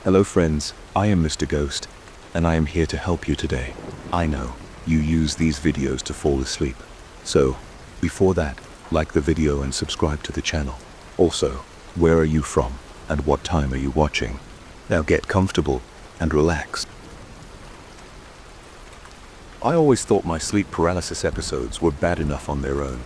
Hello friends, I am Mr. Ghost, and I am here to help you today. I know, you use these videos to fall asleep. So, before that, like the video and subscribe to the channel. Also, where are you from, and what time are you watching? Now get comfortable and relax. I always thought my sleep paralysis episodes were bad enough on their own.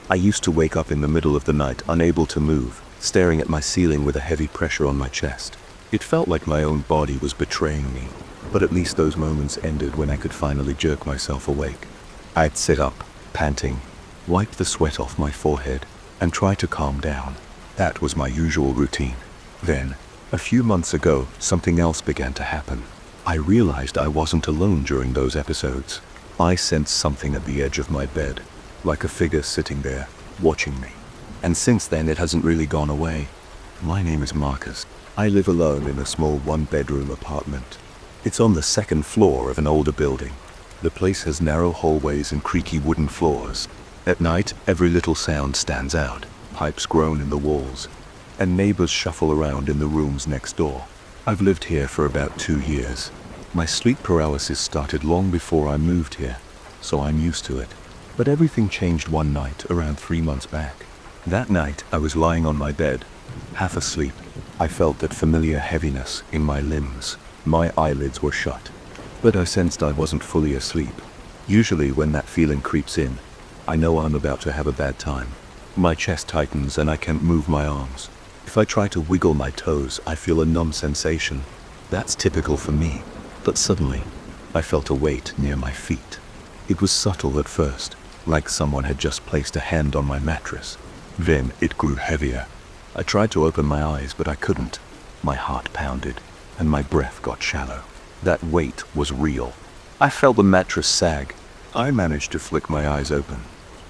I used to wake up in the middle of the night unable to move, staring at my ceiling with a heavy pressure on my chest. It felt like my own body was betraying me, but at least those moments ended when I could finally jerk myself awake. I'd sit up, panting, wipe the sweat off my forehead, and try to calm down. That was my usual routine. Then, a few months ago, something else began to happen. I realized I wasn't alone during those episodes. I sensed something at the edge of my bed, like a figure sitting there, watching me. And since then it hasn't really gone away. My name is Marcus. I live alone in a small one-bedroom apartment. It's on the second floor of an older building. The place has narrow hallways and creaky wooden floors. At night, every little sound stands out. Pipes groan in the walls, and neighbors shuffle around in the rooms next door. I've lived here for about 2 years. My sleep paralysis started long before I moved here, so I'm used to it. But everything changed one night around 3 months back. That night, I was lying on my bed, half asleep. I felt that familiar heaviness in my limbs. My eyelids were shut, but I sensed I wasn't fully asleep. Usually when that feeling creeps in, I know I'm about to have a bad time. My chest tightens and I can't move my arms. If I try to wiggle my toes, I feel a numb sensation. That's typical for me. But suddenly, I felt a weight near my feet. It was subtle at first, like someone had just placed a hand on my mattress. Then it grew heavier. I tried to open my eyes, but I couldn't. My heart pounded, and my breath got shallow. That weight was real. I felt the mattress sag. I managed to flick my eyes open.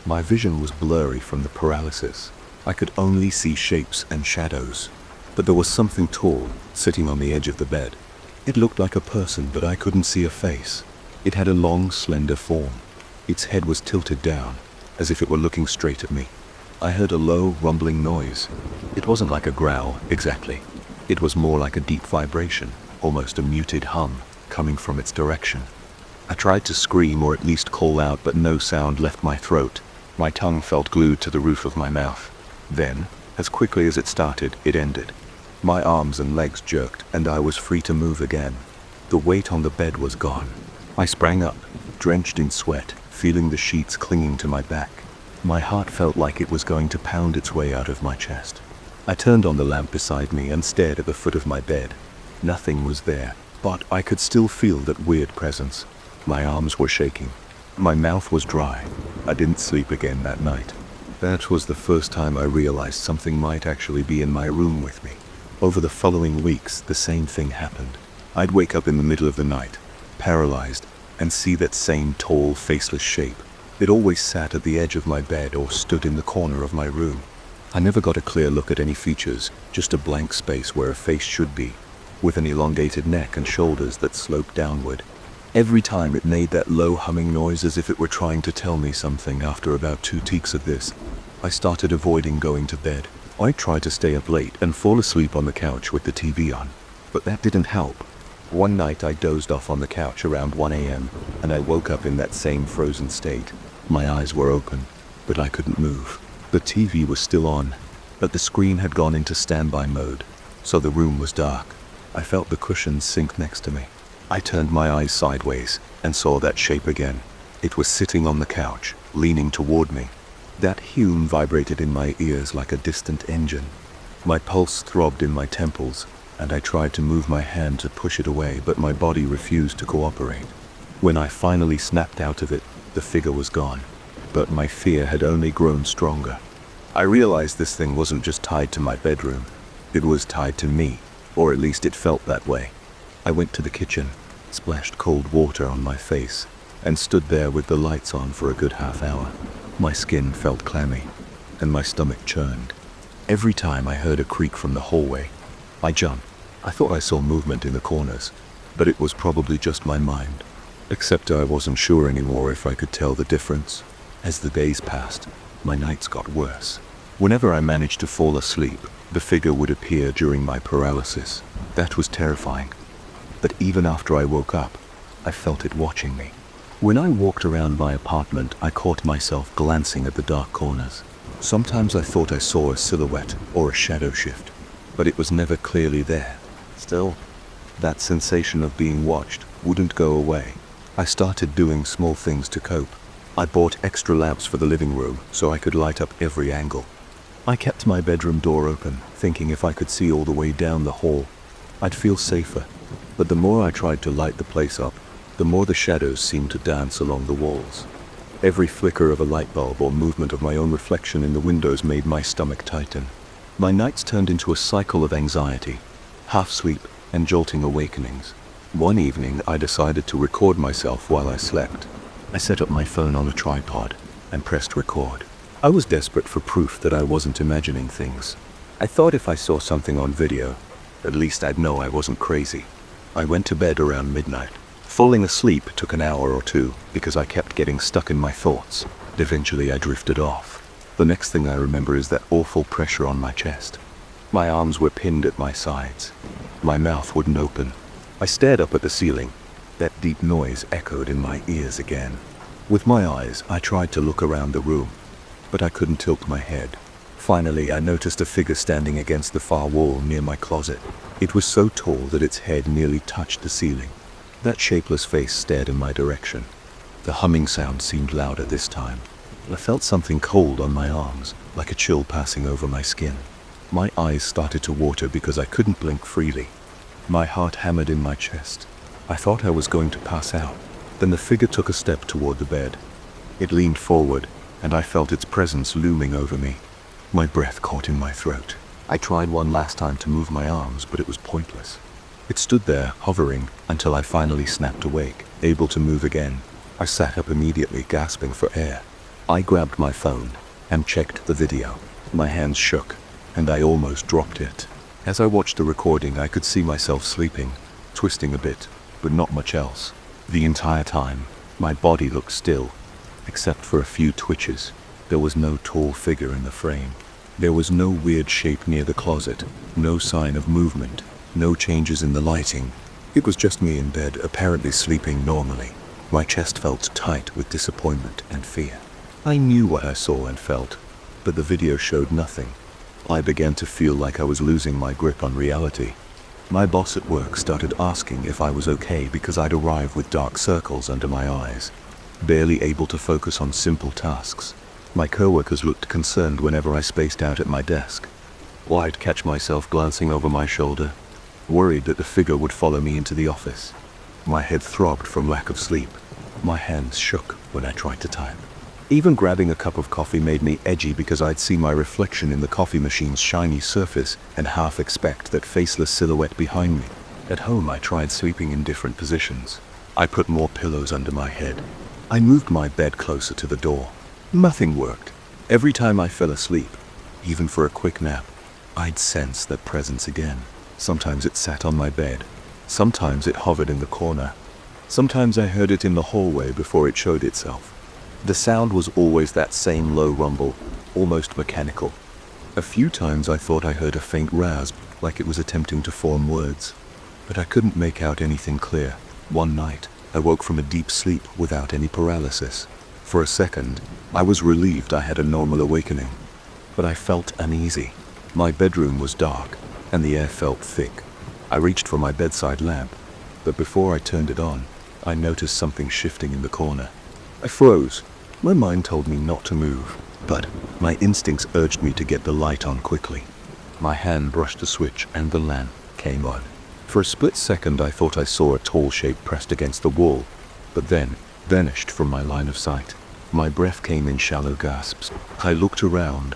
My vision was blurry from the paralysis. I could only see shapes and shadows. But there was something tall, sitting on the edge of the bed. It looked like a person, but I couldn't see a face. It had a long, slender form. Its head was tilted down, as if it were looking straight at me. I heard a low, rumbling noise. It wasn't like a growl, exactly. It was more like a deep vibration, almost a muted hum, coming from its direction. I tried to scream or at least call out, but no sound left my throat. My tongue felt glued to the roof of my mouth. Then, as quickly as it started, it ended. My arms and legs jerked, and I was free to move again. The weight on the bed was gone. I sprang up, drenched in sweat, feeling the sheets clinging to my back. My heart felt like it was going to pound its way out of my chest. I turned on the lamp beside me and stared at the foot of my bed. Nothing was there, but I could still feel that weird presence. My arms were shaking. My mouth was dry. I didn't sleep again that night. That was the first time I realized something might actually be in my room with me. Over the following weeks, the same thing happened. I'd wake up in the middle of the night, paralyzed, and see that same tall, faceless shape. It always sat at the edge of my bed or stood in the corner of my room. I never got a clear look at any features, just a blank space where a face should be, with an elongated neck and shoulders that sloped downward. Every time it made that low humming noise as if it were trying to tell me something. After about 2 teaks of this, I started avoiding going to bed. I tried to stay up late and fall asleep on the couch with the TV on, but that didn't help. One night I dozed off on the couch around 1 a.m. and I woke up in that same frozen state. My eyes were open, but I couldn't move. The TV was still on, but the screen had gone into standby mode, so the room was dark. I felt the cushions sink next to me. I turned my eyes sideways and saw that shape again. It was sitting on the couch, leaning toward me. That hum vibrated in my ears like a distant engine. My pulse throbbed in my temples, and I tried to move my hand to push it away, but my body refused to cooperate. When I finally snapped out of it, the figure was gone, but my fear had only grown stronger. I realized this thing wasn't just tied to my bedroom. It was tied to me, or at least it felt that way. I went to the kitchen, splashed cold water on my face, and stood there with the lights on for a good half hour. My skin felt clammy, and my stomach churned. Every time I heard a creak from the hallway, I jumped. I thought I saw movement in the corners, but it was probably just my mind. Except I wasn't sure anymore if I could tell the difference. As the days passed, my nights got worse. Whenever I managed to fall asleep, the figure would appear during my paralysis. That was terrifying. But even after I woke up, I felt it watching me. When I walked around my apartment, I caught myself glancing at the dark corners. Sometimes I thought I saw a silhouette or a shadow shift, but it was never clearly there. Still, that sensation of being watched wouldn't go away. I started doing small things to cope. I bought extra lamps for the living room so I could light up every angle. I kept my bedroom door open, thinking if I could see all the way down the hall, I'd feel safer. But the more I tried to light the place up, the more the shadows seemed to dance along the walls. Every flicker of a light bulb or movement of my own reflection in the windows made my stomach tighten. My nights turned into a cycle of anxiety, half sleep, and jolting awakenings. One evening, I decided to record myself while I slept. I set up my phone on a tripod and pressed record. I was desperate for proof that I wasn't imagining things. I thought if I saw something on video, at least I'd know I wasn't crazy. I went to bed around midnight. Falling asleep took an hour or two because I kept getting stuck in my thoughts. Eventually I drifted off. The next thing I remember is that awful pressure on my chest. My arms were pinned at my sides. My mouth wouldn't open. I stared up at the ceiling. That deep noise echoed in my ears again. With my eyes, I tried to look around the room, but I couldn't tilt my head. Finally, I noticed a figure standing against the far wall near my closet. It was so tall that its head nearly touched the ceiling. That shapeless face stared in my direction. The humming sound seemed louder this time. I felt something cold on my arms, like a chill passing over my skin. My eyes started to water because I couldn't blink freely. My heart hammered in my chest. I thought I was going to pass out. Then the figure took a step toward the bed. It leaned forward, and I felt its presence looming over me. My breath caught in my throat. I tried one last time to move my arms, but it was pointless. It stood there, hovering, until I finally snapped awake, able to move again. I sat up immediately, gasping for air. I grabbed my phone and checked the video. My hands shook, and I almost dropped it. As I watched the recording, I could see myself sleeping, twisting a bit, but not much else. The entire time, my body looked still, except for a few twitches. There was no tall figure in the frame. There was no weird shape near the closet, no sign of movement, no changes in the lighting. It was just me in bed, apparently sleeping normally. My chest felt tight with disappointment and fear. I knew what I saw and felt, but the video showed nothing. I began to feel like I was losing my grip on reality. My boss at work started asking if I was okay because I'd arrived with dark circles under my eyes, barely able to focus on simple tasks. My coworkers looked concerned whenever I spaced out at my desk. I'd catch myself glancing over my shoulder, worried that the figure would follow me into the office. My head throbbed from lack of sleep. My hands shook when I tried to type. Even grabbing a cup of coffee made me edgy because I'd see my reflection in the coffee machine's shiny surface and half expect that faceless silhouette behind me. At home, I tried sleeping in different positions. I put more pillows under my head. I moved my bed closer to the door. Nothing worked. Every time I fell asleep, even for a quick nap, I'd sense that presence again. Sometimes it sat on my bed. Sometimes it hovered in the corner. Sometimes I heard it in the hallway before it showed itself. The sound was always that same low rumble, almost mechanical. A few times I thought I heard a faint rasp, like it was attempting to form words, but I couldn't make out anything clear. One night, I woke from a deep sleep without any paralysis. For a second, I was relieved I had a normal awakening, but I felt uneasy. My bedroom was dark, and the air felt thick. I reached for my bedside lamp, but before I turned it on, I noticed something shifting in the corner. I froze. My mind told me not to move, but my instincts urged me to get the light on quickly. My hand brushed the switch and the lamp came on. For a split second I thought I saw a tall shape pressed against the wall, but then vanished from my line of sight. My breath came in shallow gasps. I looked around,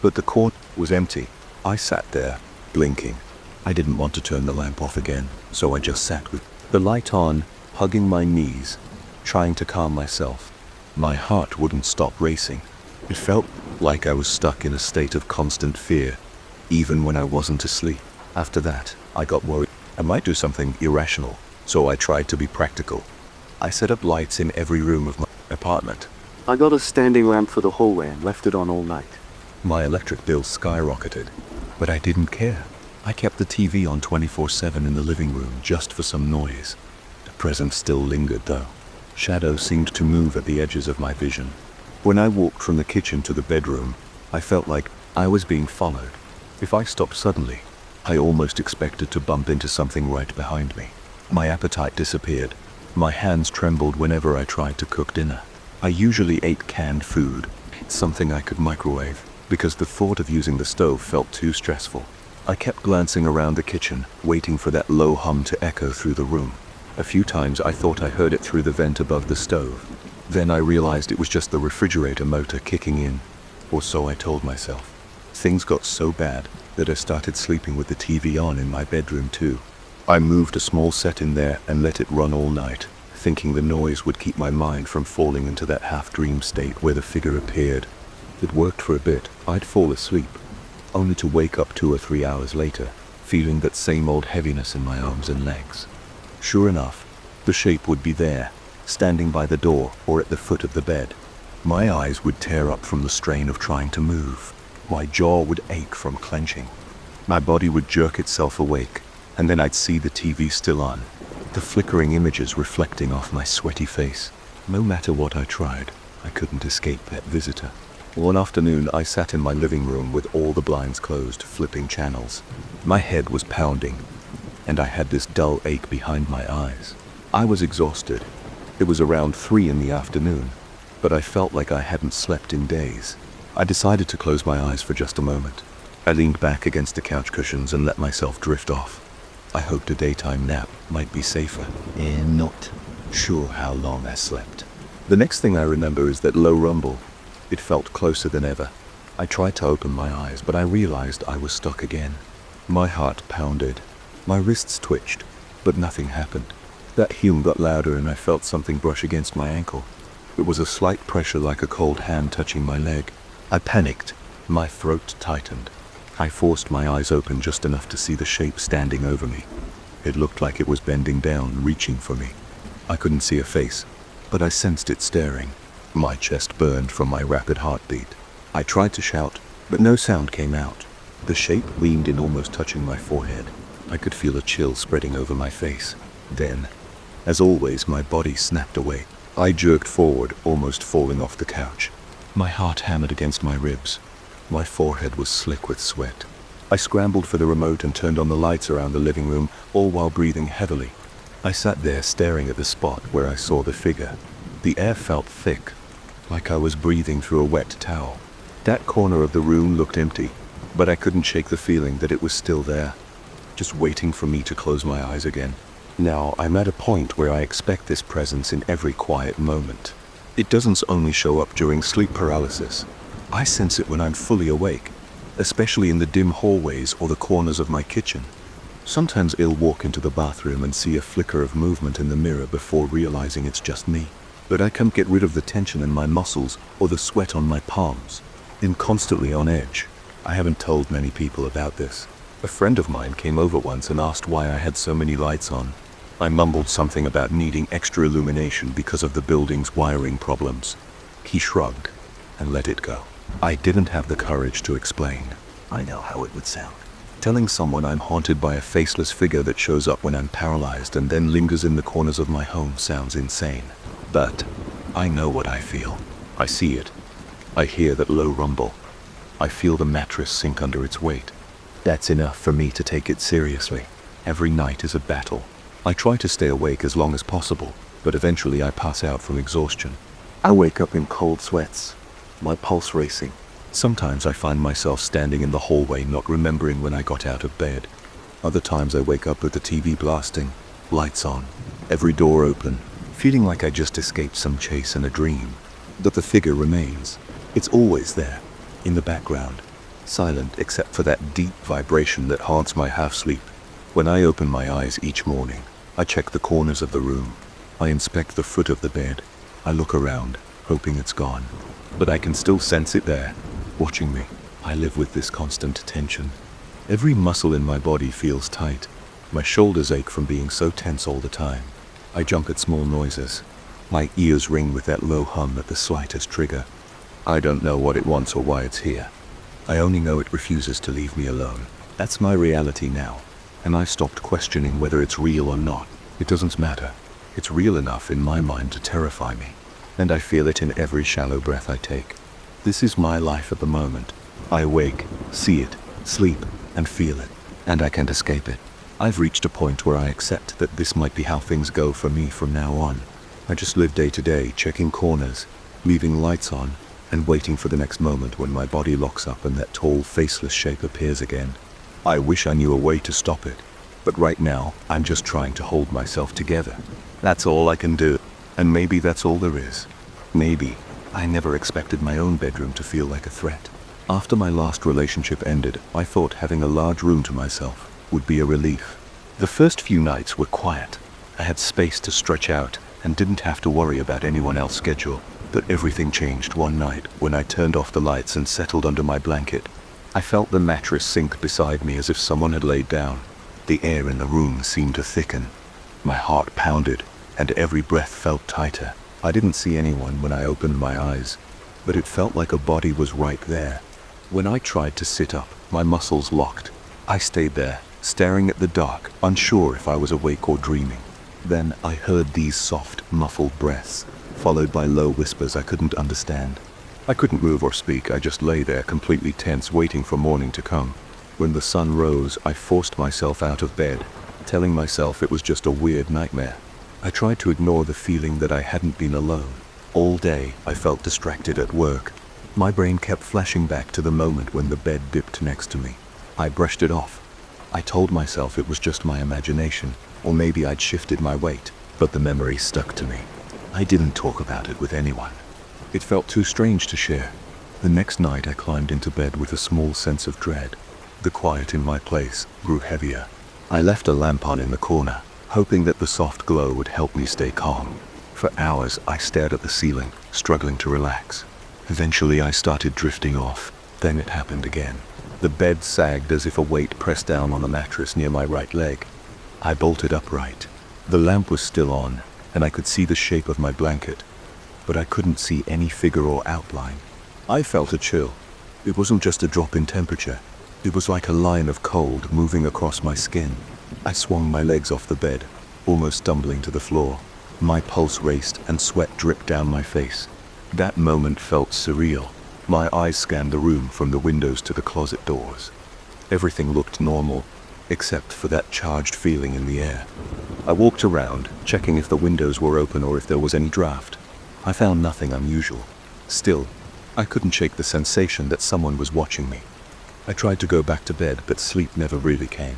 but the court was empty. I sat there, blinking. I didn't want to turn the lamp off again, so I just sat with the light on, hugging my knees, trying to calm myself. My heart wouldn't stop racing. It felt like I was stuck in a state of constant fear, even when I wasn't asleep. After that, I got worried I might do something irrational, so I tried to be practical. I set up lights in every room of my apartment. I got a standing lamp for the hallway and left it on all night. My electric bill skyrocketed, but I didn't care. I kept the TV on 24/7 in the living room just for some noise. The presence still lingered though. Shadows seemed to move at the edges of my vision. When I walked from the kitchen to the bedroom, I felt like I was being followed. If I stopped suddenly, I almost expected to bump into something right behind me. My appetite disappeared. My hands trembled whenever I tried to cook dinner. I usually ate canned food, something I could microwave, because the thought of using the stove felt too stressful. I kept glancing around the kitchen, waiting for that low hum to echo through the room. A few times I thought I heard it through the vent above the stove. Then I realized it was just the refrigerator motor kicking in, or so I told myself. Things got so bad that I started sleeping with the TV on in my bedroom too. I moved a small set in there and let it run all night, thinking the noise would keep my mind from falling into that half-dream state where the figure appeared. It worked for a bit. I'd fall asleep, only to wake up 2 or 3 hours later, feeling that same old heaviness in my arms and legs. Sure enough, the shape would be there, standing by the door or at the foot of the bed. My eyes would tear up from the strain of trying to move. My jaw would ache from clenching. My body would jerk itself awake, and then I'd see the TV still on, the flickering images reflecting off my sweaty face. No matter what I tried, I couldn't escape that visitor. One afternoon, I sat in my living room with all the blinds closed, flipping channels. My head was pounding, and I had this dull ache behind my eyes. I was exhausted. It was around 3 in the afternoon, but I felt like I hadn't slept in days. I decided to close my eyes for just a moment. I leaned back against the couch cushions and let myself drift off. I hoped a daytime nap might be safer. Not sure how long I slept. The next thing I remember is that low rumble. It felt closer than ever. I tried to open my eyes, but I realized I was stuck again. My heart pounded. My wrists twitched, but nothing happened. That hum got louder and I felt something brush against my ankle. It was a slight pressure like a cold hand touching my leg. I panicked. My throat tightened. I forced my eyes open just enough to see the shape standing over me. It looked like it was bending down, reaching for me. I couldn't see a face, but I sensed it staring. My chest burned from my rapid heartbeat. I tried to shout, but no sound came out. The shape leaned in, almost touching my forehead. I could feel a chill spreading over my face. Then, as always, my body snapped away. I jerked forward, almost falling off the couch. My heart hammered against my ribs. My forehead was slick with sweat. I scrambled for the remote and turned on the lights around the living room, all while breathing heavily. I sat there staring at the spot where I saw the figure. The air felt thick, like I was breathing through a wet towel. That corner of the room looked empty, but I couldn't shake the feeling that it was still there, just waiting for me to close my eyes again. Now, I'm at a point where I expect this presence in every quiet moment. It doesn't only show up during sleep paralysis. I sense it when I'm fully awake, especially in the dim hallways or the corners of my kitchen. Sometimes I'll walk into the bathroom and see a flicker of movement in the mirror before realizing it's just me. But I can't get rid of the tension in my muscles or the sweat on my palms. I'm constantly on edge. I haven't told many people about this. A friend of mine came over once and asked why I had so many lights on. I mumbled something about needing extra illumination because of the building's wiring problems. He shrugged and let it go. I didn't have the courage to explain. I know how it would sound. Telling someone I'm haunted by a faceless figure that shows up when I'm paralyzed and then lingers in the corners of my home sounds insane. But I know what I feel. I see it. I hear that low rumble. I feel the mattress sink under its weight. That's enough for me to take it seriously. Every night is a battle. I try to stay awake as long as possible, but eventually I pass out from exhaustion. I wake up in cold sweats, my pulse racing. Sometimes I find myself standing in the hallway not remembering when I got out of bed. Other times I wake up with the TV blasting, lights on, every door open, feeling like I just escaped some chase in a dream. But the figure remains. It's always there, in the background, silent except for that deep vibration that haunts my half-sleep. When I open my eyes each morning, I check the corners of the room. I inspect the foot of the bed. I look around, hoping it's gone. But I can still sense it there, watching me. I live with this constant tension. Every muscle in my body feels tight. My shoulders ache from being so tense all the time. I jump at small noises. My ears ring with that low hum at the slightest trigger. I don't know what it wants or why it's here, I only know it refuses to leave me alone. That's my reality now, and I stopped questioning whether it's real or not. It doesn't matter. It's real enough in my mind to terrify me, and I feel it in every shallow breath I take. This is my life at the moment. I wake, see it, sleep, and feel it, and I can't escape it. I've reached a point where I accept that this might be how things go for me from now on. I just live day to day, checking corners, leaving lights on, and waiting for the next moment when my body locks up and that tall, faceless shape appears again. I wish I knew a way to stop it, but right now, I'm just trying to hold myself together. That's all I can do, and maybe that's all there is. Maybe. I never expected my own bedroom to feel like a threat. After my last relationship ended, I thought having a large room to myself would be a relief. The first few nights were quiet. I had space to stretch out and didn't have to worry about anyone else's schedule. But everything changed one night when I turned off the lights and settled under my blanket. I felt the mattress sink beside me as if someone had laid down. The air in the room seemed to thicken. My heart pounded, and every breath felt tighter. I didn't see anyone when I opened my eyes, but it felt like a body was right there. When I tried to sit up, my muscles locked. I stayed there, staring at the dark, unsure if I was awake or dreaming. Then I heard these soft, muffled breaths, followed by low whispers I couldn't understand. I couldn't move or speak. I just lay there completely tense, waiting for morning to come. When the sun rose, I forced myself out of bed, telling myself it was just a weird nightmare. I tried to ignore the feeling that I hadn't been alone. All day, I felt distracted at work. My brain kept flashing back to the moment when the bed dipped next to me. I brushed it off. I told myself it was just my imagination, or maybe I'd shifted my weight, but the memory stuck to me. I didn't talk about it with anyone. It felt too strange to share. The next night I climbed into bed with a small sense of dread. The quiet in my place grew heavier. I left a lamp on in the corner, hoping that the soft glow would help me stay calm. For hours I stared at the ceiling, struggling to relax. Eventually I started drifting off. Then it happened again. The bed sagged as if a weight pressed down on the mattress near my right leg. I bolted upright. The lamp was still on, and I could see the shape of my blanket, but I couldn't see any figure or outline. I felt a chill. It wasn't just a drop in temperature. It was like a line of cold moving across my skin. I swung my legs off the bed, almost stumbling to the floor. My pulse raced and sweat dripped down my face. That moment felt surreal. My eyes scanned the room from the windows to the closet doors. Everything looked normal, except for that charged feeling in the air. I walked around, checking if the windows were open or if there was any draft. I found nothing unusual. Still, I couldn't shake the sensation that someone was watching me. I tried to go back to bed, but sleep never really came.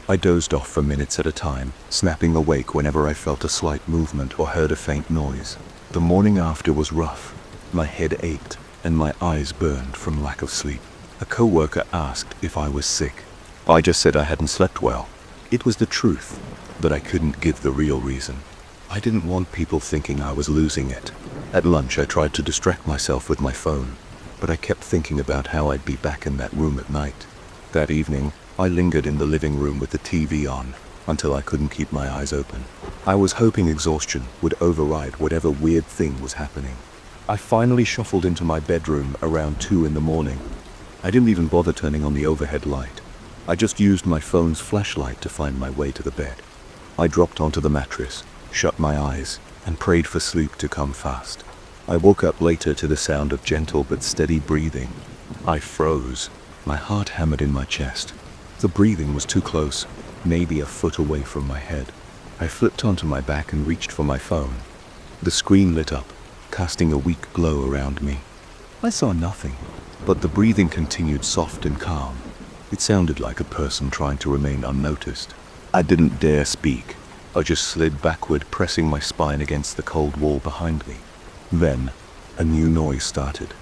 I dozed off for minutes at a time, snapping awake whenever I felt a slight movement or heard a faint noise. The morning after was rough. My head ached, and my eyes burned from lack of sleep. A coworker asked if I was sick. I just said I hadn't slept well. It was the truth, but I couldn't give the real reason. I didn't want people thinking I was losing it. At lunch, I tried to distract myself with my phone, but I kept thinking about how I'd be back in that room at night. That evening, I lingered in the living room with the TV on until I couldn't keep my eyes open. I was hoping exhaustion would override whatever weird thing was happening. I finally shuffled into my bedroom around 2 in the morning. I didn't even bother turning on the overhead light. I just used my phone's flashlight to find my way to the bed. I dropped onto the mattress, shut my eyes, and prayed for sleep to come fast. I woke up later to the sound of gentle but steady breathing. I froze. My heart hammered in my chest. The breathing was too close, maybe a foot away from my head. I flipped onto my back and reached for my phone. The screen lit up, casting a weak glow around me. I saw nothing, but the breathing continued soft and calm. It sounded like a person trying to remain unnoticed. I didn't dare speak. I just slid backward, pressing my spine against the cold wall behind me. Then, a new noise started.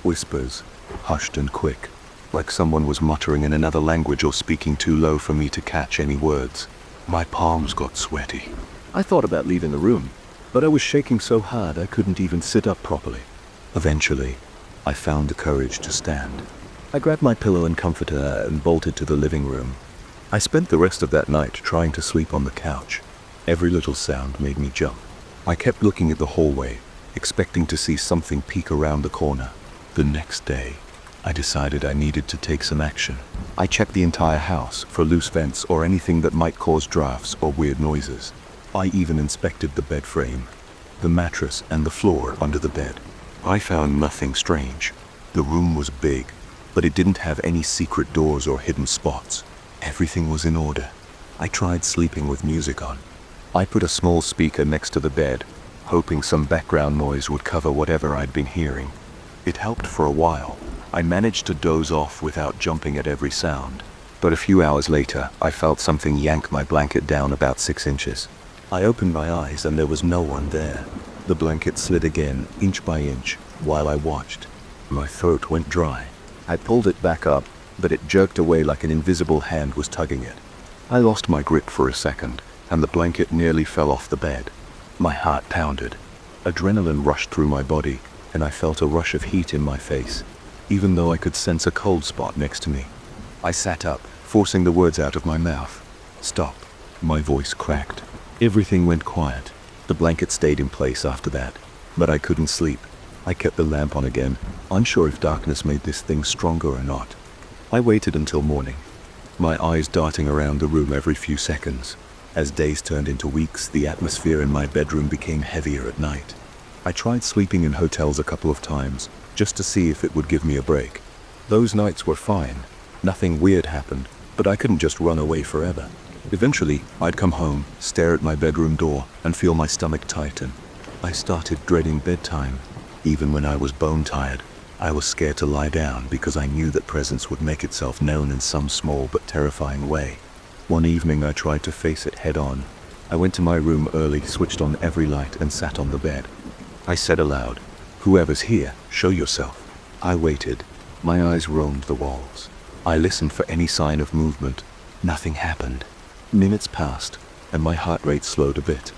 Whispers, hushed and quick, like someone was muttering in another language or speaking too low for me to catch any words. My palms got sweaty. I thought about leaving the room, but I was shaking so hard I couldn't even sit up properly. Eventually, I found the courage to stand. I grabbed my pillow and comforter and bolted to the living room. I spent the rest of that night trying to sleep on the couch. Every little sound made me jump. I kept looking at the hallway, expecting to see something peek around the corner. The next day, I decided I needed to take some action. I checked the entire house for loose vents or anything that might cause drafts or weird noises. I even inspected the bed frame, the mattress, and the floor under the bed. I found nothing strange. The room was big, but it didn't have any secret doors or hidden spots. Everything was in order. I tried sleeping with music on. I put a small speaker next to the bed, hoping some background noise would cover whatever I'd been hearing. It helped for a while. I managed to doze off without jumping at every sound. But a few hours later, I felt something yank my blanket down about 6 inches. I opened my eyes and there was no one there. The blanket slid again, inch by inch, while I watched. My throat went dry. I pulled it back up, but it jerked away like an invisible hand was tugging it. I lost my grip for a second, and the blanket nearly fell off the bed. My heart pounded. Adrenaline rushed through my body, and I felt a rush of heat in my face, even though I could sense a cold spot next to me. I sat up, forcing the words out of my mouth. Stop. My voice cracked. Everything went quiet. The blanket stayed in place after that, but I couldn't sleep. I kept the lamp on again, unsure if darkness made this thing stronger or not. I waited until morning, my eyes darting around the room every few seconds. As days turned into weeks, the atmosphere in my bedroom became heavier at night. I tried sleeping in hotels a couple of times, just to see if it would give me a break. Those nights were fine. Nothing weird happened, but I couldn't just run away forever. Eventually, I'd come home, stare at my bedroom door, and feel my stomach tighten. I started dreading bedtime. Even when I was bone-tired, I was scared to lie down because I knew that presence would make itself known in some small but terrifying way. One evening, I tried to face it head-on. I went to my room early, switched on every light, and sat on the bed. I said aloud, "Whoever's here, show yourself." I waited. My eyes roamed the walls. I listened for any sign of movement. Nothing happened. Minutes passed, and my heart rate slowed a bit.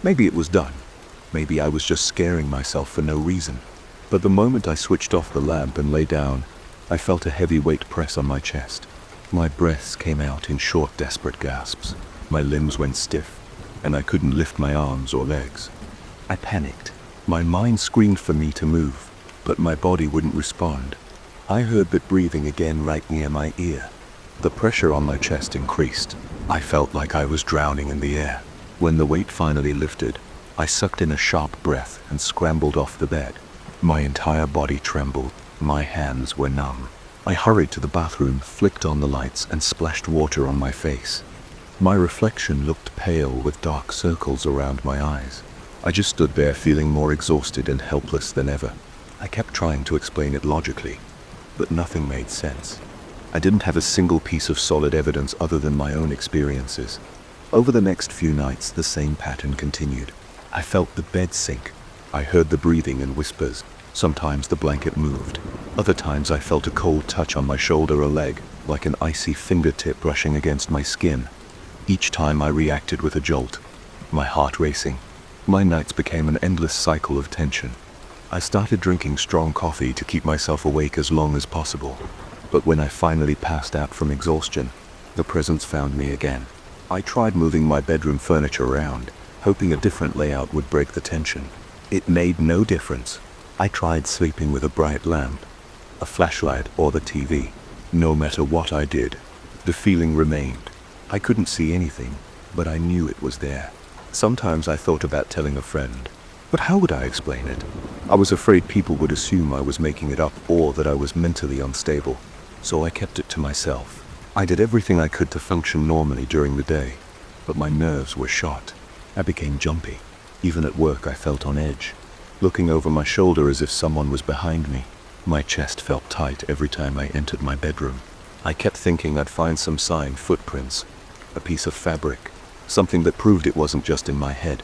Maybe it was done. Maybe I was just scaring myself for no reason. But the moment I switched off the lamp and lay down, I felt a heavy weight press on my chest. My breaths came out in short, desperate gasps. My limbs went stiff, and I couldn't lift my arms or legs. I panicked. My mind screamed for me to move, but my body wouldn't respond. I heard that breathing again right near my ear. The pressure on my chest increased. I felt like I was drowning in the air. When the weight finally lifted, I sucked in a sharp breath and scrambled off the bed. My entire body trembled. My hands were numb. I hurried to the bathroom, flicked on the lights, and splashed water on my face. My reflection looked pale with dark circles around my eyes. I just stood there feeling more exhausted and helpless than ever. I kept trying to explain it logically, but nothing made sense. I didn't have a single piece of solid evidence other than my own experiences. Over the next few nights, the same pattern continued. I felt the bed sink. I heard the breathing and whispers. Sometimes the blanket moved. Other times I felt a cold touch on my shoulder or leg, like an icy fingertip brushing against my skin. Each time I reacted with a jolt, my heart racing. My nights became an endless cycle of tension. I started drinking strong coffee to keep myself awake as long as possible. But when I finally passed out from exhaustion, the presence found me again. I tried moving my bedroom furniture around, hoping a different layout would break the tension. It made no difference. I tried sleeping with a bright lamp, a flashlight, or the TV. No matter what I did, the feeling remained. I couldn't see anything, but I knew it was there. Sometimes I thought about telling a friend, but how would I explain it? I was afraid people would assume I was making it up or that I was mentally unstable. So I kept it to myself. I did everything I could to function normally during the day, but my nerves were shot. I became jumpy. Even at work, I felt on edge, looking over my shoulder as if someone was behind me. My chest felt tight every time I entered my bedroom. I kept thinking I'd find some sign, footprints, a piece of fabric, something that proved it wasn't just in my head.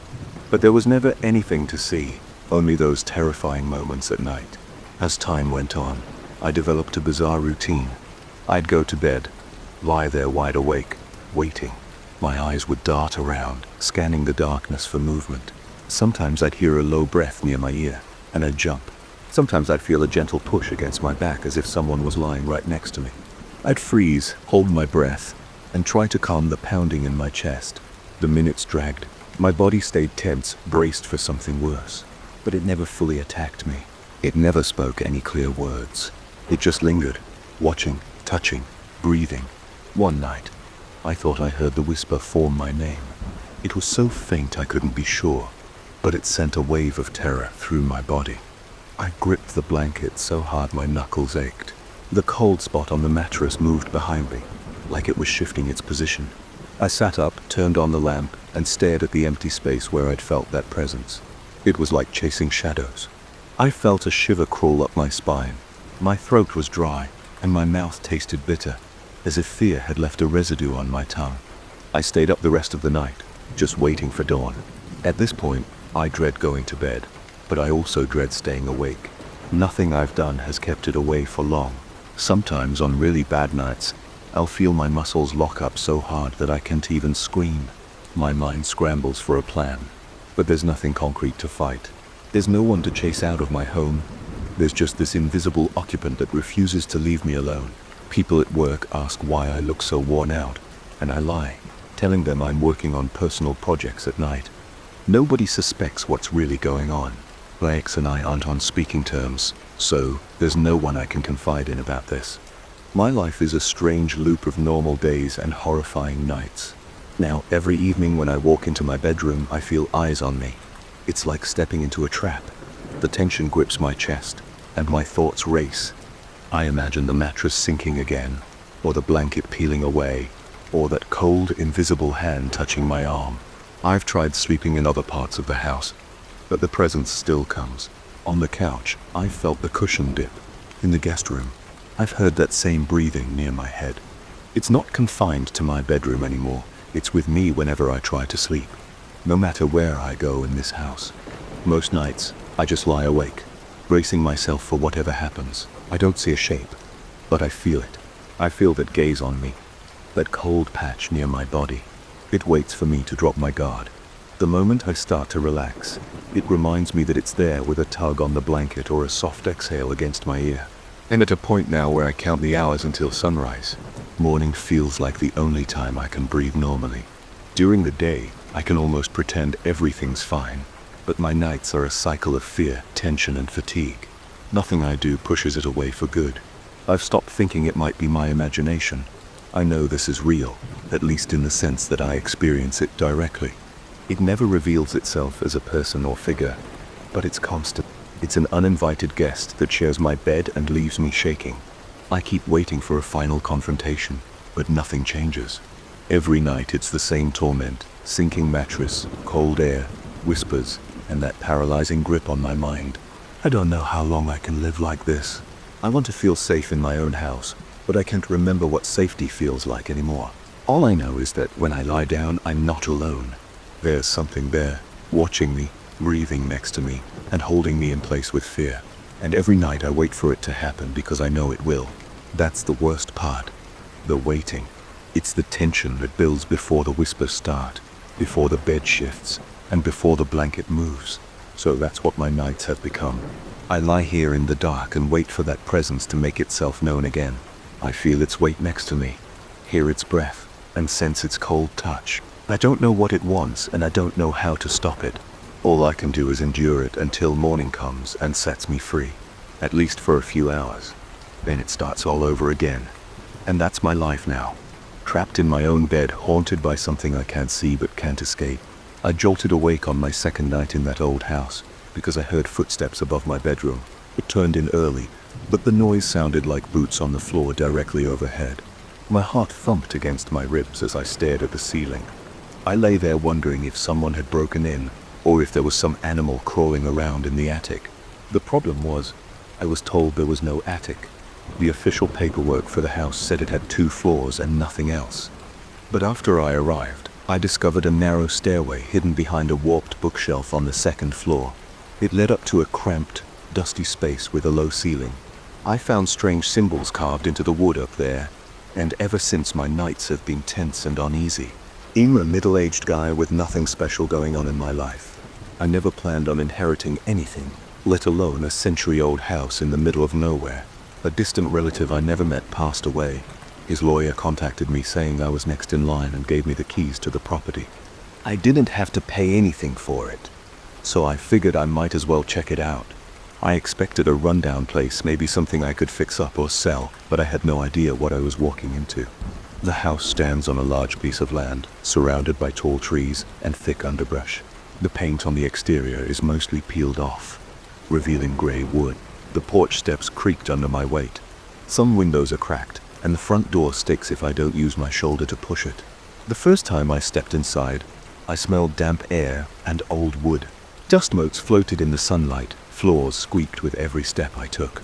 But there was never anything to see, only those terrifying moments at night. As time went on, I developed a bizarre routine. I'd go to bed, lie there wide awake, waiting. My eyes would dart around, scanning the darkness for movement. Sometimes I'd hear a low breath near my ear, and I'd jump. Sometimes I'd feel a gentle push against my back as if someone was lying right next to me. I'd freeze, hold my breath, and try to calm the pounding in my chest. The minutes dragged. My body stayed tense, braced for something worse. But it never fully attacked me. It never spoke any clear words. It just lingered, watching, touching, breathing. One night, I thought I heard the whisper form my name. It was so faint I couldn't be sure, but it sent a wave of terror through my body. I gripped the blanket so hard my knuckles ached. The cold spot on the mattress moved behind me, like it was shifting its position. I sat up, turned on the lamp, and stared at the empty space where I'd felt that presence. It was like chasing shadows. I felt a shiver crawl up my spine. My throat was dry, and my mouth tasted bitter, as if fear had left a residue on my tongue. I stayed up the rest of the night, just waiting for dawn. At this point, I dread going to bed, but I also dread staying awake. Nothing I've done has kept it away for long. Sometimes on really bad nights, I'll feel my muscles lock up so hard that I can't even scream. My mind scrambles for a plan, but there's nothing concrete to fight. There's no one to chase out of my home. There's just this invisible occupant that refuses to leave me alone. People at work ask why I look so worn out, and I lie, telling them I'm working on personal projects at night. Nobody suspects what's really going on. My ex and I aren't on speaking terms, so there's no one I can confide in about this. My life is a strange loop of normal days and horrifying nights. Now, every evening when I walk into my bedroom, I feel eyes on me. It's like stepping into a trap. The tension grips my chest, and my thoughts race. I imagine the mattress sinking again, or the blanket peeling away, or that cold, invisible hand touching my arm. I've tried sleeping in other parts of the house, but the presence still comes. On the couch, I've felt the cushion dip. In the guest room, I've heard that same breathing near my head. It's not confined to my bedroom anymore. It's with me whenever I try to sleep, no matter where I go in this house. Most nights, I just lie awake, bracing myself for whatever happens. I don't see a shape, but I feel it. I feel that gaze on me, that cold patch near my body. It waits for me to drop my guard. The moment I start to relax, it reminds me that it's there with a tug on the blanket or a soft exhale against my ear. I'm at a point now where I count the hours until sunrise. Morning feels like the only time I can breathe normally. During the day, I can almost pretend everything's fine, but my nights are a cycle of fear, tension, and fatigue. Nothing I do pushes it away for good. I've stopped thinking it might be my imagination. I know this is real, at least in the sense that I experience it directly. It never reveals itself as a person or figure, but it's constant. It's an uninvited guest that shares my bed and leaves me shaking. I keep waiting for a final confrontation, but nothing changes. Every night it's the same torment: sinking mattress, cold air, whispers, and that paralyzing grip on my mind. I don't know how long I can live like this. I want to feel safe in my own house, but I can't remember what safety feels like anymore. All I know is that when I lie down, I'm not alone. There's something there, watching me, breathing next to me, and holding me in place with fear. And every night I wait for it to happen because I know it will. That's the worst part. The waiting. It's the tension that builds before the whispers start, before the bed shifts, and before the blanket moves. So that's what my nights have become. I lie here in the dark and wait for that presence to make itself known again. I feel its weight next to me, hear its breath, and sense its cold touch. I don't know what it wants, and I don't know how to stop it. All I can do is endure it until morning comes and sets me free, at least for a few hours. Then it starts all over again. And that's my life now. Trapped in my own bed, haunted by something I can't see but can't escape. I jolted awake on my second night in that old house because I heard footsteps above my bedroom. It turned in early, but the noise sounded like boots on the floor directly overhead. My heart thumped against my ribs as I stared at the ceiling. I lay there wondering if someone had broken in, or if there was some animal crawling around in the attic. The problem was, I was told there was no attic. The official paperwork for the house said it had 2 floors and nothing else. But after I arrived, I discovered a narrow stairway hidden behind a warped bookshelf on the 2nd floor. It led up to a cramped, dusty space with a low ceiling. I found strange symbols carved into the wood up there, and ever since my nights have been tense and uneasy. I'm a middle-aged guy with nothing special going on in my life. I never planned on inheriting anything, let alone a century-old house in the middle of nowhere. A distant relative I never met passed away. His lawyer contacted me saying I was next in line and gave me the keys to the property. I didn't have to pay anything for it, so I figured I might as well check it out. I expected a rundown place, maybe something I could fix up or sell, but I had no idea what I was walking into. The house stands on a large piece of land, surrounded by tall trees and thick underbrush. The paint on the exterior is mostly peeled off, revealing gray wood. The porch steps creaked under my weight. Some windows are cracked, and the front door sticks if I don't use my shoulder to push it. The first time I stepped inside, I smelled damp air and old wood. Dust motes floated in the sunlight. Floors squeaked with every step I took.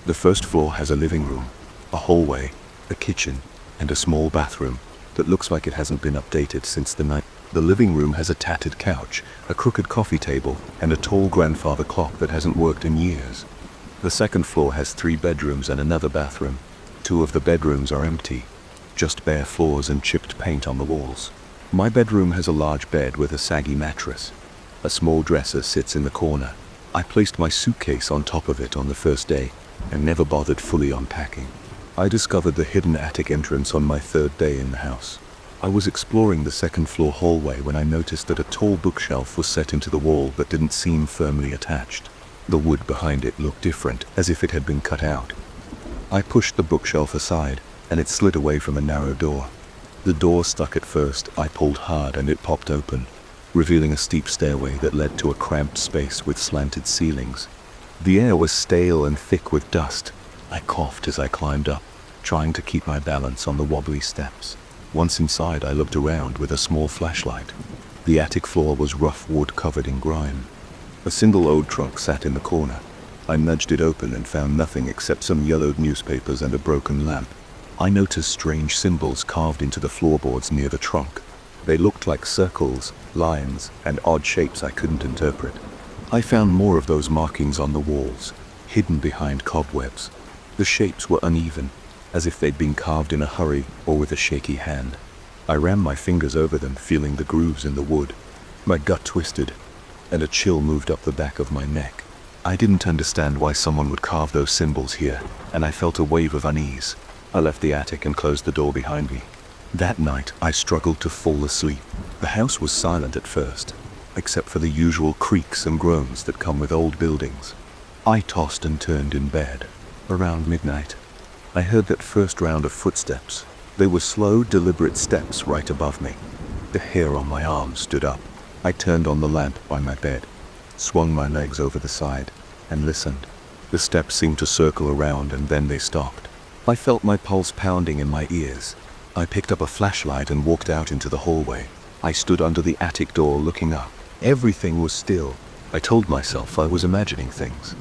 The first floor has a living room, a hallway, a kitchen, and a small bathroom that looks like it hasn't been updated since the night. The living room has a tattered couch, a crooked coffee table, and a tall grandfather clock that hasn't worked in years. The second floor has 3 bedrooms and another bathroom. 2 of the bedrooms are empty, just bare floors and chipped paint on the walls. My bedroom has a large bed with a saggy mattress. A small dresser sits in the corner. I placed my suitcase on top of it on the first day and never bothered fully unpacking. I discovered the hidden attic entrance on my 3rd day in the house. I was exploring the second floor hallway when I noticed that a tall bookshelf was set into the wall but didn't seem firmly attached. The wood behind it looked different, as if it had been cut out. I pushed the bookshelf aside and it slid away from a narrow door. The door stuck at first. I pulled hard and it popped open, revealing a steep stairway that led to a cramped space with slanted ceilings. The air was stale and thick with dust. I coughed as I climbed up, trying to keep my balance on the wobbly steps. Once inside, I looked around with a small flashlight. The attic floor was rough wood covered in grime. A single old trunk sat in the corner. I nudged it open and found nothing except some yellowed newspapers and a broken lamp. I noticed strange symbols carved into the floorboards near the trunk. They looked like circles, lines, and odd shapes I couldn't interpret. I found more of those markings on the walls, hidden behind cobwebs. The shapes were uneven, as if they'd been carved in a hurry or with a shaky hand. I ran my fingers over them, feeling the grooves in the wood. My gut twisted, and a chill moved up the back of my neck. I didn't understand why someone would carve those symbols here, and I felt a wave of unease. I left the attic and closed the door behind me. That night, I struggled to fall asleep. The house was silent at first, except for the usual creaks and groans that come with old buildings. I tossed and turned in bed. Around midnight, I heard that first round of footsteps. They were slow, deliberate steps right above me. The hair on my arm stood up. I turned on the lamp by my bed, swung my legs over the side, and listened. The steps seemed to circle around and then they stopped. I felt my pulse pounding in my ears. I picked up a flashlight and walked out into the hallway. I stood under the attic door looking up. Everything was still. I told myself I was imagining things.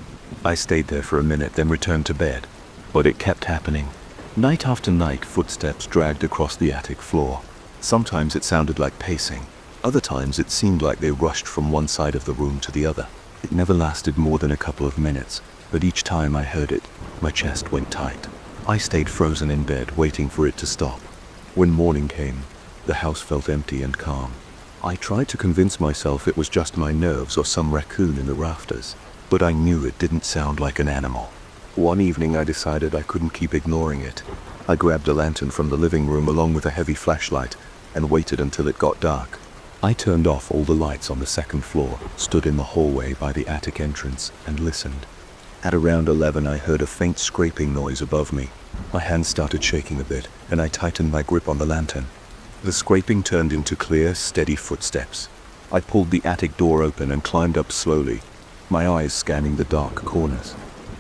I stayed there for a minute, then returned to bed. But it kept happening. Night after night, footsteps dragged across the attic floor. Sometimes it sounded like pacing. Other times it seemed like they rushed from one side of the room to the other. It never lasted more than a couple of minutes, but each time I heard it, my chest went tight. I stayed frozen in bed, waiting for it to stop. When morning came, the house felt empty and calm. I tried to convince myself it was just my nerves or some raccoon in the rafters, but I knew it didn't sound like an animal. One evening I decided I couldn't keep ignoring it. I grabbed a lantern from the living room along with a heavy flashlight and waited until it got dark. I turned off all the lights on the second floor, stood in the hallway by the attic entrance, and listened. At around 11 I heard a faint scraping noise above me. My hands started shaking a bit, and I tightened my grip on the lantern. The scraping turned into clear, steady footsteps. I pulled the attic door open and climbed up slowly, my eyes scanning the dark corners.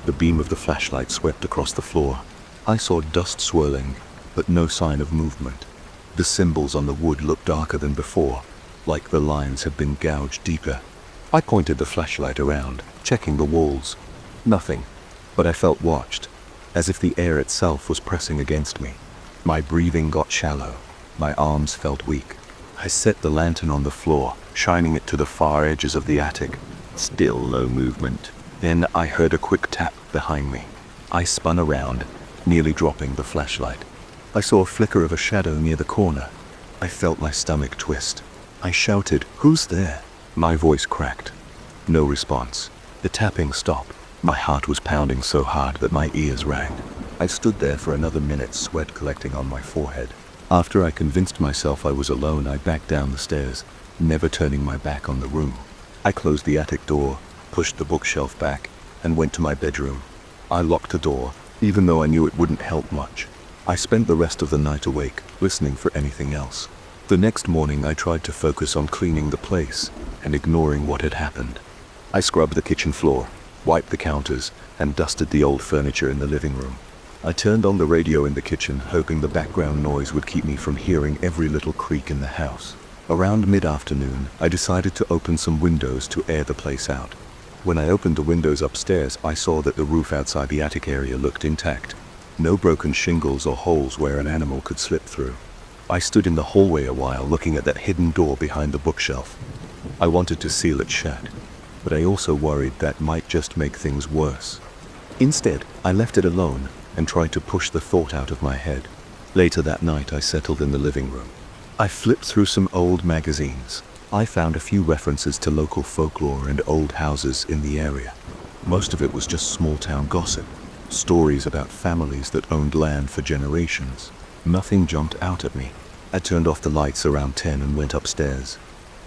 The beam of the flashlight swept across the floor. I saw dust swirling, but no sign of movement. The symbols on the wood looked darker than before, like the lines had been gouged deeper. I pointed the flashlight around, checking the walls. Nothing, but I felt watched, as if the air itself was pressing against me. My breathing got shallow. My arms felt weak. I set the lantern on the floor, shining it to the far edges of the attic. Still no movement. Then I heard a quick tap behind me. I spun around, nearly dropping the flashlight. I saw a flicker of a shadow near the corner. I felt my stomach twist. I shouted, "Who's there?" My voice cracked. No response. The tapping stopped. My heart was pounding so hard that my ears rang. I stood there for another minute, sweat collecting on my forehead. After I convinced myself I was alone, I backed down the stairs, never turning my back on the room. I closed the attic door, pushed the bookshelf back, and went to my bedroom. I locked the door, even though I knew it wouldn't help much. I spent the rest of the night awake, listening for anything else. The next morning I tried to focus on cleaning the place and ignoring what had happened. I scrubbed the kitchen floor, wiped the counters, and dusted the old furniture in the living room. I turned on the radio in the kitchen, hoping the background noise would keep me from hearing every little creak in the house. Around mid-afternoon, I decided to open some windows to air the place out. When I opened the windows upstairs, I saw that the roof outside the attic area looked intact. No broken shingles or holes where an animal could slip through. I stood in the hallway a while looking at that hidden door behind the bookshelf. I wanted to seal it shut, but I also worried that might just make things worse. Instead, I left it alone and tried to push the thought out of my head. Later that night, I settled in the living room. I flipped through some old magazines. I found a few references to local folklore and old houses in the area. Most of it was just small-town gossip, stories about families that owned land for generations. Nothing jumped out at me. I turned off the lights around 10 and went upstairs.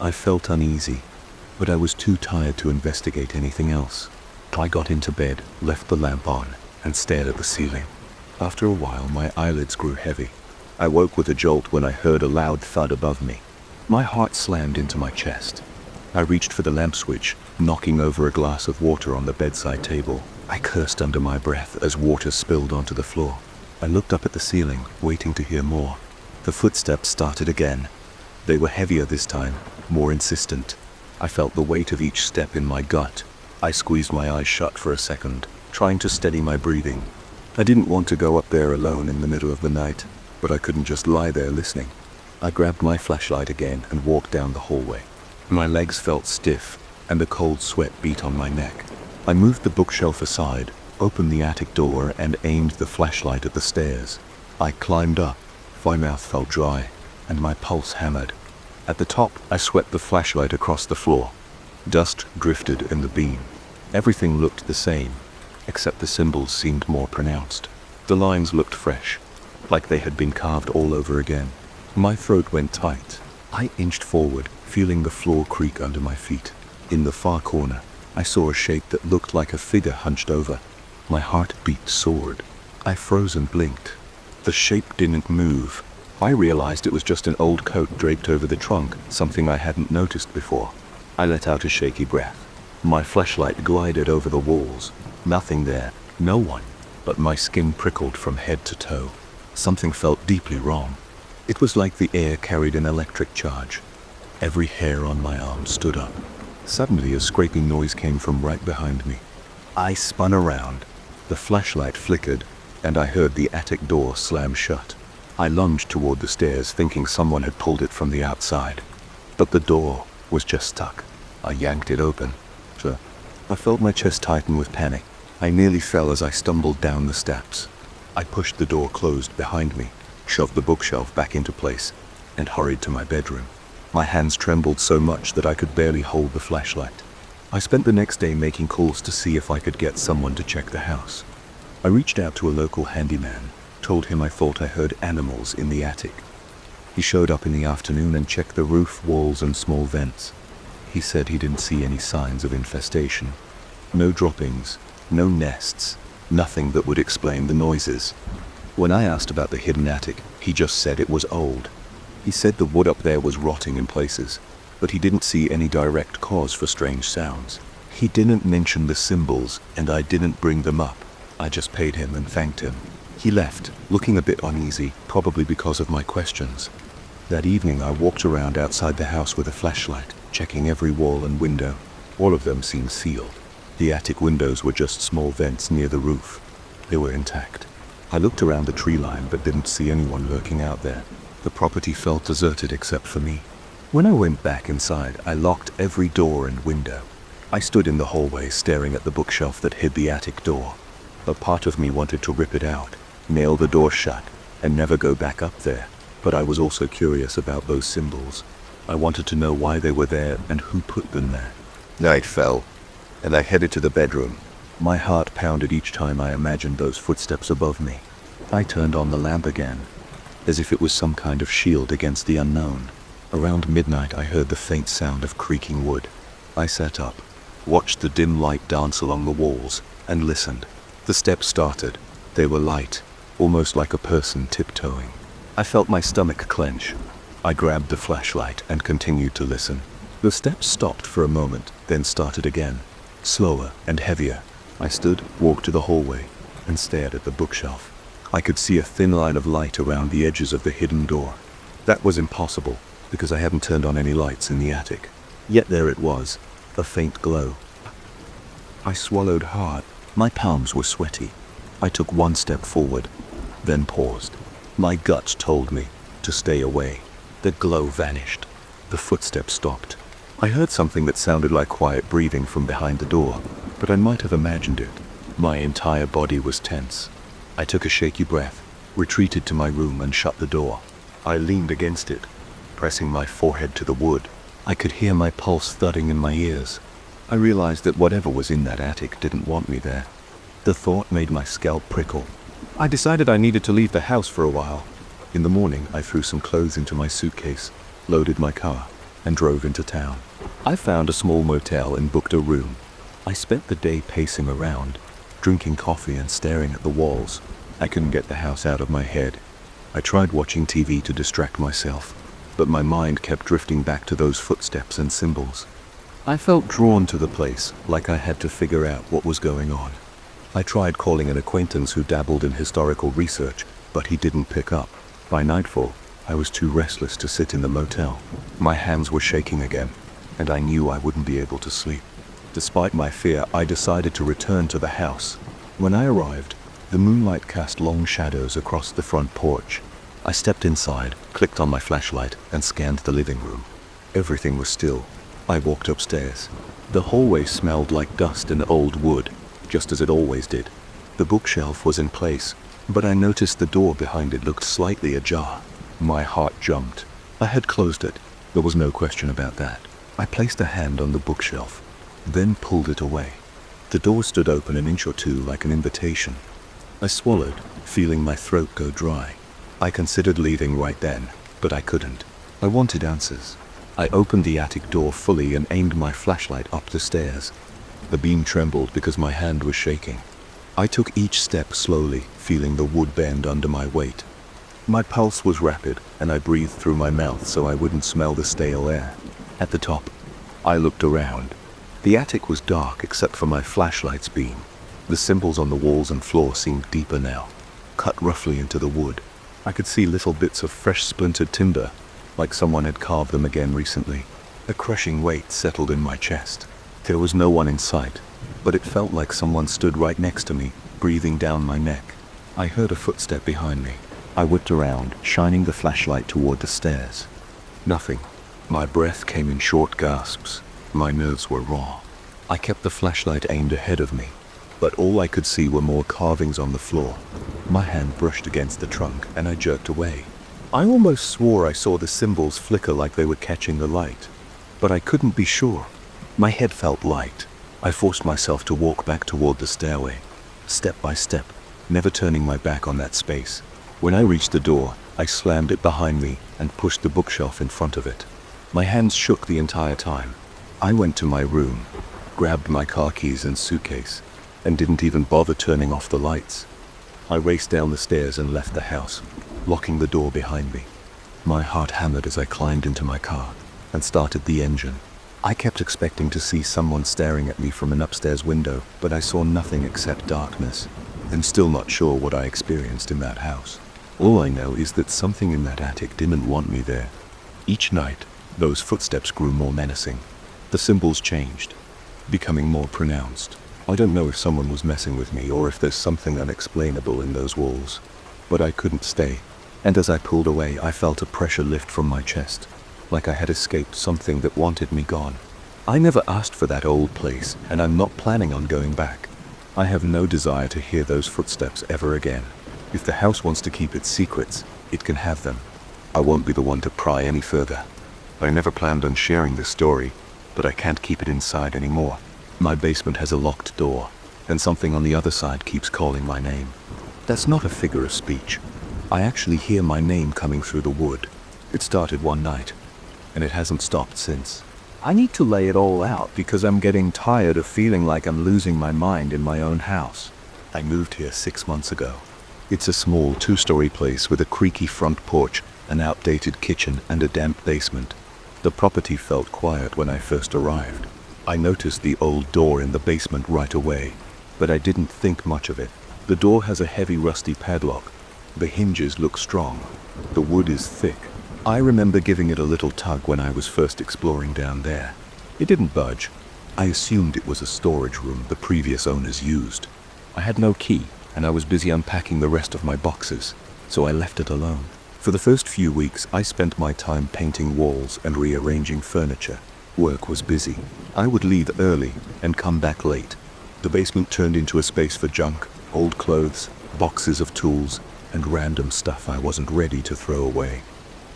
I felt uneasy, but I was too tired to investigate anything else. I got into bed, left the lamp on, and stared at the ceiling. After a while, my eyelids grew heavy. I woke with a jolt when I heard a loud thud above me. My heart slammed into my chest. I reached for the lamp switch, knocking over a glass of water on the bedside table. I cursed under my breath as water spilled onto the floor. I looked up at the ceiling, waiting to hear more. The footsteps started again. They were heavier this time, more insistent. I felt the weight of each step in my gut. I squeezed my eyes shut for a second, trying to steady my breathing. I didn't want to go up there alone in the middle of the night, but I couldn't just lie there listening. I grabbed my flashlight again and walked down the hallway. My legs felt stiff, and the cold sweat beat on my neck. I moved the bookshelf aside, opened the attic door, and aimed the flashlight at the stairs. I climbed up. My mouth felt dry, and my pulse hammered. At the top, I swept the flashlight across the floor. Dust drifted in the beam. Everything looked the same, except the symbols seemed more pronounced. The lines looked fresh, like they had been carved all over again. My throat went tight. I inched forward, feeling the floor creak under my feet. In the far corner, I saw a shape that looked like a figure hunched over. My heartbeat soared. I froze and blinked. The shape didn't move. I realized it was just an old coat draped over the trunk, something I hadn't noticed before. I let out a shaky breath. My flashlight glided over the walls. Nothing there, no one, but my skin prickled from head to toe. Something felt deeply wrong. It was like the air carried an electric charge. Every hair on my arm stood up. Suddenly, a scraping noise came from right behind me. I spun around. The flashlight flickered, and I heard the attic door slam shut. I lunged toward the stairs, thinking someone had pulled it from the outside. But the door was just stuck. I yanked it open. I felt my chest tighten with panic. I nearly fell as I stumbled down the steps. I pushed the door closed behind me, shoved the bookshelf back into place, and hurried to my bedroom. My hands trembled so much that I could barely hold the flashlight. I spent the next day making calls to see if I could get someone to check the house. I reached out to a local handyman, told him I thought I heard animals in the attic. He showed up in the afternoon and checked the roof, walls, and small vents. He said he didn't see any signs of infestation. No droppings, no nests, nothing that would explain the noises. When I asked about the hidden attic, he just said it was old. He said the wood up there was rotting in places, but he didn't see any direct cause for strange sounds. He didn't mention the symbols, and I didn't bring them up. I just paid him and thanked him. He left, looking a bit uneasy, probably because of my questions. That evening I walked around outside the house with a flashlight, checking every wall and window. All of them seemed sealed. The attic windows were just small vents near the roof. They were intact. I looked around the tree line but didn't see anyone lurking out there. The property felt deserted except for me. When I went back inside, I locked every door and window. I stood in the hallway staring at the bookshelf that hid the attic door. A part of me wanted to rip it out, nail the door shut, and never go back up there. But I was also curious about those symbols. I wanted to know why they were there and who put them there. Night fell, and I headed to the bedroom. My heart pounded each time I imagined those footsteps above me. I turned on the lamp again, as if it was some kind of shield against the unknown. Around midnight I heard the faint sound of creaking wood. I sat up, watched the dim light dance along the walls, and listened. The steps started. They were light, almost like a person tiptoeing. I felt my stomach clench. I grabbed the flashlight and continued to listen. The steps stopped for a moment, then started again, slower and heavier. I stood, walked to the hallway, and stared at the bookshelf. I could see a thin line of light around the edges of the hidden door. That was impossible, because I hadn't turned on any lights in the attic. Yet there it was, a faint glow. I swallowed hard. My palms were sweaty. I took one step forward, then paused. My guts told me to stay away. The glow vanished. The footsteps stopped. I heard something that sounded like quiet breathing from behind the door, but I might have imagined it. My entire body was tense. I took a shaky breath, retreated to my room and shut the door. I leaned against it, pressing my forehead to the wood. I could hear my pulse thudding in my ears. I realized that whatever was in that attic didn't want me there. The thought made my scalp prickle. I decided I needed to leave the house for a while. In the morning, I threw some clothes into my suitcase, loaded my car, and drove into town. I found a small motel and booked a room. I spent the day pacing around, drinking coffee and staring at the walls. I couldn't get the house out of my head. I tried watching TV to distract myself, but my mind kept drifting back to those footsteps and symbols. I felt drawn to the place, like I had to figure out what was going on. I tried calling an acquaintance who dabbled in historical research, but he didn't pick up. By nightfall, I was too restless to sit in the motel. My hands were shaking again, and I knew I wouldn't be able to sleep. Despite my fear, I decided to return to the house. When I arrived, the moonlight cast long shadows across the front porch. I stepped inside, clicked on my flashlight, and scanned the living room. Everything was still. I walked upstairs. The hallway smelled like dust and old wood, just as it always did. The bookshelf was in place, but I noticed the door behind it looked slightly ajar. My heart jumped. I had closed it. There was no question about that. I placed a hand on the bookshelf, then pulled it away. The door stood open an inch or two like an invitation. I swallowed, feeling my throat go dry. I considered leaving right then, but I couldn't. I wanted answers. I opened the attic door fully and aimed my flashlight up the stairs. The beam trembled because my hand was shaking. I took each step slowly, feeling the wood bend under my weight. My pulse was rapid, and I breathed through my mouth so I wouldn't smell the stale air. At the top, I looked around. The attic was dark except for my flashlight's beam. The symbols on the walls and floor seemed deeper now, cut roughly into the wood. I could see little bits of fresh splintered timber, like someone had carved them again recently. A crushing weight settled in my chest. There was no one in sight, but it felt like someone stood right next to me, breathing down my neck. I heard a footstep behind me. I whipped around, shining the flashlight toward the stairs. Nothing. My breath came in short gasps. My nerves were raw. I kept the flashlight aimed ahead of me, but all I could see were more carvings on the floor. My hand brushed against the trunk, and I jerked away. I almost swore I saw the symbols flicker like they were catching the light, but I couldn't be sure. My head felt light. I forced myself to walk back toward the stairway, step by step, never turning my back on that space. When I reached the door, I slammed it behind me and pushed the bookshelf in front of it. My hands shook the entire time. I went to my room, grabbed my car keys and suitcase, and didn't even bother turning off the lights. I raced down the stairs and left the house, locking the door behind me. My heart hammered as I climbed into my car and started the engine. I kept expecting to see someone staring at me from an upstairs window, but I saw nothing except darkness. I'm still not sure what I experienced in that house. All I know is that something in that attic didn't want me there. Each night, those footsteps grew more menacing. The symbols changed, becoming more pronounced. I don't know if someone was messing with me or if there's something unexplainable in those walls, but I couldn't stay. And as I pulled away, I felt a pressure lift from my chest, like I had escaped something that wanted me gone. I never asked for that old place, and I'm not planning on going back. I have no desire to hear those footsteps ever again. If the house wants to keep its secrets, it can have them. I won't be the one to pry any further. I never planned on sharing this story, but I can't keep it inside anymore. My basement has a locked door, and something on the other side keeps calling my name. That's not a figure of speech. I actually hear my name coming through the wood. It started one night, and it hasn't stopped since. I need to lay it all out because I'm getting tired of feeling like I'm losing my mind in my own house. I moved here 6 months ago. It's a small 2-story place with a creaky front porch, an outdated kitchen, and a damp basement. The property felt quiet when I first arrived. I noticed the old door in the basement right away, but I didn't think much of it. The door has a heavy rusty padlock. The hinges look strong. The wood is thick. I remember giving it a little tug when I was first exploring down there. It didn't budge. I assumed it was a storage room the previous owners used. I had no key, and I was busy unpacking the rest of my boxes, so I left it alone. For the first few weeks, I spent my time painting walls and rearranging furniture. Work was busy. I would leave early and come back late. The basement turned into a space for junk, old clothes, boxes of tools, and random stuff I wasn't ready to throw away.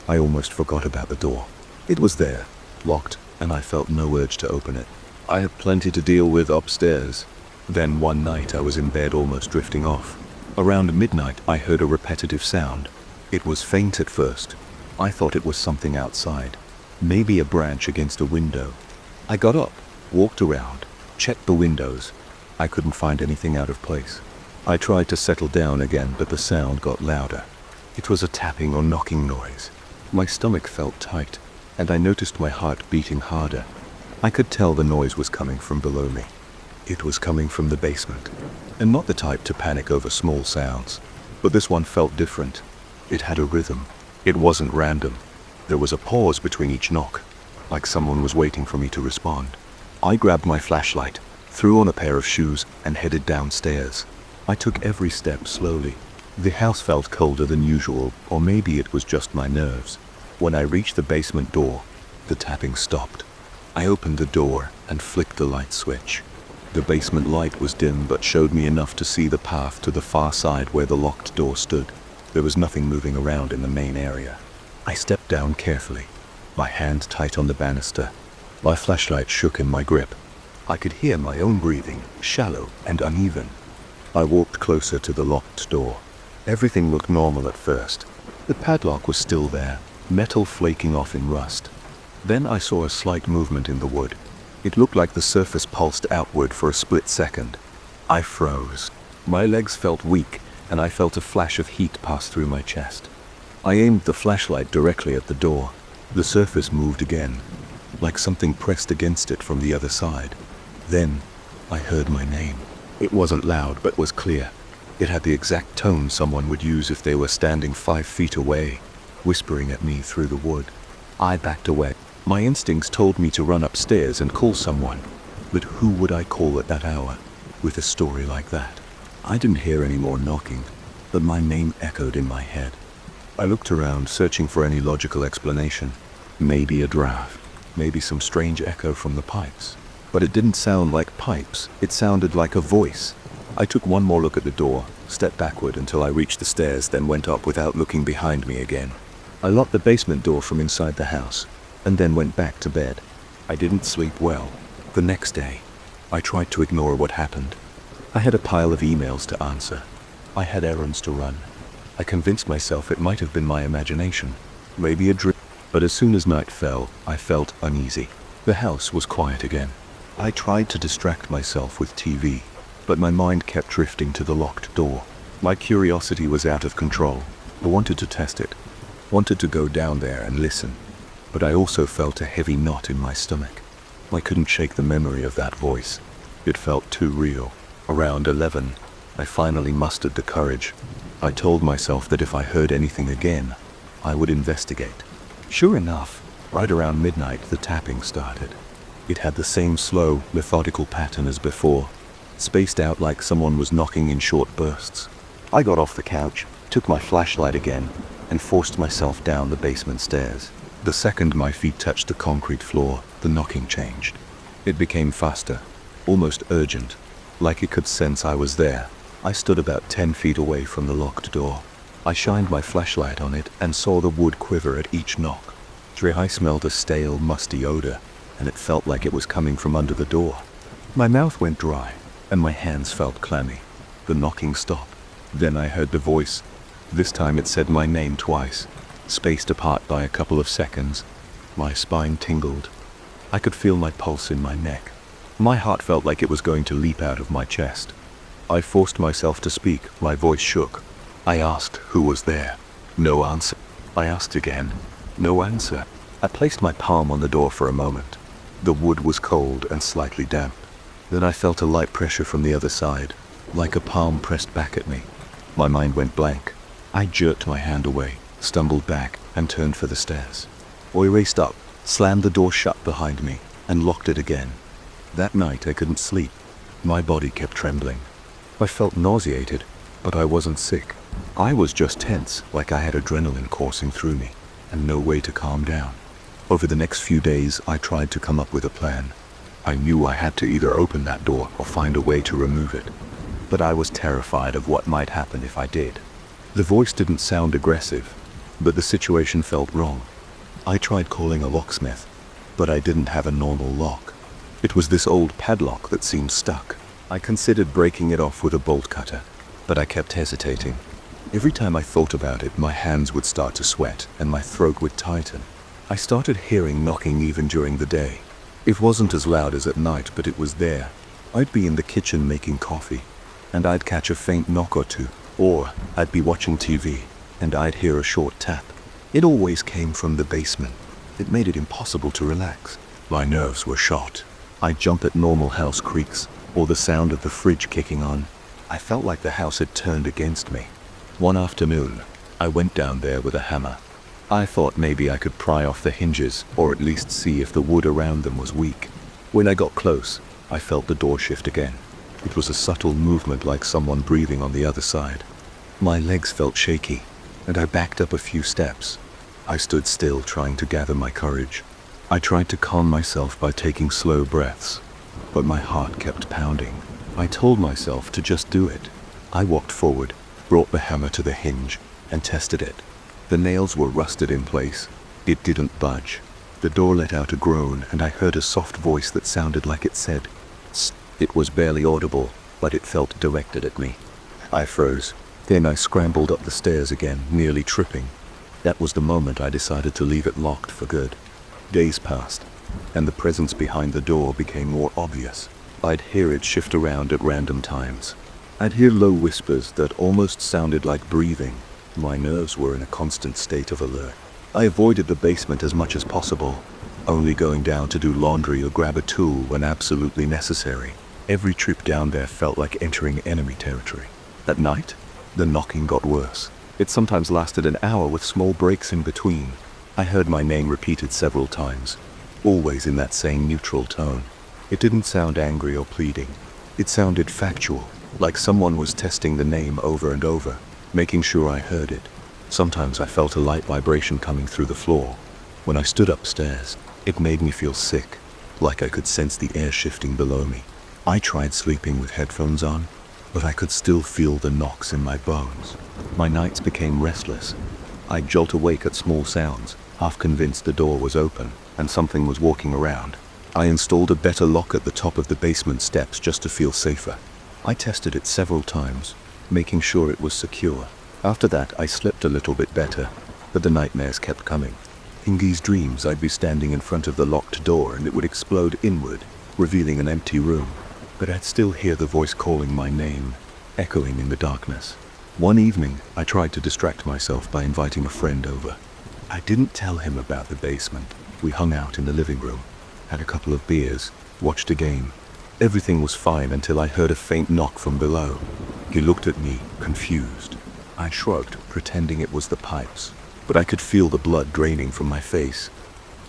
I almost forgot about the door. It was there, locked, and I felt no urge to open it. I had plenty to deal with upstairs. Then one night I was in bed almost drifting off. Around midnight I heard a repetitive sound. It was faint at first. I thought it was something outside, maybe a branch against a window. I got up, walked around, checked the windows. I couldn't find anything out of place. I tried to settle down again, but the sound got louder. It was a tapping or knocking noise. My stomach felt tight, and I noticed my heart beating harder. I could tell the noise was coming from below me. It was coming from the basement, and not the type to panic over small sounds. But this one felt different. It had a rhythm. It wasn't random. There was a pause between each knock, like someone was waiting for me to respond. I grabbed my flashlight, threw on a pair of shoes, and headed downstairs. I took every step slowly. The house felt colder than usual, or maybe it was just my nerves. When I reached the basement door, the tapping stopped. I opened the door and flicked the light switch. The basement light was dim but showed me enough to see the path to the far side where the locked door stood. There was nothing moving around in the main area. I stepped down carefully, my hand tight on the banister. My flashlight shook in my grip. I could hear my own breathing, shallow and uneven. I walked closer to the locked door. Everything looked normal at first. The padlock was still there, metal flaking off in rust. Then I saw a slight movement in the wood. It looked like the surface pulsed outward for a split second. I froze. My legs felt weak, and I felt a flash of heat pass through my chest. I aimed the flashlight directly at the door. The surface moved again, like something pressed against it from the other side. Then I heard my name. It wasn't loud, but was clear. It had the exact tone someone would use if they were standing 5 feet away, whispering at me through the wood. I backed away. My instincts told me to run upstairs and call someone. But who would I call at that hour, with a story like that? I didn't hear any more knocking, but my name echoed in my head. I looked around, searching for any logical explanation. Maybe a draft, maybe some strange echo from the pipes. But it didn't sound like pipes, it sounded like a voice. I took one more look at the door, stepped backward until I reached the stairs, then went up without looking behind me again. I locked the basement door from inside the house, and then went back to bed. I didn't sleep well. The next day, I tried to ignore what happened. I had a pile of emails to answer. I had errands to run. I convinced myself it might have been my imagination, maybe a dream. But as soon as night fell, I felt uneasy. The house was quiet again. I tried to distract myself with TV, but my mind kept drifting to the locked door. My curiosity was out of control. I wanted to test it, wanted to go down there and listen. But I also felt a heavy knot in my stomach. I couldn't shake the memory of that voice. It felt too real. Around 11, I finally mustered the courage. I told myself that if I heard anything again, I would investigate. Sure enough, right around midnight, the tapping started. It had the same slow, methodical pattern as before, spaced out like someone was knocking in short bursts. I got off the couch, took my flashlight again, and forced myself down the basement stairs. The second my feet touched the concrete floor, the knocking changed. It became faster, almost urgent, like it could sense I was there. I stood about 10 feet away from the locked door. I shined my flashlight on it and saw the wood quiver at each knock. I smelled a stale, musty odor, and it felt like it was coming from under the door. My mouth went dry, and my hands felt clammy. The knocking stopped. Then I heard the voice. This time it said my name twice, spaced apart by a couple of seconds. My spine tingled. I could feel my pulse in my neck. My heart felt like it was going to leap out of my chest. I forced myself to speak. My voice shook. I asked who was there. No answer. I asked again. No answer. I placed my palm on the door for a moment. The wood was cold and slightly damp. Then I felt a light pressure from the other side, like a palm pressed back at me. My mind went blank. I jerked my hand away, stumbled back, and turned for the stairs. I raced up, slammed the door shut behind me, and locked it again. That night I couldn't sleep. My body kept trembling. I felt nauseated, but I wasn't sick. I was just tense, like I had adrenaline coursing through me, and no way to calm down. Over the next few days, I tried to come up with a plan. I knew I had to either open that door or find a way to remove it. But I was terrified of what might happen if I did. The voice didn't sound aggressive, but the situation felt wrong. I tried calling a locksmith, but I didn't have a normal lock. It was this old padlock that seemed stuck. I considered breaking it off with a bolt cutter, but I kept hesitating. Every time I thought about it, my hands would start to sweat and my throat would tighten. I started hearing knocking even during the day. It wasn't as loud as at night, but it was there. I'd be in the kitchen making coffee, and I'd catch a faint knock or two. Or I'd be watching TV, and I'd hear a short tap. It always came from the basement. It made it impossible to relax. My nerves were shot. I'd jump at normal house creaks, or the sound of the fridge kicking on. I felt like the house had turned against me. One afternoon, I went down there with a hammer. I thought maybe I could pry off the hinges, or at least see if the wood around them was weak. When I got close, I felt the door shift again. It was a subtle movement like someone breathing on the other side. My legs felt shaky, and I backed up a few steps. I stood still, trying to gather my courage. I tried to calm myself by taking slow breaths, but my heart kept pounding. I told myself to just do it. I walked forward, brought the hammer to the hinge, and tested it. The nails were rusted in place. It didn't budge. The door let out a groan, and I heard a soft voice that sounded like it said, "Sst." It was barely audible, but it felt directed at me. I froze. Then I scrambled up the stairs again, nearly tripping. That was the moment I decided to leave it locked for good. Days passed, and the presence behind the door became more obvious. I'd hear it shift around at random times. I'd hear low whispers that almost sounded like breathing. My nerves were in a constant state of alert. I avoided the basement as much as possible, only going down to do laundry or grab a tool when absolutely necessary. Every trip down there felt like entering enemy territory. At night, the knocking got worse. It sometimes lasted an hour with small breaks in between. I heard my name repeated several times, always in that same neutral tone. It didn't sound angry or pleading. It sounded factual, like someone was testing the name over and over, making sure I heard it. Sometimes I felt a light vibration coming through the floor. When I stood upstairs, it made me feel sick, like I could sense the air shifting below me. I tried sleeping with headphones on, but I could still feel the knocks in my bones. My nights became restless. I'd jolt awake at small sounds, half convinced the door was open and something was walking around. I installed a better lock at the top of the basement steps just to feel safer. I tested it several times, making sure it was secure. After that, I slept a little bit better, but the nightmares kept coming. In these dreams, I'd be standing in front of the locked door and it would explode inward, revealing an empty room. But I'd still hear the voice calling my name, echoing in the darkness. One evening, I tried to distract myself by inviting a friend over. I didn't tell him about the basement. We hung out in the living room, had a couple of beers, watched a game. Everything was fine until I heard a faint knock from below. He looked at me, confused. I shrugged, pretending it was the pipes, but I could feel the blood draining from my face.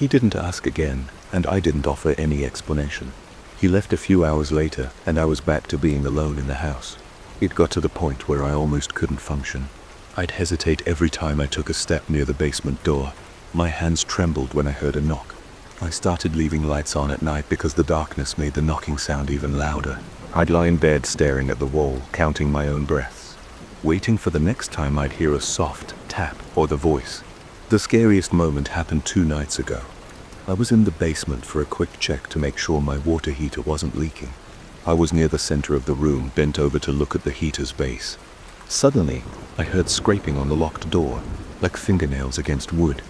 He didn't ask again, and I didn't offer any explanation. He left a few hours later, and I was back to being alone in the house. It got to the point where I almost couldn't function. I'd hesitate every time I took a step near the basement door. My hands trembled when I heard a knock. I started leaving lights on at night because the darkness made the knocking sound even louder. I'd lie in bed staring at the wall, counting my own breaths, waiting for the next time I'd hear a soft tap or the voice. The scariest moment happened 2 nights ago. I was in the basement for a quick check to make sure my water heater wasn't leaking. I was near the center of the room, bent over to look at the heater's base. Suddenly, I heard scraping on the locked door, like fingernails against wood.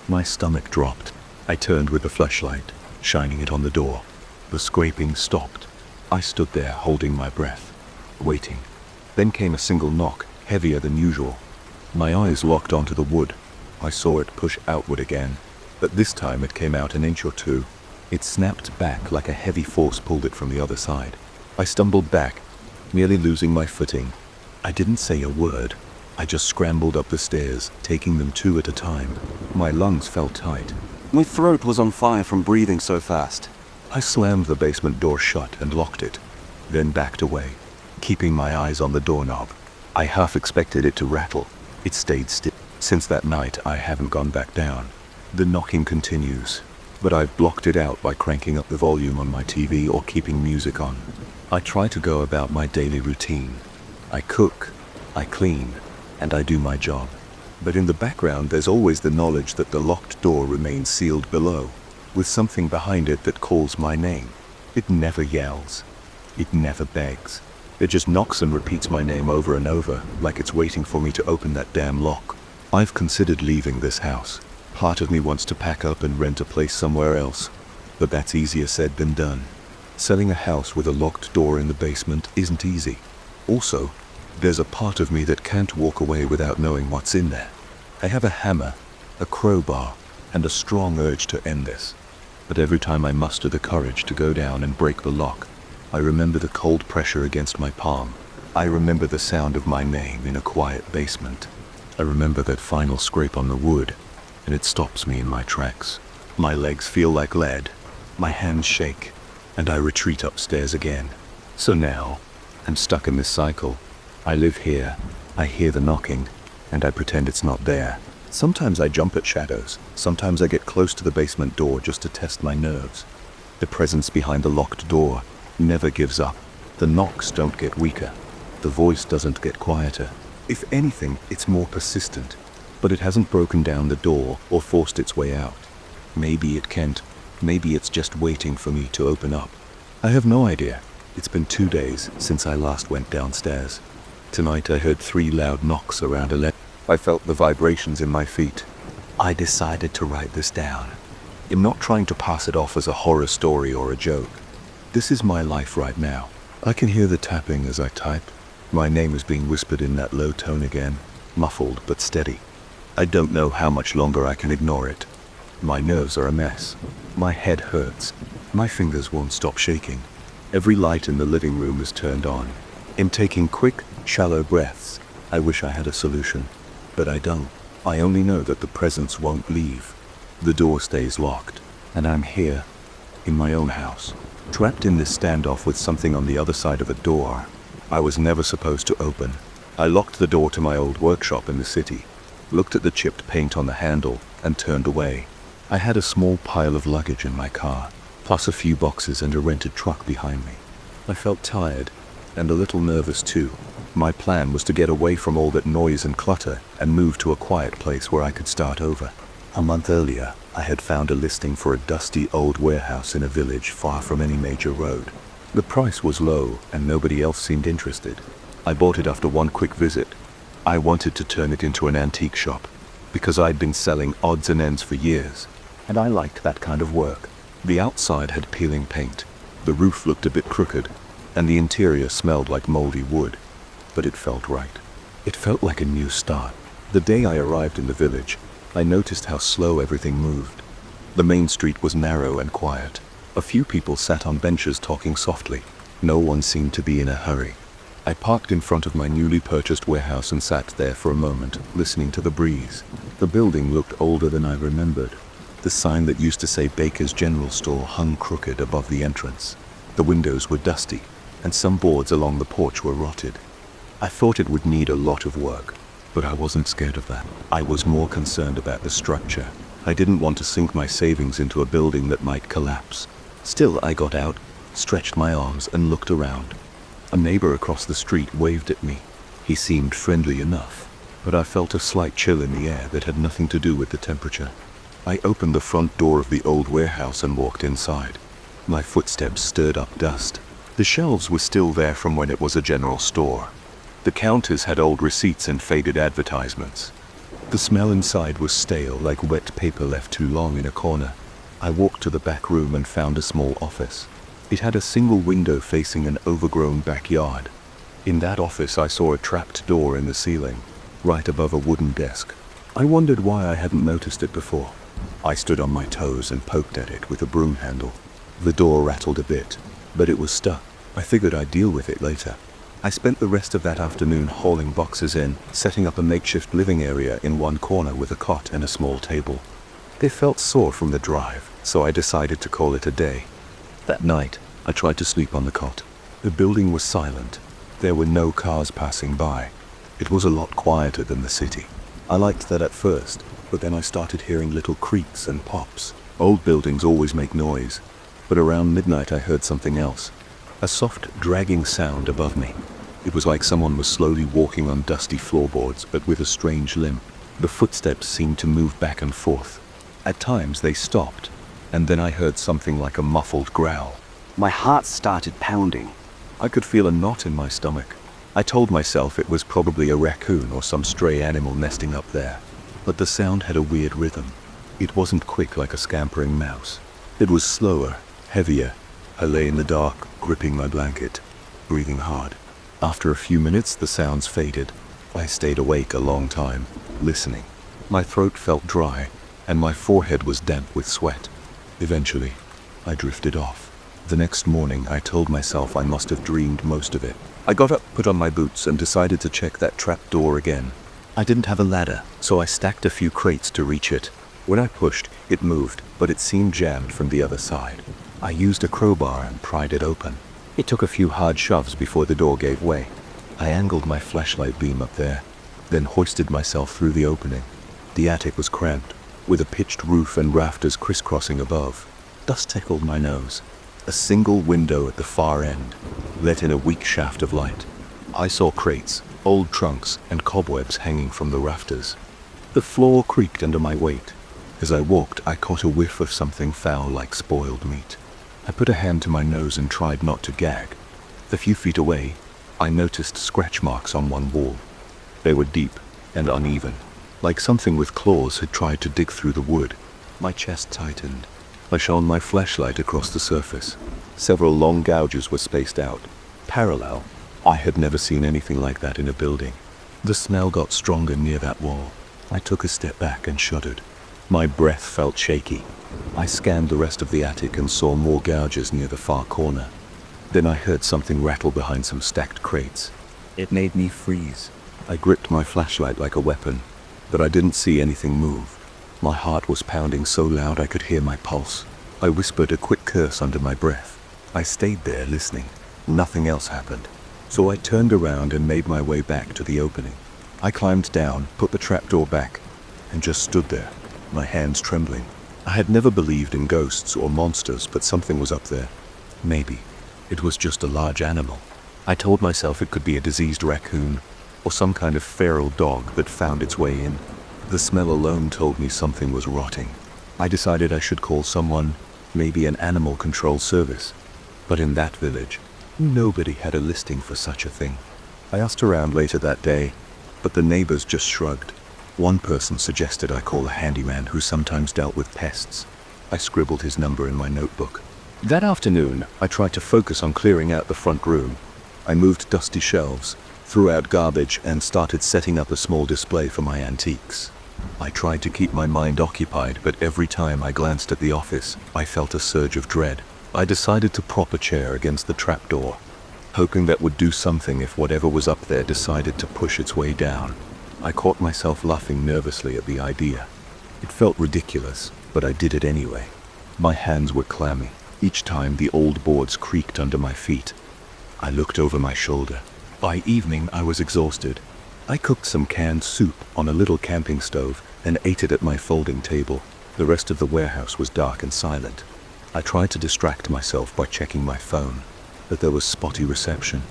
My stomach dropped. I turned with the flashlight, shining it on the door. The scraping stopped. I stood there holding my breath, waiting. Then came a single knock, heavier than usual. My eyes locked onto the wood. I saw it push outward again, but this time it came out an inch or two. It snapped back like a heavy force pulled it from the other side. I stumbled back, nearly losing my footing. I didn't say a word. I just scrambled up the stairs, taking them two at a time. My lungs felt tight. My throat was on fire from breathing so fast. I slammed the basement door shut and locked it, then backed away, keeping my eyes on the doorknob. I half expected it to rattle. It stayed still. Since that night, I haven't gone back down. The knocking continues, but I've blocked it out by cranking up the volume on my TV or keeping music on. I try to go about my daily routine. I cook, I clean, and I do my job. But in the background, there's always the knowledge that the locked door remains sealed below, with something behind it that calls my name. It never yells. It never begs. It just knocks and repeats my name over and over, like it's waiting for me to open that damn lock. I've considered leaving this house. Part of me wants to pack up and rent a place somewhere else, but that's easier said than done. Selling a house with a locked door in the basement isn't easy. Also, there's a part of me that can't walk away without knowing what's in there. I have a hammer, a crowbar, and a strong urge to end this. But every time I muster the courage to go down and break the lock, I remember the cold pressure against my palm. I remember the sound of my name in a quiet basement. I remember that final scrape on the wood, and it stops me in my tracks. My legs feel like lead, my hands shake, and I retreat upstairs again. So now, I'm stuck in this cycle. I live here, I hear the knocking, and I pretend it's not there. Sometimes I jump at shadows, sometimes I get close to the basement door just to test my nerves. The presence behind the locked door never gives up. The knocks don't get weaker. The voice doesn't get quieter. If anything, it's more persistent. But it hasn't broken down the door or forced its way out. Maybe it can't. Maybe it's just waiting for me to open up. I have no idea. It's been 2 days since I last went downstairs. Tonight I heard 3 loud knocks around 11. I felt the vibrations in my feet. I decided to write this down. I'm not trying to pass it off as a horror story or a joke. This is my life right now. I can hear the tapping as I type. My name is being whispered in that low tone again, muffled but steady. I don't know how much longer I can ignore it. My nerves are a mess. My head hurts. My fingers won't stop shaking. Every light in the living room is turned on. I'm taking quick, shallow breaths. I wish I had a solution, but I don't. I only know that the presence won't leave. The door stays locked, and I'm here, in my own house, trapped in this standoff with something on the other side of a door I was never supposed to open. I locked the door to my old workshop in the city, looked at the chipped paint on the handle, and turned away. I had a small pile of luggage in my car, plus a few boxes and a rented truck behind me. I felt tired, and a little nervous too. My plan was to get away from all that noise and clutter and move to a quiet place where I could start over. A month earlier, I had found a listing for a dusty old warehouse in a village far from any major road. The price was low, and nobody else seemed interested. I bought it after one quick visit. I wanted to turn it into an antique shop, because I'd been selling odds and ends for years, and I liked that kind of work. The outside had peeling paint, the roof looked a bit crooked, and the interior smelled like moldy wood. But it felt right. It felt like a new start. The day I arrived in the village, I noticed how slow everything moved. The main street was narrow and quiet. A few people sat on benches talking softly. No one seemed to be in a hurry. I parked in front of my newly purchased warehouse and sat there for a moment, listening to the breeze. The building looked older than I remembered. The sign that used to say Baker's General Store hung crooked above the entrance. The windows were dusty, and some boards along the porch were rotted. I thought it would need a lot of work, but I wasn't scared of that. I was more concerned about the structure. I didn't want to sink my savings into a building that might collapse. Still, I got out, stretched my arms, and looked around. A neighbor across the street waved at me. He seemed friendly enough, but I felt a slight chill in the air that had nothing to do with the temperature. I opened the front door of the old warehouse and walked inside. My footsteps stirred up dust. The shelves were still there from when it was a general store. The counters had old receipts and faded advertisements. The smell inside was stale, like wet paper left too long in a corner. I walked to the back room and found a small office. It had a single window facing an overgrown backyard. In that office I saw a trapped door in the ceiling, right above a wooden desk. I wondered why I hadn't noticed it before. I stood on my toes and poked at it with a broom handle. The door rattled a bit, but it was stuck. I figured I'd deal with it later. I spent the rest of that afternoon hauling boxes in, setting up a makeshift living area in one corner with a cot and a small table. They felt sore from the drive, so I decided to call it a day. That night, I tried to sleep on the cot. The building was silent. There were no cars passing by. It was a lot quieter than the city. I liked that at first, but then I started hearing little creaks and pops. Old buildings always make noise, but around midnight I heard something else. A soft, dragging sound above me. It was like someone was slowly walking on dusty floorboards, but with a strange limp. The footsteps seemed to move back and forth. At times they stopped, and then I heard something like a muffled growl. My heart started pounding. I could feel a knot in my stomach. I told myself it was probably a raccoon or some stray animal nesting up there. But the sound had a weird rhythm. It wasn't quick like a scampering mouse. It was slower, heavier. I lay in the dark, gripping my blanket, breathing hard. After a few minutes, the sounds faded. I stayed awake a long time, listening. My throat felt dry, and my forehead was damp with sweat. Eventually, I drifted off. The next morning, I told myself I must have dreamed most of it. I got up, put on my boots, and decided to check that trap door again. I didn't have a ladder, so I stacked a few crates to reach it. When I pushed, it moved, but it seemed jammed from the other side. I used a crowbar and pried it open. It took a few hard shoves before the door gave way. I angled my flashlight beam up there, then hoisted myself through the opening. The attic was cramped, with a pitched roof and rafters crisscrossing above. Dust tickled my nose. A single window at the far end let in a weak shaft of light. I saw crates, old trunks, and cobwebs hanging from the rafters. The floor creaked under my weight. As I walked, I caught a whiff of something foul like spoiled meat. I put a hand to my nose and tried not to gag. A few feet away, I noticed scratch marks on one wall. They were deep and uneven, like something with claws had tried to dig through the wood. My chest tightened. I shone my flashlight across the surface. Several long gouges were spaced out, parallel. I had never seen anything like that in a building. The smell got stronger near that wall. I took a step back and shuddered. My breath felt shaky. I scanned the rest of the attic and saw more gouges near the far corner. Then I heard something rattle behind some stacked crates. It made me freeze. I gripped my flashlight like a weapon, but I didn't see anything move. My heart was pounding so loud I could hear my pulse. I whispered a quick curse under my breath. I stayed there listening. Nothing else happened. So I turned around and made my way back to the opening. I climbed down, put the trapdoor back, and just stood there, my hands trembling. I had never believed in ghosts or monsters, but something was up there. Maybe it was just a large animal. I told myself it could be a diseased raccoon or some kind of feral dog that found its way in. The smell alone told me something was rotting. I decided I should call someone, maybe an animal control service. But in that village, nobody had a listing for such a thing. I asked around later that day, but the neighbors just shrugged. One person suggested I call a handyman who sometimes dealt with pests. I scribbled his number in my notebook. That afternoon, I tried to focus on clearing out the front room. I moved dusty shelves, threw out garbage, and started setting up a small display for my antiques. I tried to keep my mind occupied, but every time I glanced at the office, I felt a surge of dread. I decided to prop a chair against the trapdoor, hoping that would do something if whatever was up there decided to push its way down. I caught myself laughing nervously at the idea. It felt ridiculous, but I did it anyway. My hands were clammy. Each time the old boards creaked under my feet. I looked over my shoulder. By evening, I was exhausted. I cooked some canned soup on a little camping stove and ate it at my folding table. The rest of the warehouse was dark and silent. I tried to distract myself by checking my phone, but there was spotty reception.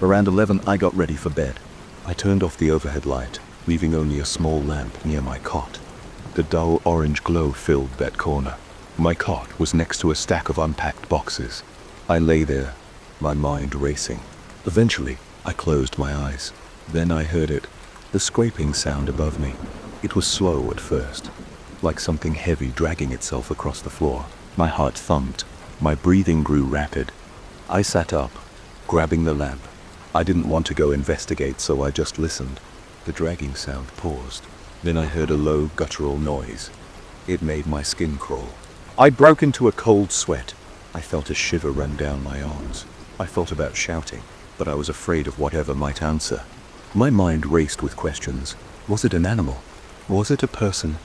Around 11, I got ready for bed. I turned off the overhead light, leaving only a small lamp near my cot. The dull orange glow filled that corner. My cot was next to a stack of unpacked boxes. I lay there, my mind racing. Eventually, I closed my eyes. Then I heard it, the scraping sound above me. It was slow at first, like something heavy dragging itself across the floor. My heart thumped. My breathing grew rapid. I sat up, grabbing the lamp. I didn't want to go investigate, so I just listened. The dragging sound paused. Then I heard a low, guttural noise. It made my skin crawl. I broke into a cold sweat. I felt a shiver run down my arms. I thought about shouting, but I was afraid of whatever might answer. My mind raced with questions. Was it an animal? Was it a person?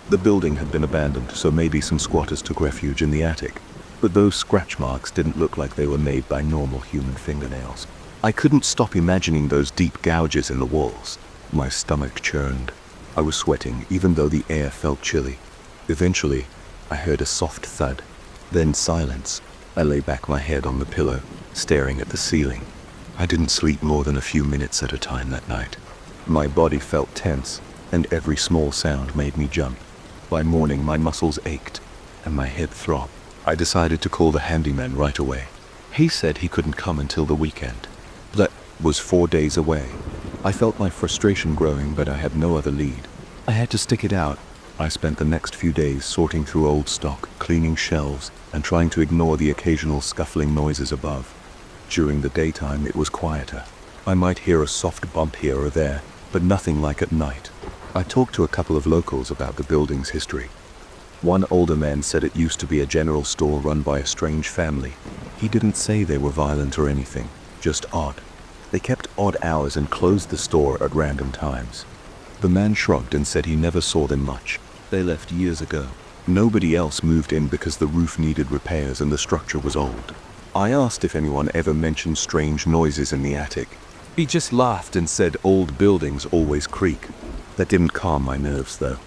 The building had been abandoned, so maybe some squatters took refuge in the attic. But those scratch marks didn't look like they were made by normal human fingernails. I couldn't stop imagining those deep gouges in the walls. My stomach churned. I was sweating, even though the air felt chilly. Eventually, I heard a soft thud. Then silence. I lay back my head on the pillow, staring at the ceiling. I didn't sleep more than a few minutes at a time that night. My body felt tense, and every small sound made me jump. By morning, my muscles ached, and my head throbbed. I decided to call the handyman right away. He said he couldn't come until the weekend. That was 4 days away. I felt my frustration growing, but I had no other lead. I had to stick it out. I spent the next few days sorting through old stock, cleaning shelves, and trying to ignore the occasional scuffling noises above. During the daytime, it was quieter. I might hear a soft bump here or there, but nothing like at night. I talked to a couple of locals about the building's history. One older man said it used to be a general store run by a strange family. He didn't say they were violent or anything, just odd. They kept odd hours and closed the store at random times. The man shrugged and said he never saw them much. They left years ago. Nobody else moved in because the roof needed repairs and the structure was old. I asked if anyone ever mentioned strange noises in the attic. He just laughed and said old buildings always creak. That didn't calm my nerves, though.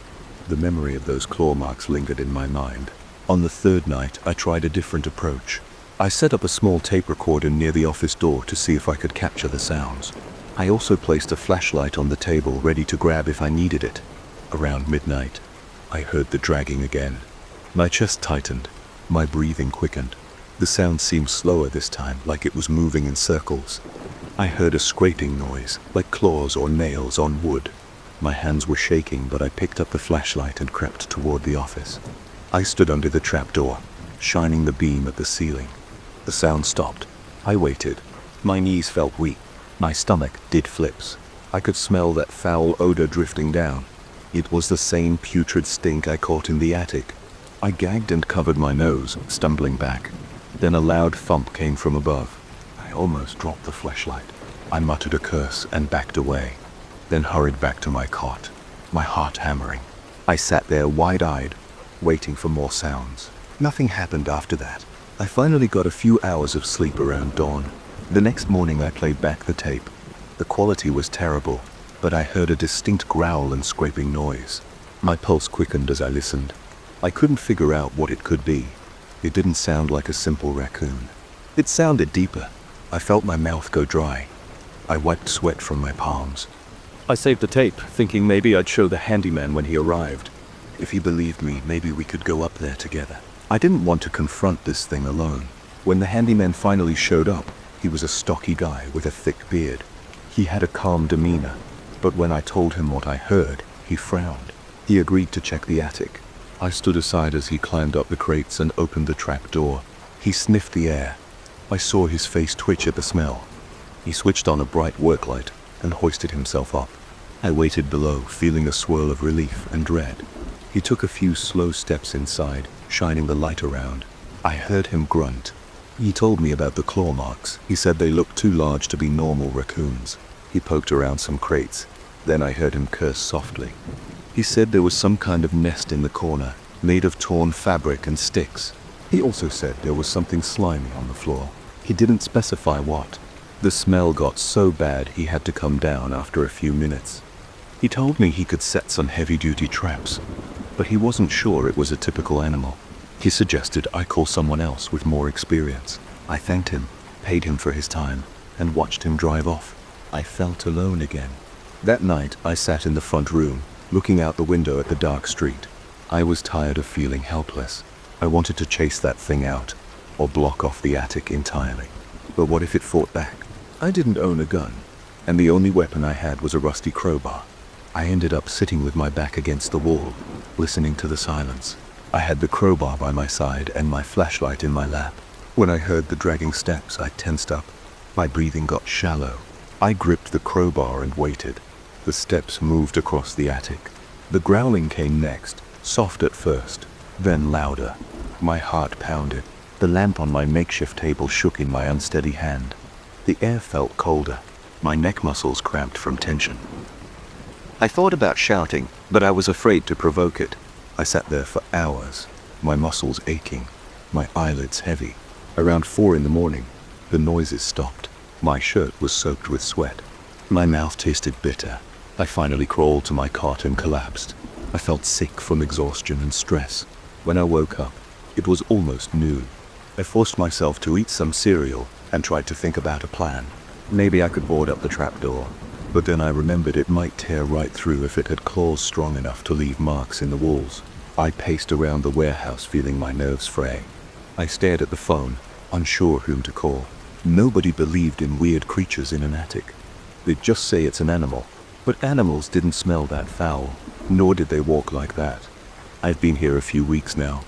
The memory of those claw marks lingered in my mind. On the third night, I tried a different approach. I set up a small tape recorder near the office door to see if I could capture the sounds. I also placed a flashlight on the table ready to grab if I needed it. Around midnight, I heard the dragging again. My chest tightened. My breathing quickened. The sound seemed slower this time, like it was moving in circles. I heard a scraping noise, like claws or nails on wood. My hands were shaking, but I picked up the flashlight and crept toward the office. I stood under the trapdoor, shining the beam at the ceiling. The sound stopped. I waited. My knees felt weak. My stomach did flips. I could smell that foul odor drifting down. It was the same putrid stink I caught in the attic. I gagged and covered my nose, stumbling back. Then a loud thump came from above. I almost dropped the flashlight. I muttered a curse and backed away, then hurried back to my cot, my heart hammering. I sat there wide-eyed, waiting for more sounds. Nothing happened after that. I finally got a few hours of sleep around dawn. The next morning I played back the tape. The quality was terrible, but I heard a distinct growl and scraping noise. My pulse quickened as I listened. I couldn't figure out what it could be. It didn't sound like a simple raccoon. It sounded deeper. I felt my mouth go dry. I wiped sweat from my palms. I saved the tape, thinking maybe I'd show the handyman when he arrived. If he believed me, maybe we could go up there together. I didn't want to confront this thing alone. When the handyman finally showed up, he was a stocky guy with a thick beard. He had a calm demeanor, but when I told him what I heard, he frowned. He agreed to check the attic. I stood aside as he climbed up the crates and opened the trap door. He sniffed the air. I saw his face twitch at the smell. He switched on a bright work light and hoisted himself up. I waited below, feeling a swirl of relief and dread. He took a few slow steps inside, shining the light around. I heard him grunt. He told me about the claw marks. He said they looked too large to be normal raccoons. He poked around some crates. Then I heard him curse softly. He said there was some kind of nest in the corner, made of torn fabric and sticks. He also said there was something slimy on the floor. He didn't specify what. The smell got so bad he had to come down after a few minutes. He told me he could set some heavy-duty traps, but he wasn't sure it was a typical animal. He suggested I call someone else with more experience. I thanked him, paid him for his time, and watched him drive off. I felt alone again. That night, I sat in the front room, looking out the window at the dark street. I was tired of feeling helpless. I wanted to chase that thing out, or block off the attic entirely. But what if it fought back? I didn't own a gun, and the only weapon I had was a rusty crowbar. I ended up sitting with my back against the wall, listening to the silence. I had the crowbar by my side and my flashlight in my lap. When I heard the dragging steps, I tensed up. My breathing got shallow. I gripped the crowbar and waited. The steps moved across the attic. The growling came next, soft at first, then louder. My heart pounded. The lamp on my makeshift table shook in my unsteady hand. The air felt colder. My neck muscles cramped from tension. I thought about shouting, but I was afraid to provoke it. I sat there for hours, my muscles aching, my eyelids heavy. Around 4 in the morning, the noises stopped. My shirt was soaked with sweat. My mouth tasted bitter. I finally crawled to my cot and collapsed. I felt sick from exhaustion and stress. When I woke up, it was almost noon. I forced myself to eat some cereal and tried to think about a plan. Maybe I could board up the trapdoor, but then I remembered it might tear right through if it had claws strong enough to leave marks in the walls. I paced around the warehouse feeling my nerves fray. I stared at the phone, unsure whom to call. Nobody believed in weird creatures in an attic. They'd just say it's an animal. But animals didn't smell that foul, nor did they walk like that. I've been here a few weeks now,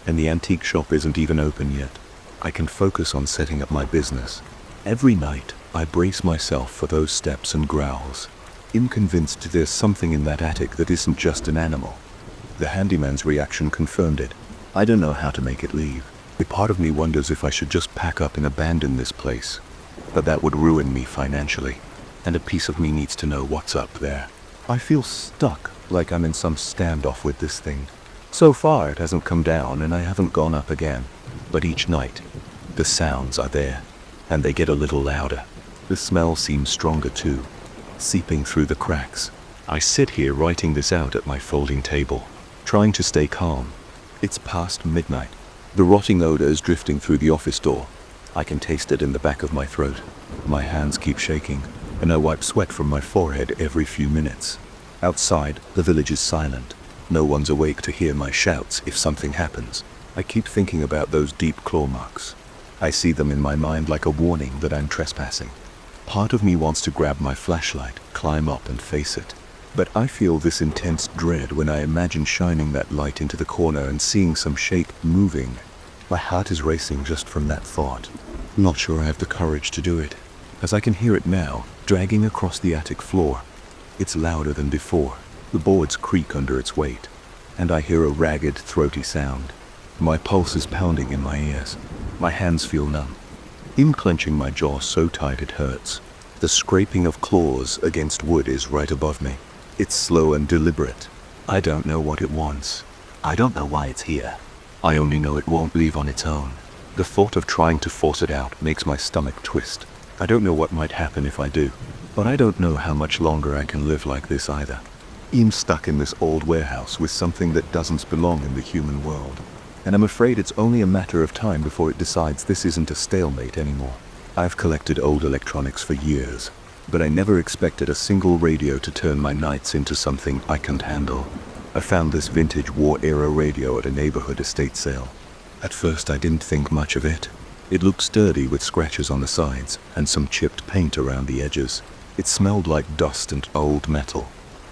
and the antique shop isn't even open yet. I can focus on setting up my business. Every night, I brace myself for those steps and growls. I'm convinced there's something in that attic that isn't just an animal. The handyman's reaction confirmed it. I don't know how to make it leave. A part of me wonders if I should just pack up and abandon this place. But that would ruin me financially, and a piece of me needs to know what's up there. I feel stuck, like I'm in some standoff with this thing. So far it hasn't come down and I haven't gone up again. But each night, the sounds are there, and they get a little louder. The smell seems stronger too, seeping through the cracks. I sit here writing this out at my folding table, trying to stay calm. It's past midnight. The rotting odor is drifting through the office door. I can taste it in the back of my throat. My hands keep shaking, and I wipe sweat from my forehead every few minutes. Outside, the village is silent. No one's awake to hear my shouts if something happens. I keep thinking about those deep claw marks. I see them in my mind like a warning that I'm trespassing. Part of me wants to grab my flashlight, climb up and face it. But I feel this intense dread when I imagine shining that light into the corner and seeing some shape moving. My heart is racing just from that thought. Not sure I have the courage to do it, as I can hear it now, dragging across the attic floor. It's louder than before. The boards creak under its weight, and I hear a ragged, throaty sound. My pulse is pounding in my ears. My hands feel numb. I'm clenching my jaw so tight it hurts. The scraping of claws against wood is right above me. It's slow and deliberate. I don't know what it wants. I don't know why it's here. I only know it won't leave on its own. The thought of trying to force it out makes my stomach twist. I don't know what might happen if I do, but I don't know how much longer I can live like this either. I'm stuck in this old warehouse with something that doesn't belong in the human world. And I'm afraid it's only a matter of time before it decides this isn't a stalemate anymore. I've collected old electronics for years, but I never expected a single radio to turn my nights into something I can't handle. I found this vintage war-era radio at a neighborhood estate sale. At first I didn't think much of it. It looked sturdy with scratches on the sides and some chipped paint around the edges. It smelled like dust and old metal.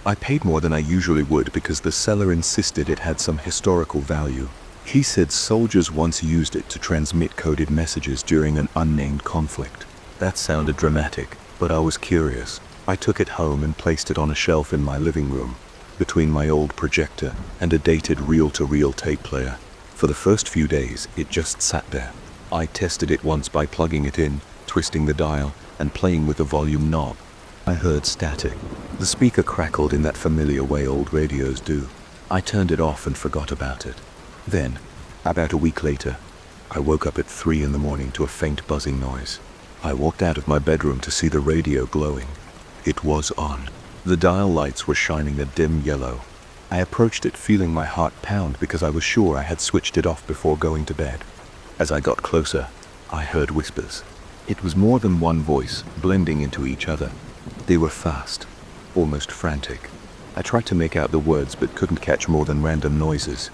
I paid more than I usually would because the seller insisted it had some historical value. He said soldiers once used it to transmit coded messages during an unnamed conflict. That sounded dramatic, but I was curious. I took it home and placed it on a shelf in my living room, between my old projector and a dated reel-to-reel tape player. For the first few days, it just sat there. I tested it once by plugging it in, twisting the dial, and playing with the volume knob. I heard static. The speaker crackled in that familiar way old radios do. I turned it off and forgot about it. Then, about a week later, I woke up at 3 in the morning to a faint buzzing noise. I walked out of my bedroom to see the radio glowing. It was on. The dial lights were shining a dim yellow. I approached it feeling my heart pound because I was sure I had switched it off before going to bed. As I got closer, I heard whispers. It was more than one voice, blending into each other. They were fast, almost frantic. I tried to make out the words but couldn't catch more than random noises.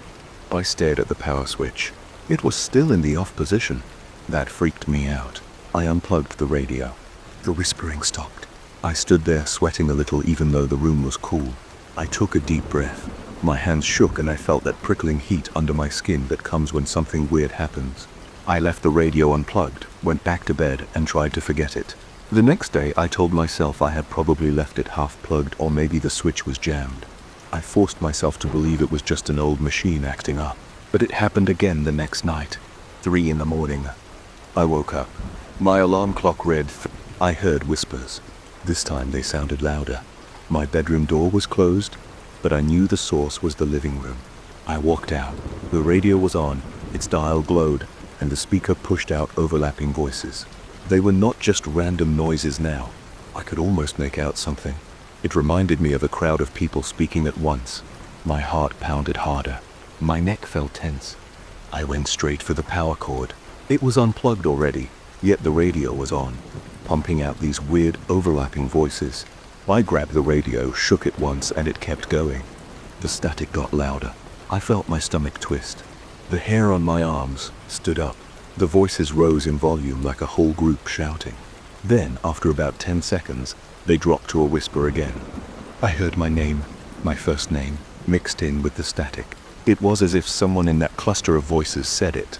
I stared at the power switch. It was still in the off position. That freaked me out. I unplugged the radio. The whispering stopped. I stood there sweating a little even though the room was cool. I took a deep breath. My hands shook and I felt that prickling heat under my skin that comes when something weird happens. I left the radio unplugged, went back to bed, and tried to forget it. The next day, I told myself I had probably left it half-plugged or maybe the switch was jammed. I forced myself to believe it was just an old machine acting up. But it happened again the next night. 3 a.m. I woke up. My alarm clock read I heard whispers. This time they sounded louder. My bedroom door was closed, but I knew the source was the living room. I walked out. The radio was on, its dial glowed, and the speaker pushed out overlapping voices. They were not just random noises now. I could almost make out something. It reminded me of a crowd of people speaking at once. My heart pounded harder. My neck felt tense. I went straight for the power cord. It was unplugged already, yet the radio was on, pumping out these weird overlapping voices. I grabbed the radio, shook it once, and it kept going. The static got louder. I felt my stomach twist. The hair on my arms stood up. The voices rose in volume like a whole group shouting. Then, after about 10 seconds, they dropped to a whisper again. I heard my name, my first name, mixed in with the static. It was as if someone in that cluster of voices said it.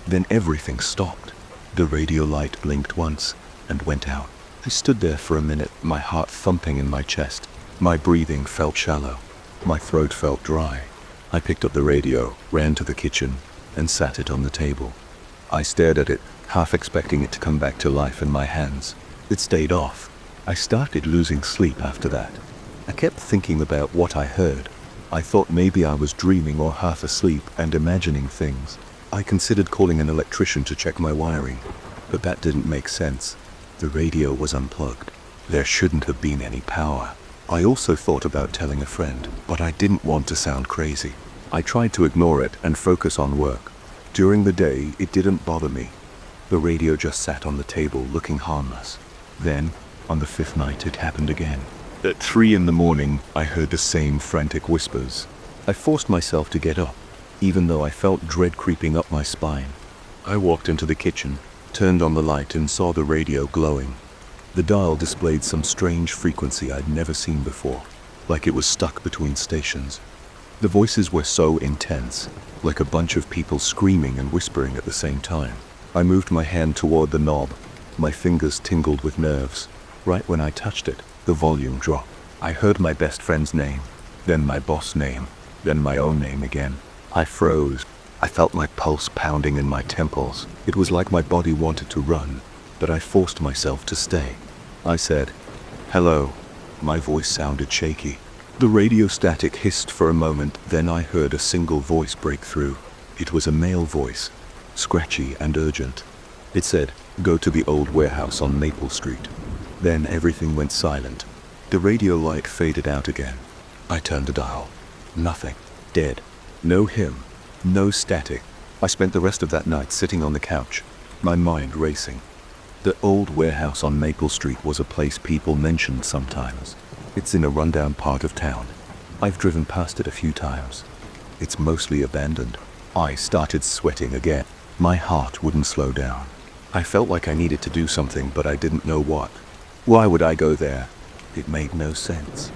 Then everything stopped. The radio light blinked once and went out. I stood there for a minute, my heart thumping in my chest. My breathing felt shallow. My throat felt dry. I picked up the radio, ran to the kitchen, and sat it on the table. I stared at it, half expecting it to come back to life in my hands. It stayed off. I started losing sleep after that. I kept thinking about what I heard. I thought maybe I was dreaming or half asleep and imagining things. I considered calling an electrician to check my wiring, but that didn't make sense. The radio was unplugged. There shouldn't have been any power. I also thought about telling a friend, but I didn't want to sound crazy. I tried to ignore it and focus on work. During the day, it didn't bother me. The radio just sat on the table looking harmless. Then, on the 5th night, it happened again. At 3 a.m, I heard the same frantic whispers. I forced myself to get up, even though I felt dread creeping up my spine. I walked into the kitchen, turned on the light, and saw the radio glowing. The dial displayed some strange frequency I'd never seen before, like it was stuck between stations. The voices were so intense, like a bunch of people screaming and whispering at the same time. I moved my hand toward the knob. My fingers tingled with nerves. Right when I touched it, the volume dropped. I heard my best friend's name, then my boss name, then my own name again. I froze. I felt my pulse pounding in my temples. It was like my body wanted to run, but I forced myself to stay. I said, "Hello." My voice sounded shaky. The radio static hissed for a moment, then I heard a single voice break through. It was a male voice, scratchy and urgent. It said, "Go to the old warehouse on Maple Street." Then everything went silent. The radio light faded out again. I turned the dial. Nothing. Dead. No hymn. No static. I spent the rest of that night sitting on the couch, my mind racing. The old warehouse on Maple Street was a place people mentioned sometimes. It's in a rundown part of town. I've driven past it a few times. It's mostly abandoned. I started sweating again. My heart wouldn't slow down. I felt like I needed to do something, but I didn't know what. Why would I go there? It made no sense.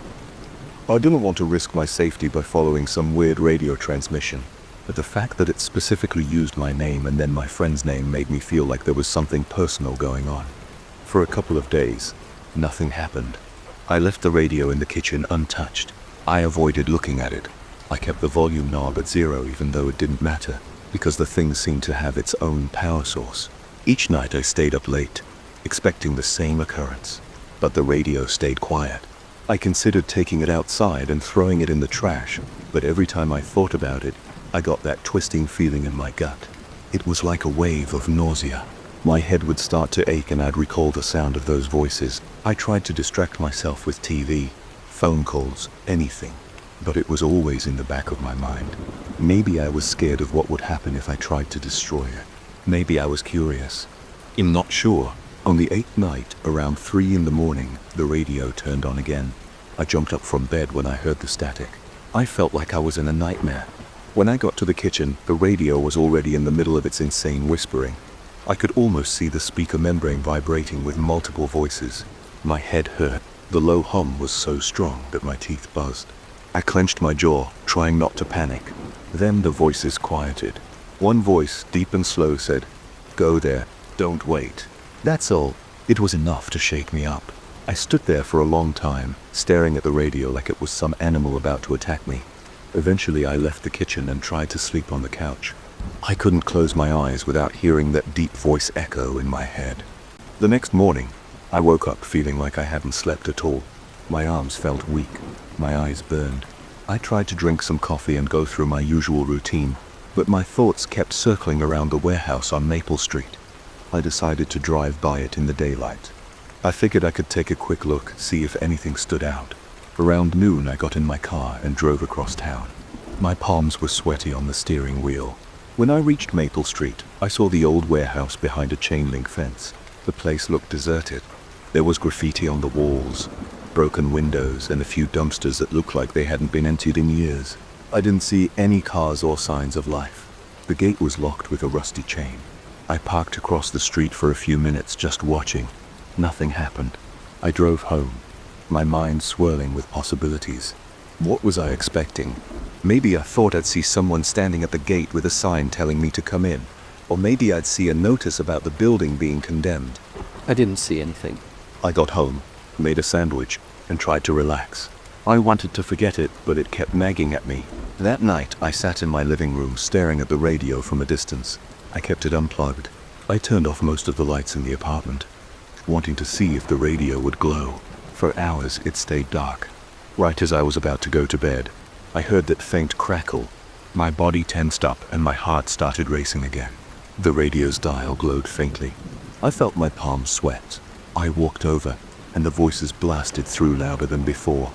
I didn't want to risk my safety by following some weird radio transmission, but the fact that it specifically used my name and then my friend's name made me feel like there was something personal going on. For a couple of days, nothing happened. I left the radio in the kitchen untouched. I avoided looking at it. I kept the volume knob at 0 even though it didn't matter, because the thing seemed to have its own power source. Each night I stayed up late, expecting the same occurrence, but the radio stayed quiet. I considered taking it outside and throwing it in the trash, but every time I thought about it, I got that twisting feeling in my gut. It was like a wave of nausea. My head would start to ache and I'd recall the sound of those voices. I tried to distract myself with TV, phone calls, anything, but it was always in the back of my mind. Maybe I was scared of what would happen if I tried to destroy it. Maybe I was curious. I'm not sure. On the 8th night, around 3 a.m, the radio turned on again. I jumped up from bed when I heard the static. I felt like I was in a nightmare. When I got to the kitchen, the radio was already in the middle of its insane whispering. I could almost see the speaker membrane vibrating with multiple voices. My head hurt. The low hum was so strong that my teeth buzzed. I clenched my jaw, trying not to panic. Then the voices quieted. One voice, deep and slow, said, "Go there, don't wait." That's all. It was enough to shake me up. I stood there for a long time, staring at the radio like it was some animal about to attack me. Eventually I left the kitchen and tried to sleep on the couch. I couldn't close my eyes without hearing that deep voice echo in my head. The next morning, I woke up feeling like I hadn't slept at all. My arms felt weak, my eyes burned. I tried to drink some coffee and go through my usual routine, but my thoughts kept circling around the warehouse on Maple Street. I decided to drive by it in the daylight. I figured I could take a quick look, see if anything stood out. Around noon, I got in my car and drove across town. My palms were sweaty on the steering wheel. When I reached Maple Street, I saw the old warehouse behind a chain-link fence. The place looked deserted. There was graffiti on the walls, broken windows, and a few dumpsters that looked like they hadn't been emptied in years. I didn't see any cars or signs of life. The gate was locked with a rusty chain. I parked across the street for a few minutes just watching. Nothing happened. I drove home, my mind swirling with possibilities. What was I expecting? Maybe I thought I'd see someone standing at the gate with a sign telling me to come in. Or maybe I'd see a notice about the building being condemned. I didn't see anything. I got home, made a sandwich, and tried to relax. I wanted to forget it, but it kept nagging at me. That night, I sat in my living room staring at the radio from a distance. I kept it unplugged. I turned off most of the lights in the apartment, wanting to see if the radio would glow. For hours, it stayed dark. Right as I was about to go to bed, I heard that faint crackle. My body tensed up and my heart started racing again. The radio's dial glowed faintly. I felt my palms sweat. I walked over, and the voices blasted through louder than before.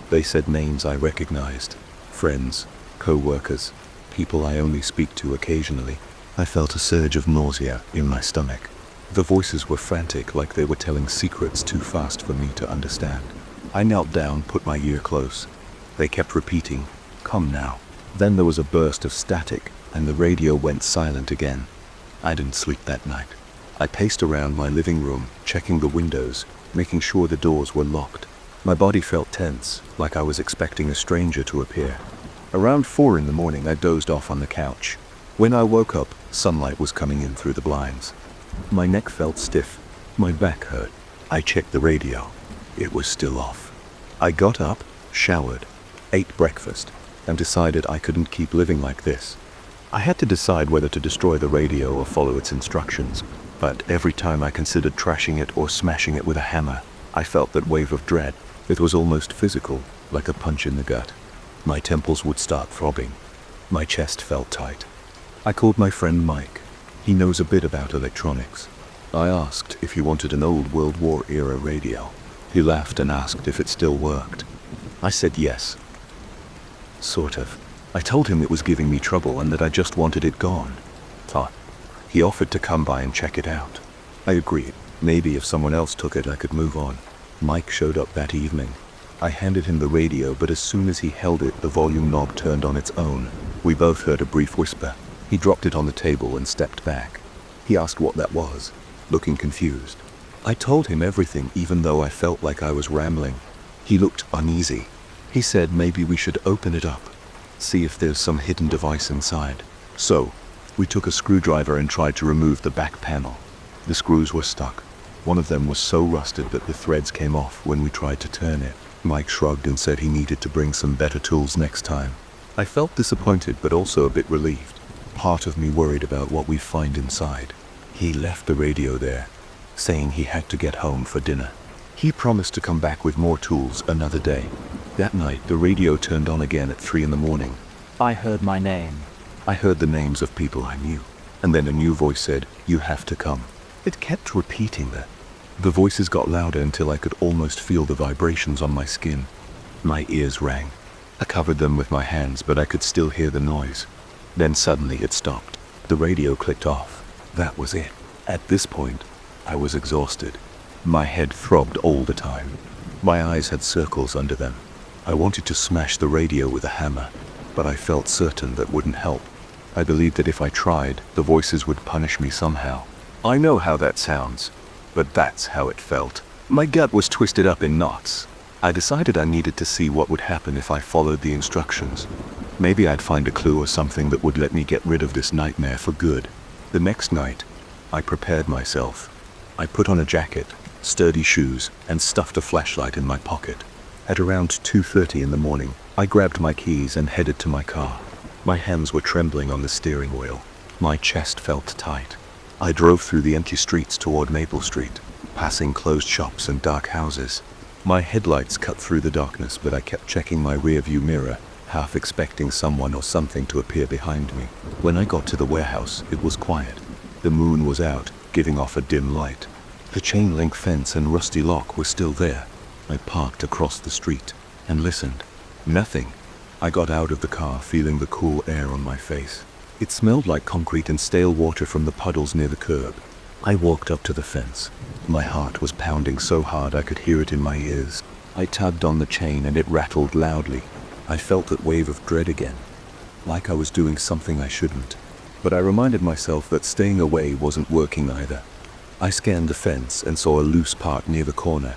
They said names I recognized. Friends, co-workers, people I only speak to occasionally. I felt a surge of nausea in my stomach. The voices were frantic, like they were telling secrets too fast for me to understand. I knelt down, put my ear close. They kept repeating, "Come now." Then there was a burst of static, and the radio went silent again. I didn't sleep that night. I paced around my living room, checking the windows, making sure the doors were locked. My body felt tense, like I was expecting a stranger to appear. Around 4 in the morning, I dozed off on the couch. When I woke up, sunlight was coming in through the blinds. My neck felt stiff. My back hurt. I checked the radio. It was still off. I got up, showered, ate breakfast, and decided I couldn't keep living like this. I had to decide whether to destroy the radio or follow its instructions, but every time I considered trashing it or smashing it with a hammer, I felt that wave of dread. It was almost physical, like a punch in the gut. My temples would start throbbing. My chest felt tight. I called my friend Mike. He knows a bit about electronics. I asked if he wanted an old World War era radio. He laughed and asked if it still worked. I said yes. Sort of. I told him it was giving me trouble and that I just wanted it gone. He offered to come by and check it out. I agreed. Maybe if someone else took it, I could move on. Mike showed up that evening. I handed him the radio, but as soon as he held it, the volume knob turned on its own. We both heard a brief whisper. He dropped it on the table and stepped back. He asked what that was, looking confused. I told him everything, even though I felt like I was rambling. He looked uneasy. He said maybe we should open it up, see if there's some hidden device inside. So, we took a screwdriver and tried to remove the back panel. The screws were stuck. One of them was so rusted that the threads came off when we tried to turn it. Mike shrugged and said he needed to bring some better tools next time. I felt disappointed, but also a bit relieved. Part of me worried about what we'd find inside. He left the radio there, saying he had to get home for dinner. He promised to come back with more tools another day. That night, the radio turned on again at 3 in the morning. I heard my name. I heard the names of people I knew, and then a new voice said, "You have to come." It kept repeating that. The voices got louder until I could almost feel the vibrations on my skin. My ears rang. I covered them with my hands, but I could still hear the noise. Then suddenly it stopped. The radio clicked off. That was it. At this point, I was exhausted. My head throbbed all the time. My eyes had circles under them. I wanted to smash the radio with a hammer, but I felt certain that wouldn't help. I believed that if I tried, the voices would punish me somehow. I know how that sounds, but that's how it felt. My gut was twisted up in knots. I decided I needed to see what would happen if I followed the instructions. Maybe I'd find a clue or something that would let me get rid of this nightmare for good. The next night, I prepared myself. I put on a jacket, sturdy shoes, and stuffed a flashlight in my pocket. At around 2:30 in the morning, I grabbed my keys and headed to my car. My hands were trembling on the steering wheel. My chest felt tight. I drove through the empty streets toward Maple Street, passing closed shops and dark houses. My headlights cut through the darkness, but I kept checking my rearview mirror, half expecting someone or something to appear behind me. When I got to the warehouse, it was quiet. The moon was out, giving off a dim light. The chain link fence and rusty lock were still there. I parked across the street and listened. Nothing. I got out of the car, feeling the cool air on my face. It smelled like concrete and stale water from the puddles near the curb. I walked up to the fence. My heart was pounding so hard I could hear it in my ears. I tugged on the chain and it rattled loudly. I felt that wave of dread again, like I was doing something I shouldn't. But I reminded myself that staying away wasn't working either. I scanned the fence and saw a loose part near the corner.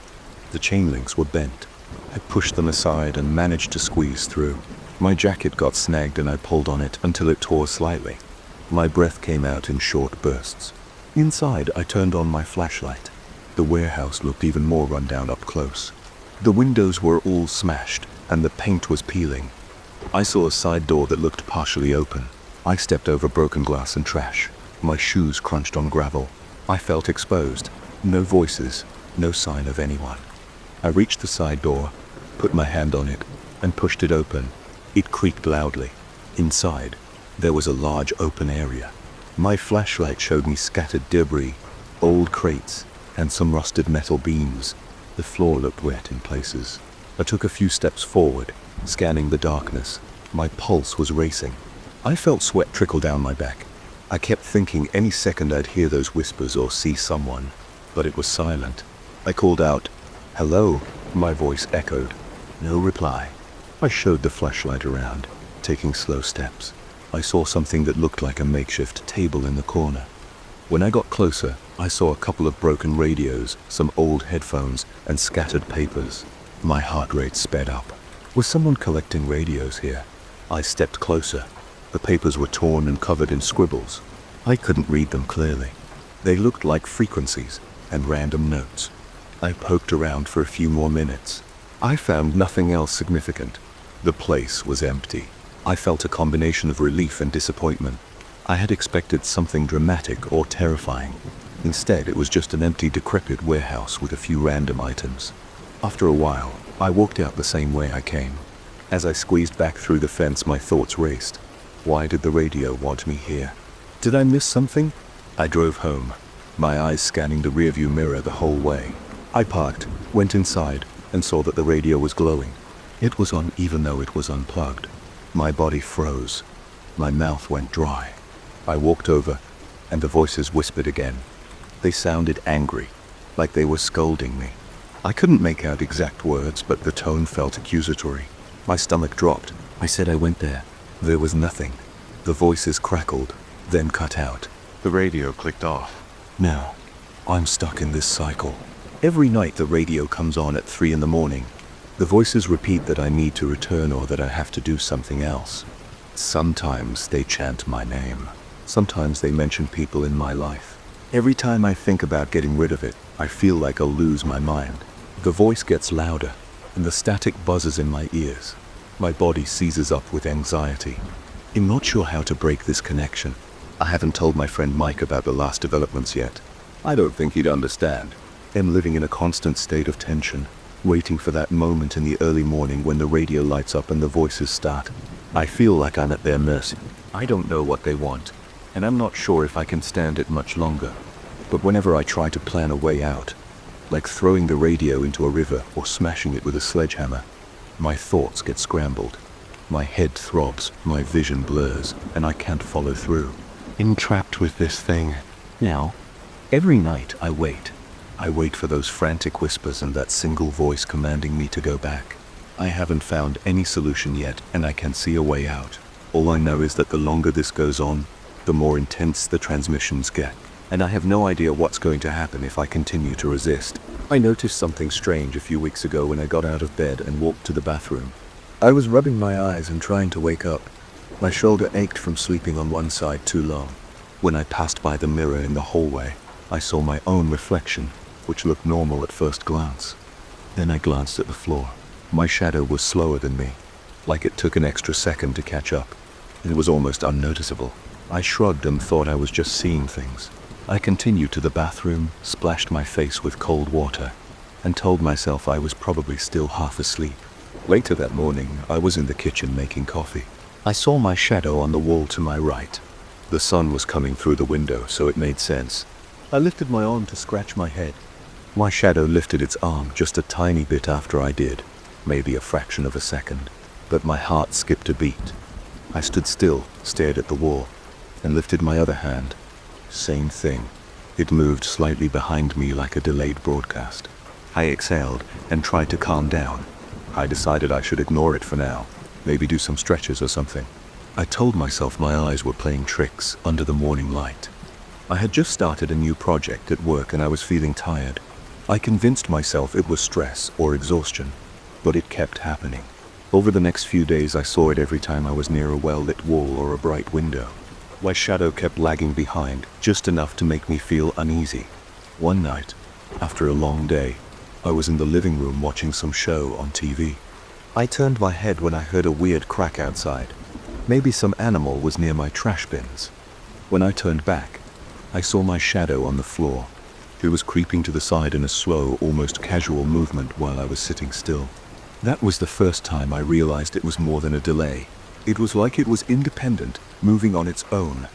The chain links were bent. I pushed them aside and managed to squeeze through. My jacket got snagged and I pulled on it until it tore slightly. My breath came out in short bursts. Inside, I turned on my flashlight. The warehouse looked even more run down up close. The windows were all smashed and the paint was peeling. I saw a side door that looked partially open. I stepped over broken glass and trash. My shoes crunched on gravel. I felt exposed. No voices, no sign of anyone. I reached the side door, put my hand on it, and pushed it open. It creaked loudly. Inside, there was a large open area. My flashlight showed me scattered debris, old crates, and some rusted metal beams. The floor looked wet in places. I took a few steps forward, scanning the darkness. My pulse was racing. I felt sweat trickle down my back. I kept thinking any second I'd hear those whispers or see someone, but it was silent. I called out, "Hello," my voice echoed. No reply. I showed the flashlight around, taking slow steps. I saw something that looked like a makeshift table in the corner. When I got closer, I saw a couple of broken radios, some old headphones, and scattered papers. My heart rate sped up. Was someone collecting radios here? I stepped closer. The papers were torn and covered in scribbles. I couldn't read them clearly. They looked like frequencies and random notes. I poked around for a few more minutes. I found nothing else significant. The place was empty. I felt a combination of relief and disappointment. I had expected something dramatic or terrifying. Instead, it was just an empty, decrepit warehouse with a few random items. After a while, I walked out the same way I came. As I squeezed back through the fence, my thoughts raced. Why did the radio want me here? Did I miss something? I drove home, my eyes scanning the rearview mirror the whole way. I parked, went inside, and saw that the radio was glowing. It was on even though it was unplugged. My body froze. My mouth went dry. I walked over, and the voices whispered again. They sounded angry, like they were scolding me. I couldn't make out exact words, but the tone felt accusatory. My stomach dropped. I said I went there. There was nothing. The voices crackled, then cut out. The radio clicked off. Now, I'm stuck in this cycle. Every night the radio comes on at 3 in the morning. The voices repeat that I need to return or that I have to do something else. Sometimes they chant my name. Sometimes they mention people in my life. Every time I think about getting rid of it, I feel like I'll lose my mind. The voice gets louder, and the static buzzes in my ears. My body seizes up with anxiety. I'm not sure how to break this connection. I haven't told my friend Mike about the last developments yet. I don't think he'd understand. I'm living in a constant state of tension, waiting for that moment in the early morning when the radio lights up and the voices start. I feel like I'm at their mercy. I don't know what they want, and I'm not sure if I can stand it much longer. But whenever I try to plan a way out, like throwing the radio into a river or smashing it with a sledgehammer, my thoughts get scrambled. My head throbs, my vision blurs, and I can't follow through. Entrapped with this thing. Now, every night I wait. I wait for those frantic whispers and that single voice commanding me to go back. I haven't found any solution yet, and I can see a way out. All I know is that the longer this goes on, the more intense the transmissions get. and I have no idea what's going to happen if I continue to resist. I noticed something strange a few weeks ago when I got out of bed and walked to the bathroom. I was rubbing my eyes and trying to wake up. My shoulder ached from sleeping on one side too long. When I passed by the mirror in the hallway, I saw my own reflection, which looked normal at first glance. Then I glanced at the floor. My shadow was slower than me, like it took an extra second to catch up. It was almost unnoticeable. I shrugged and thought I was just seeing things. I continued to the bathroom, splashed my face with cold water, and told myself I was probably still half asleep. Later that morning, I was in the kitchen making coffee. I saw my shadow on the wall to my right. The sun was coming through the window, so it made sense. I lifted my arm to scratch my head. My shadow lifted its arm just a tiny bit after I did, maybe a fraction of a second, but my heart skipped a beat. I stood still, stared at the wall, and lifted my other hand. Same thing. It moved slightly behind me like a delayed broadcast. I exhaled and tried to calm down. I decided I should ignore it for now, maybe do some stretches or something. I told myself my eyes were playing tricks under the morning light. I had just started a new project at work and I was feeling tired. I convinced myself it was stress or exhaustion, but it kept happening. Over the next few days I saw it every time I was near a well-lit wall or a bright window. My shadow kept lagging behind, just enough to make me feel uneasy. One night, after a long day, I was in the living room watching some show on TV. I turned my head when I heard a weird crack outside. Maybe some animal was near my trash bins. When I turned back, I saw my shadow on the floor. It was creeping to the side in a slow, almost casual movement while I was sitting still. That was the first time I realized it was more than a delay. It was like it was independent, moving on its own.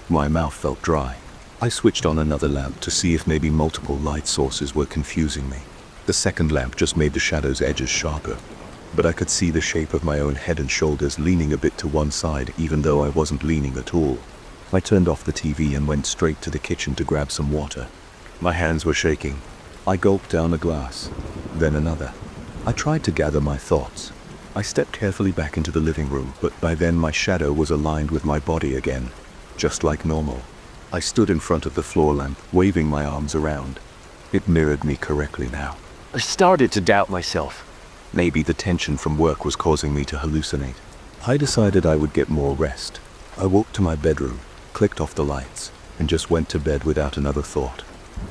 My mouth felt dry. I switched on another lamp to see if maybe multiple light sources were confusing me. The second lamp just made the shadow's edges sharper, but I could see the shape of my own head and shoulders leaning a bit to one side even though I wasn't leaning at all. I turned off the TV and went straight to the kitchen to grab some water. My hands were shaking. I gulped down a glass, then another. I tried to gather my thoughts. I stepped carefully back into the living room, but by then my shadow was aligned with my body again, just like normal. I stood in front of the floor lamp, waving my arms around. It mirrored me correctly now. I started to doubt myself. Maybe the tension from work was causing me to hallucinate. I decided I would get more rest. I walked to my bedroom, clicked off the lights, and just went to bed without another thought.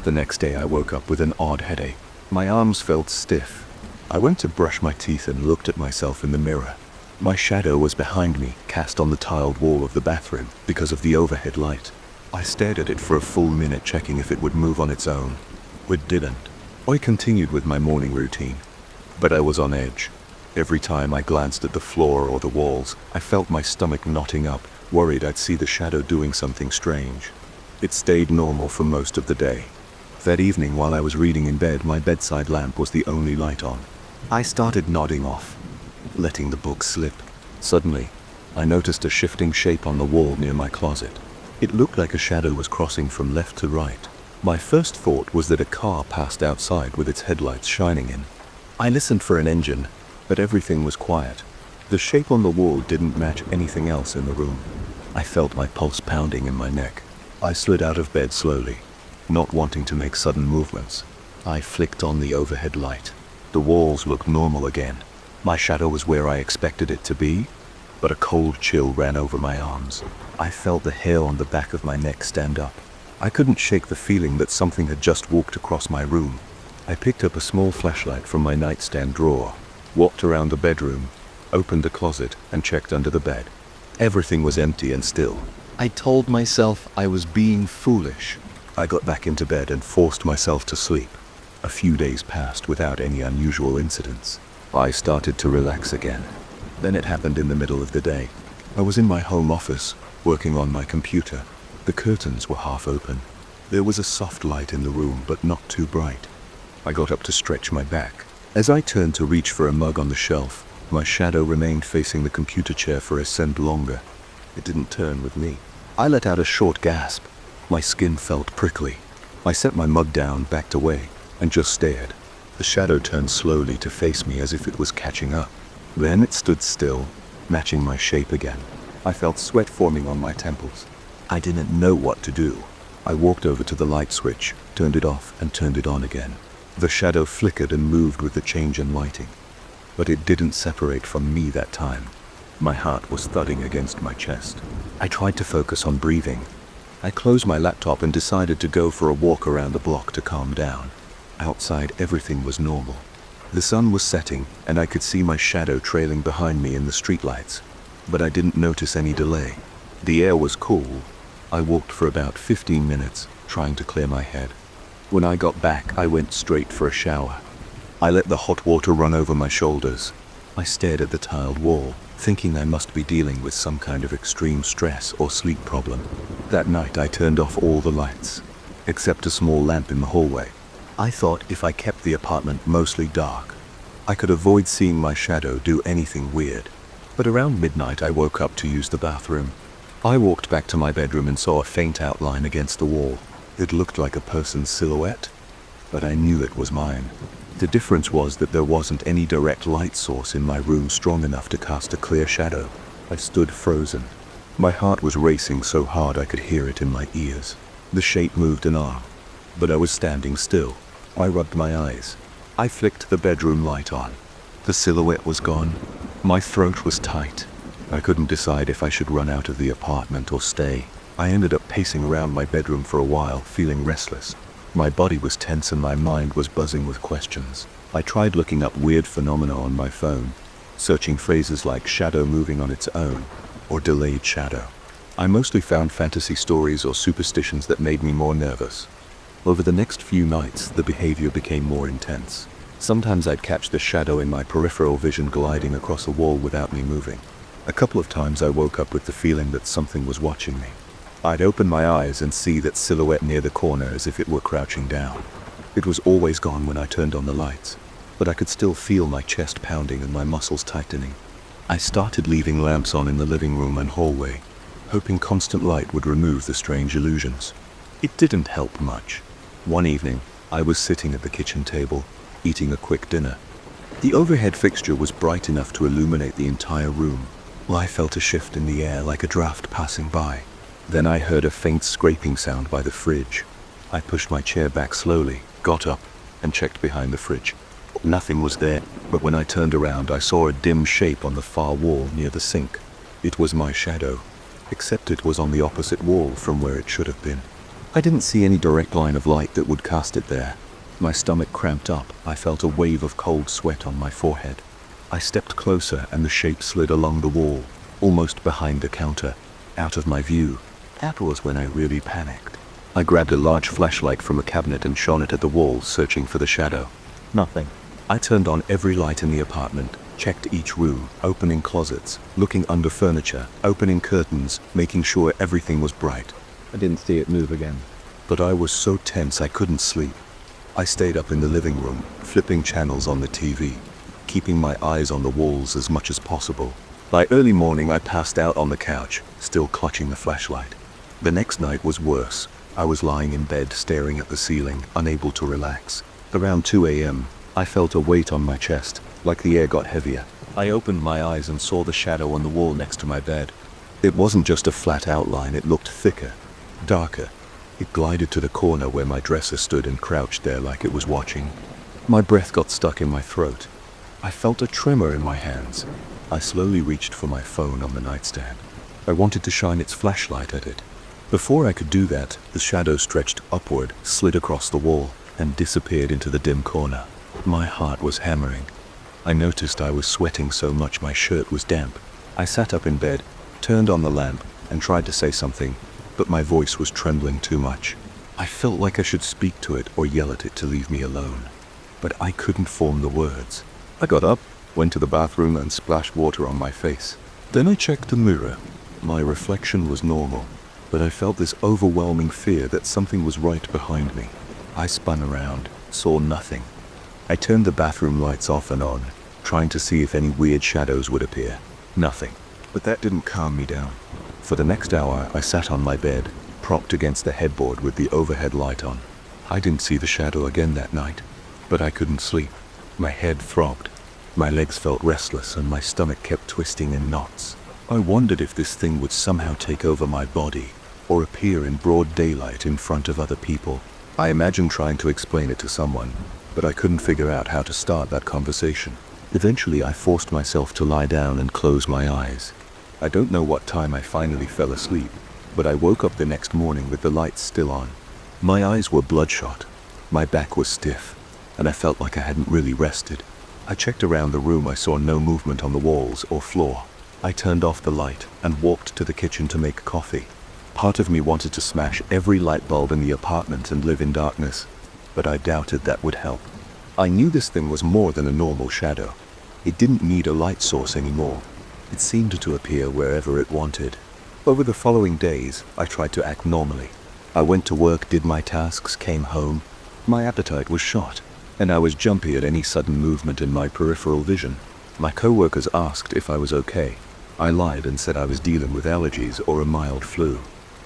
The next day I woke up with an odd headache. My arms felt stiff. I went to brush my teeth and looked at myself in the mirror. My shadow was behind me, cast on the tiled wall of the bathroom because of the overhead light. I stared at it for a full minute, checking if it would move on its own. It didn't. I continued with my morning routine, but I was on edge. Every time I glanced at the floor or the walls, I felt my stomach knotting up, worried I'd see the shadow doing something strange. It stayed normal for most of the day. That evening, while I was reading in bed, my bedside lamp was the only light on. I started nodding off, letting the book slip. Suddenly, I noticed a shifting shape on the wall near my closet. It looked like a shadow was crossing from left to right. My first thought was that a car passed outside with its headlights shining in. I listened for an engine, but everything was quiet. The shape on the wall didn't match anything else in the room. I felt my pulse pounding in my neck. I slid out of bed slowly, not wanting to make sudden movements. I flicked on the overhead light. The walls looked normal again. My shadow was where I expected it to be, but a cold chill ran over my arms. I felt the hair on the back of my neck stand up. I couldn't shake the feeling that something had just walked across my room. I picked up a small flashlight from my nightstand drawer, walked around the bedroom, opened the closet, and checked under the bed. Everything was empty and still. I told myself I was being foolish. I got back into bed and forced myself to sleep. A few days passed without any unusual incidents. I started to relax again. Then it happened in the middle of the day. I was in my home office, working on my computer. The curtains were half open. There was a soft light in the room, but not too bright. I got up to stretch my back. As I turned to reach for a mug on the shelf, my shadow remained facing the computer chair for a second longer. It didn't turn with me. I let out a short gasp. My skin felt prickly. I set my mug down, backed away, and just stared. The shadow turned slowly to face me as if it was catching up. Then it stood still, matching my shape again. I felt sweat forming on my temples. I didn't know what to do. I walked over to the light switch, turned it off and turned it on again. The shadow flickered and moved with the change in lighting. But it didn't separate from me that time. My heart was thudding against my chest. I tried to focus on breathing. I closed my laptop and decided to go for a walk around the block to calm down. Outside, everything was normal. The sun was setting, and I could see my shadow trailing behind me in the streetlights. But I didn't notice any delay. The air was cool. I walked for about 15 minutes, trying to clear my head. When I got back, I went straight for a shower. I let the hot water run over my shoulders. I stared at the tiled wall, thinking I must be dealing with some kind of extreme stress or sleep problem. That night I turned off all the lights, except a small lamp in the hallway. I thought if I kept the apartment mostly dark, I could avoid seeing my shadow do anything weird. But around midnight I woke up to use the bathroom. I walked back to my bedroom and saw a faint outline against the wall. It looked like a person's silhouette, but I knew it was mine. The difference was that there wasn't any direct light source in my room strong enough to cast a clear shadow. I stood frozen. My heart was racing so hard I could hear it in my ears. The shape moved an arm, but I was standing still. I rubbed my eyes. I flicked the bedroom light on. The silhouette was gone. My throat was tight. I couldn't decide if I should run out of the apartment or stay. I ended up pacing around my bedroom for a while, feeling restless. My body was tense and my mind was buzzing with questions. I tried looking up weird phenomena on my phone, searching phrases like shadow moving on its own or delayed shadow. I mostly found fantasy stories or superstitions that made me more nervous. Over the next few nights, the behavior became more intense. Sometimes I'd catch the shadow in my peripheral vision gliding across a wall without me moving. A couple of times I woke up with the feeling that something was watching me. I'd open my eyes and see that silhouette near the corner as if it were crouching down. It was always gone when I turned on the lights, but I could still feel my chest pounding and my muscles tightening. I started leaving lamps on in the living room and hallway, hoping constant light would remove the strange illusions. It didn't help much. One evening, I was sitting at the kitchen table, eating a quick dinner. The overhead fixture was bright enough to illuminate the entire room. I felt a shift in the air like a draft passing by. Then I heard a faint scraping sound by the fridge. I pushed my chair back slowly, got up, and checked behind the fridge. Nothing was there, but when I turned around I saw a dim shape on the far wall near the sink. It was my shadow, except it was on the opposite wall from where it should have been. I didn't see any direct line of light that would cast it there. My stomach cramped up. I felt a wave of cold sweat on my forehead. I stepped closer and the shape slid along the wall, almost behind the counter, out of my view. That was when I really panicked. I grabbed a large flashlight from a cabinet and shone it at the wall, searching for the shadow. Nothing. I turned on every light in the apartment, checked each room, opening closets, looking under furniture, opening curtains, making sure everything was bright. I didn't see it move again. But I was so tense I couldn't sleep. I stayed up in the living room, flipping channels on the TV, keeping my eyes on the walls as much as possible. By early morning I passed out on the couch, still clutching the flashlight. The next night was worse. I was lying in bed staring at the ceiling, unable to relax. Around 2 a.m., I felt a weight on my chest, like the air got heavier. I opened my eyes and saw the shadow on the wall next to my bed. It wasn't just a flat outline, it looked thicker, darker. It glided to the corner where my dresser stood and crouched there like it was watching. My breath got stuck in my throat. I felt a tremor in my hands. I slowly reached for my phone on the nightstand. I wanted to shine its flashlight at it. Before I could do that, the shadow stretched upward, slid across the wall, and disappeared into the dim corner. My heart was hammering. I noticed I was sweating so much my shirt was damp. I sat up in bed, turned on the lamp, and tried to say something, but my voice was trembling too much. I felt like I should speak to it or yell at it to leave me alone, but I couldn't form the words. I got up, went to the bathroom, and splashed water on my face. Then I checked the mirror. My reflection was normal, but I felt this overwhelming fear that something was right behind me. I spun around, saw nothing. I turned the bathroom lights off and on, trying to see if any weird shadows would appear. Nothing. But that didn't calm me down. For the next hour, I sat on my bed, propped against the headboard with the overhead light on. I didn't see the shadow again that night, but I couldn't sleep. My head throbbed. My legs felt restless and my stomach kept twisting in knots. I wondered if this thing would somehow take over my body, or appear in broad daylight in front of other people. I imagined trying to explain it to someone, but I couldn't figure out how to start that conversation. Eventually, I forced myself to lie down and close my eyes. I don't know what time I finally fell asleep, but I woke up the next morning with the lights still on. My eyes were bloodshot, my back was stiff, and I felt like I hadn't really rested. I checked around the room. I saw no movement on the walls or floor. I turned off the light and walked to the kitchen to make coffee. Part of me wanted to smash every light bulb in the apartment and live in darkness, but I doubted that would help. I knew this thing was more than a normal shadow. It didn't need a light source anymore. It seemed to appear wherever it wanted. Over the following days, I tried to act normally. I went to work, did my tasks, came home. My appetite was shot, and I was jumpy at any sudden movement in my peripheral vision. My coworkers asked if I was okay. I lied and said I was dealing with allergies or a mild flu.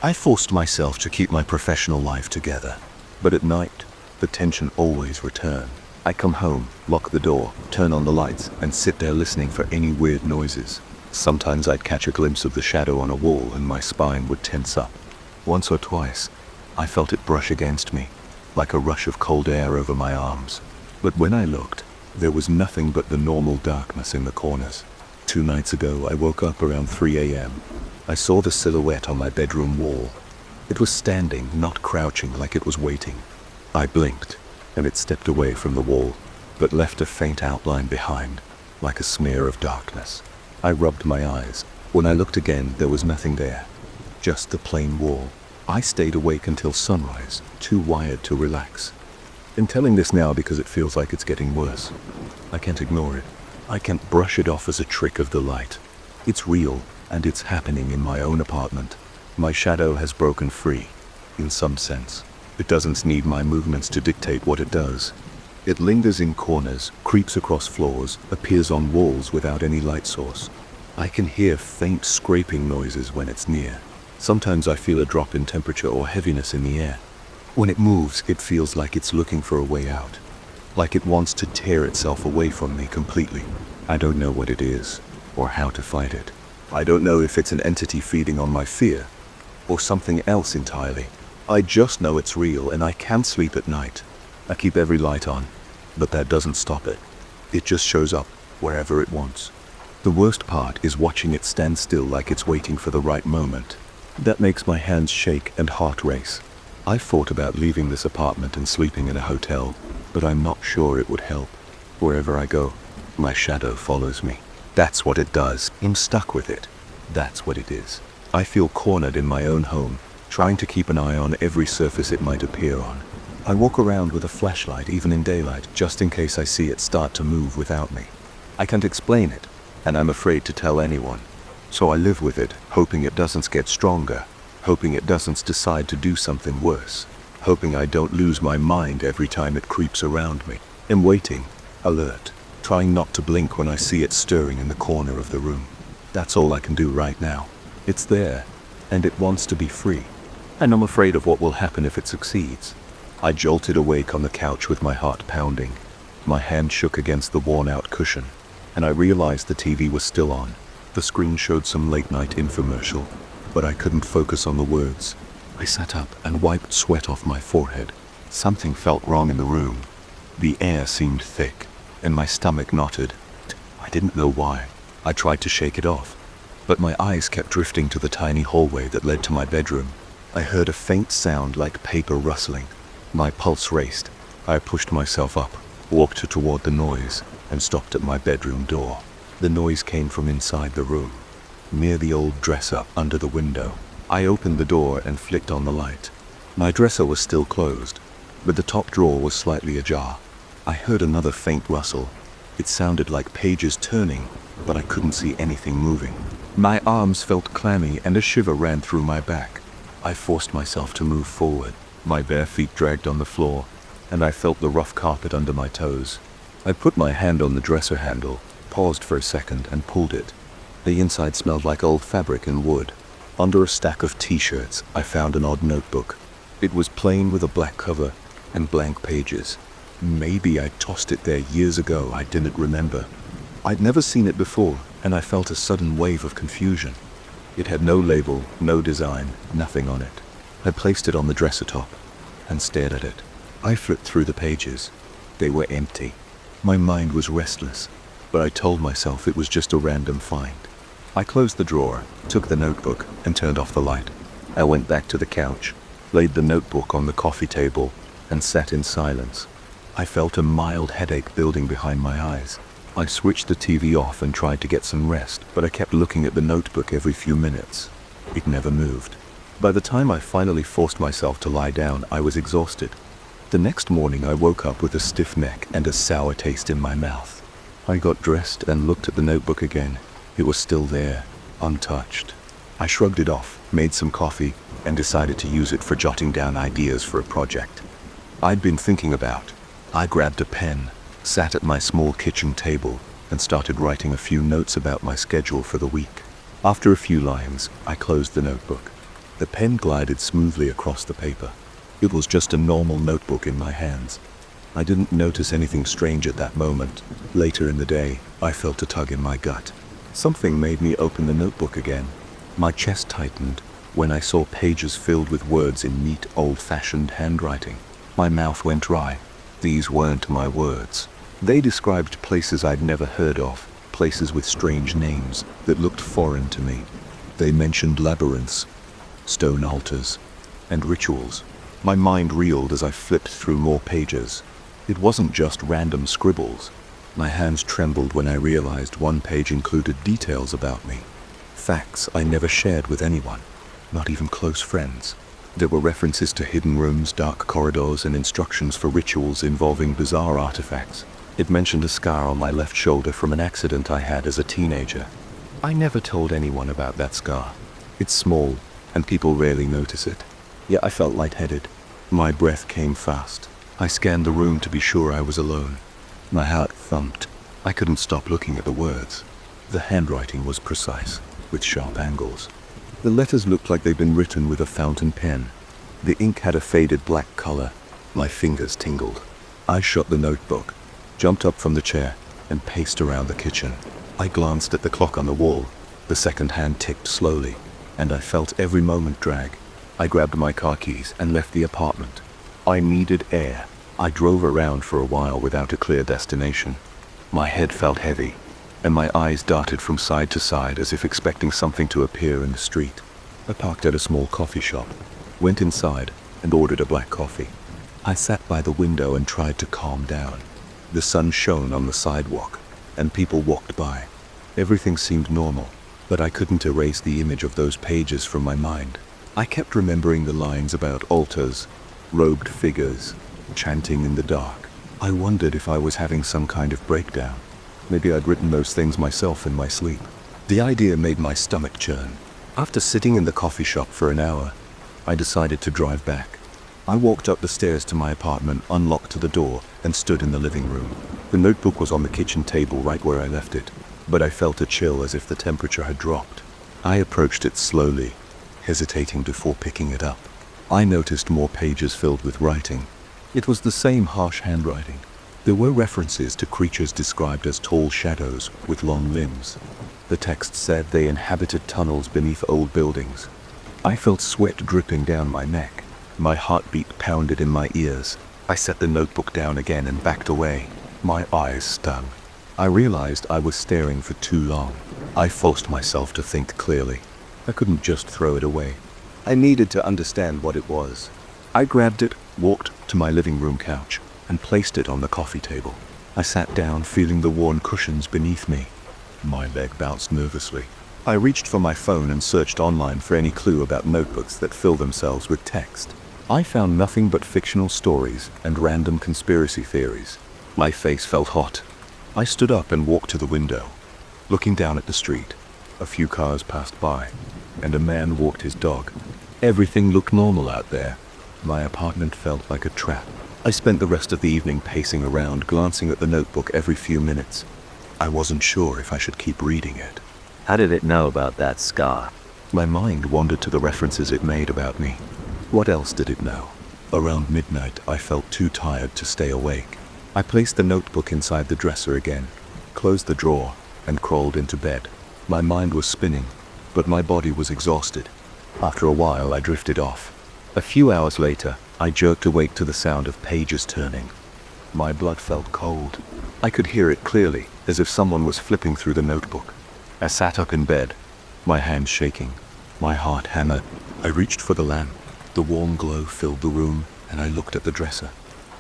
I forced myself to keep my professional life together, but at night, the tension always returned. I come home, lock the door, turn on the lights, and sit there listening for any weird noises. Sometimes I'd catch a glimpse of the shadow on a wall and my spine would tense up. Once or twice, I felt it brush against me, like a rush of cold air over my arms. But when I looked, there was nothing but the normal darkness in the corners. 2 nights ago, I woke up around 3 a.m. I saw the silhouette on my bedroom wall. It was standing, not crouching like it was waiting. I blinked, and it stepped away from the wall, but left a faint outline behind, like a smear of darkness. I rubbed my eyes. When I looked again, there was nothing there, just the plain wall. I stayed awake until sunrise, too wired to relax. I'm telling this now because it feels like it's getting worse. I can't ignore it. I can't brush it off as a trick of the light. It's real, and it's happening in my own apartment. My shadow has broken free, in some sense. It doesn't need my movements to dictate what it does. It lingers in corners, creeps across floors, appears on walls without any light source. I can hear faint scraping noises when it's near. Sometimes I feel a drop in temperature or heaviness in the air. When it moves, it feels like it's looking for a way out, like it wants to tear itself away from me completely. I don't know what it is, or how to fight it. I don't know if it's an entity feeding on my fear, or something else entirely. I just know it's real and I can't sleep at night. I keep every light on, but that doesn't stop it. It just shows up wherever it wants. The worst part is watching it stand still like it's waiting for the right moment. That makes my hands shake and heart race. I've thought about leaving this apartment and sleeping in a hotel, but I'm not sure it would help. Wherever I go, my shadow follows me. That's what it does. I'm stuck with it. That's what it is. I feel cornered in my own home, trying to keep an eye on every surface it might appear on. I walk around with a flashlight even in daylight, just in case I see it start to move without me. I can't explain it, and I'm afraid to tell anyone. So I live with it, hoping it doesn't get stronger, hoping it doesn't decide to do something worse, hoping I don't lose my mind every time it creeps around me. I'm waiting, alert, trying not to blink when I see it stirring in the corner of the room. That's all I can do right now. It's there, and it wants to be free, and I'm afraid of what will happen if it succeeds. I jolted awake on the couch with my heart pounding. My hand shook against the worn-out cushion, and I realized the TV was still on. The screen showed some late-night infomercial, but I couldn't focus on the words. I sat up and wiped sweat off my forehead. Something felt wrong in the room. The air seemed thick, and my stomach knotted. I didn't know why. I tried to shake it off, but my eyes kept drifting to the tiny hallway that led to my bedroom. I heard a faint sound like paper rustling. My pulse raced. I pushed myself up, walked toward the noise, and stopped at my bedroom door. The noise came from inside the room, near the old dresser under the window. I opened the door and flicked on the light. My dresser was still closed, but the top drawer was slightly ajar. I heard another faint rustle. It sounded like pages turning, but I couldn't see anything moving. My arms felt clammy and a shiver ran through my back. I forced myself to move forward. My bare feet dragged on the floor, and I felt the rough carpet under my toes. I put my hand on the dresser handle, paused for a second, and pulled it. The inside smelled like old fabric and wood. Under a stack of t-shirts, I found an odd notebook. It was plain with a black cover and blank pages. Maybe I tossed it there years ago, I didn't remember. I'd never seen it before, and I felt a sudden wave of confusion. It had no label, no design, nothing on it. I placed it on the dresser top and stared at it. I flipped through the pages. They were empty. My mind was restless, but I told myself it was just a random find. I closed the drawer, took the notebook, and turned off the light. I went back to the couch, laid the notebook on the coffee table, and sat in silence. I felt a mild headache building behind my eyes. I switched the TV off and tried to get some rest, but I kept looking at the notebook every few minutes. It never moved. By the time I finally forced myself to lie down, I was exhausted. The next morning I woke up with a stiff neck and a sour taste in my mouth. I got dressed and looked at the notebook again. It was still there, untouched. I shrugged it off, made some coffee, and decided to use it for jotting down ideas for a project I'd been thinking about. I grabbed a pen, sat at my small kitchen table, and started writing a few notes about my schedule for the week. After a few lines, I closed the notebook. The pen glided smoothly across the paper. It was just a normal notebook in my hands. I didn't notice anything strange at that moment. Later in the day, I felt a tug in my gut. Something made me open the notebook again. My chest tightened when I saw pages filled with words in neat, old-fashioned handwriting. My mouth went dry. These weren't my words. They described places I'd never heard of, places with strange names that looked foreign to me. They mentioned labyrinths, stone altars, and rituals. My mind reeled as I flipped through more pages. It wasn't just random scribbles. My hands trembled when I realized one page included details about me. Facts I never shared with anyone, not even close friends. There were references to hidden rooms, dark corridors, and instructions for rituals involving bizarre artifacts. It mentioned a scar on my left shoulder from an accident I had as a teenager. I never told anyone about that scar. It's small, and people rarely notice it. Yet I felt lightheaded. My breath came fast. I scanned the room to be sure I was alone. My heart thumped. I couldn't stop looking at the words. The handwriting was precise, with sharp angles. The letters looked like they'd been written with a fountain pen. The ink had a faded black color. My fingers tingled. I shut the notebook, jumped up from the chair, and paced around the kitchen. I glanced at the clock on the wall. The second hand ticked slowly, and I felt every moment drag. I grabbed my car keys and left the apartment. I needed air. I drove around for a while without a clear destination. My head felt heavy, and my eyes darted from side to side as if expecting something to appear in the street. I parked at a small coffee shop, went inside, and ordered a black coffee. I sat by the window and tried to calm down. The sun shone on the sidewalk, and people walked by. Everything seemed normal, but I couldn't erase the image of those pages from my mind. I kept remembering the lines about altars, robed figures, chanting in the dark. I wondered if I was having some kind of breakdown. Maybe I'd written those things myself in my sleep. The idea made my stomach churn. After sitting in the coffee shop for an hour, I decided to drive back. I walked up the stairs to my apartment, unlocked the door, and stood in the living room. The notebook was on the kitchen table right where I left it, but I felt a chill as if the temperature had dropped. I approached it slowly, hesitating before picking it up. I noticed more pages filled with writing. It was the same harsh handwriting. There were references to creatures described as tall shadows with long limbs. The text said they inhabited tunnels beneath old buildings. I felt sweat dripping down my neck. My heartbeat pounded in my ears. I set the notebook down again and backed away. My eyes stung. I realized I was staring for too long. I forced myself to think clearly. I couldn't just throw it away. I needed to understand what it was. I grabbed it, walked to my living room couch, and placed it on the coffee table. I sat down, feeling the worn cushions beneath me. My leg bounced nervously. I reached for my phone and searched online for any clue about notebooks that fill themselves with text. I found nothing but fictional stories and random conspiracy theories. My face felt hot. I stood up and walked to the window, looking down at the street. A few cars passed by, and a man walked his dog. Everything looked normal out there. My apartment felt like a trap. I spent the rest of the evening pacing around, glancing at the notebook every few minutes. I wasn't sure if I should keep reading it. How did it know about that scar? My mind wandered to the references it made about me. What else did it know? Around midnight, I felt too tired to stay awake. I placed the notebook inside the dresser again, closed the drawer, and crawled into bed. My mind was spinning. but my body was exhausted. After a while, I drifted off. A few hours later, I jerked awake to the sound of pages turning. My blood felt cold. I could hear it clearly, as if someone was flipping through the notebook. I sat up in bed, my hands shaking, my heart hammered. I reached for the lamp. The warm glow filled the room, and I looked at the dresser.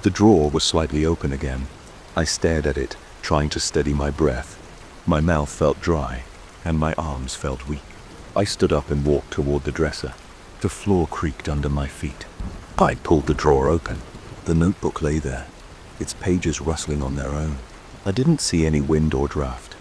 The drawer was slightly open again. I stared at it, trying to steady my breath. My mouth felt dry, and my arms felt weak. I stood up and walked toward the dresser. The floor creaked under my feet. I pulled the drawer open. The notebook lay there, its pages rustling on their own. I didn't see any wind or draft.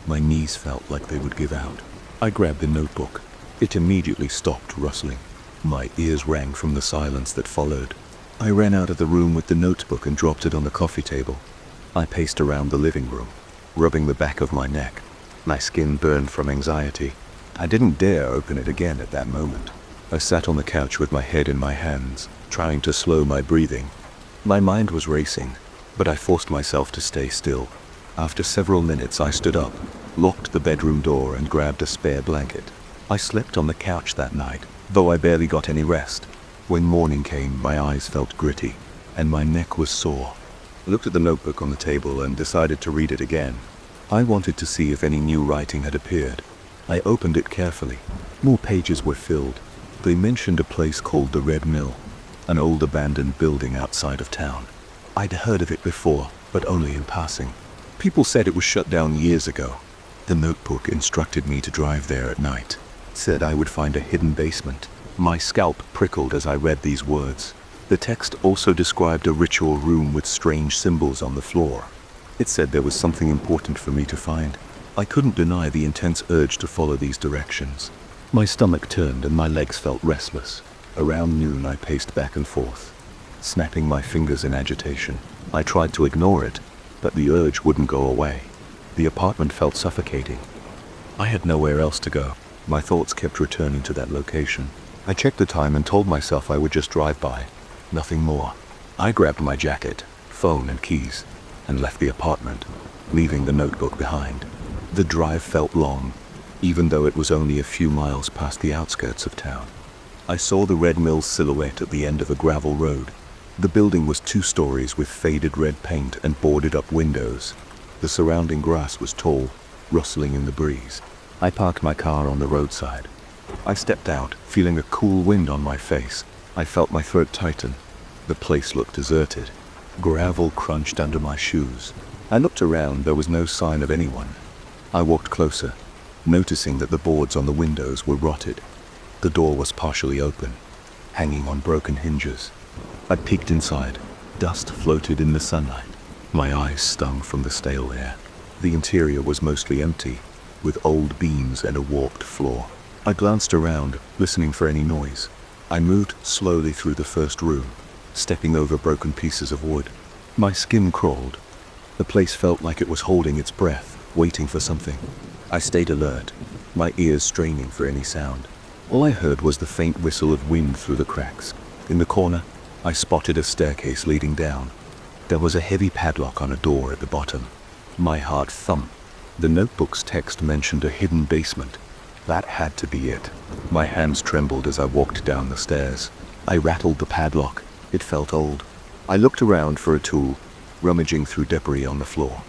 My knees felt like they would give out. I grabbed the notebook. It immediately stopped rustling. My ears rang from the silence that followed. I ran out of the room with the notebook and dropped it on the coffee table. I paced around the living room, rubbing the back of my neck. My skin burned from anxiety. I didn't dare open it again at that moment. I sat on the couch with my head in my hands, trying to slow my breathing. My mind was racing, but I forced myself to stay still. After several minutes, I stood up, locked the bedroom door, and grabbed a spare blanket. I slept on the couch that night, though I barely got any rest. When morning came, my eyes felt gritty, and my neck was sore. I looked at the notebook on the table and decided to read it again. I wanted to see if any new writing had appeared. I opened it carefully. More pages were filled. They mentioned a place called the Red Mill, an old abandoned building outside of town. I'd heard of it before, but only in passing. People said it was shut down years ago. The notebook instructed me to drive there at night. It said I would find a hidden basement. My scalp prickled as I read these words. The text also described a ritual room with strange symbols on the floor. It said there was something important for me to find. I couldn't deny the intense urge to follow these directions. My stomach turned and my legs felt restless. Around noon, I paced back and forth, snapping my fingers in agitation. I tried to ignore it, but the urge wouldn't go away. The apartment felt suffocating. I had nowhere else to go. My thoughts kept returning to that location. I checked the time and told myself I would just drive by. Nothing more. I grabbed my jacket, phone, and keys, and left the apartment, leaving the notebook behind. The drive felt long, even though it was only a few miles past the outskirts of town. I saw the Red Mill silhouette at the end of a gravel road. The building was 2 stories with faded red paint and boarded up windows. The surrounding grass was tall, rustling in the breeze. I parked my car on the roadside. I stepped out, feeling a cool wind on my face. I felt my throat tighten. The place looked deserted. Gravel crunched under my shoes. I looked around. There was no sign of anyone. I walked closer, noticing that the boards on the windows were rotted. The door was partially open, hanging on broken hinges. I peeked inside. Dust floated in the sunlight. My eyes stung from the stale air. The interior was mostly empty, with old beams and a warped floor. I glanced around, listening for any noise. I moved slowly through the first room, stepping over broken pieces of wood. My skin crawled. The place felt like it was holding its breath, waiting for something. I stayed alert, my ears straining for any sound. All I heard was the faint whistle of wind through the cracks. In the corner, I spotted a staircase leading down. There was a heavy padlock on a door at the bottom. My heart thumped. The notebook's text mentioned a hidden basement. That had to be it. My hands trembled as I walked down the stairs. I rattled the padlock. It felt old. I looked around for a tool, rummaging through debris on the floor.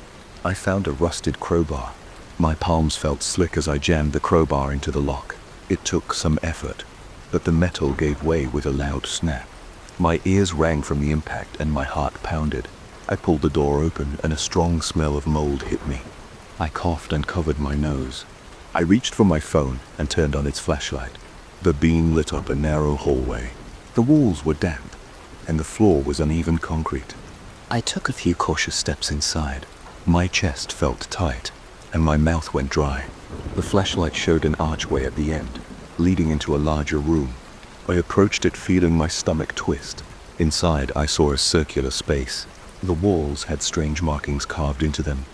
I found a rusted crowbar. My palms felt slick as I jammed the crowbar into the lock. It took some effort, but the metal gave way with a loud snap. My ears rang from the impact and my heart pounded. I pulled the door open and a strong smell of mold hit me. I coughed and covered my nose. I reached for my phone and turned on its flashlight. The beam lit up a narrow hallway. The walls were damp, and the floor was uneven concrete. I took a few cautious steps inside. My chest felt tight, and my mouth went dry. The flashlight showed an archway at the end, leading into a larger room. I approached it, feeling my stomach twist. Inside, I saw a circular space. The walls had strange markings carved into them,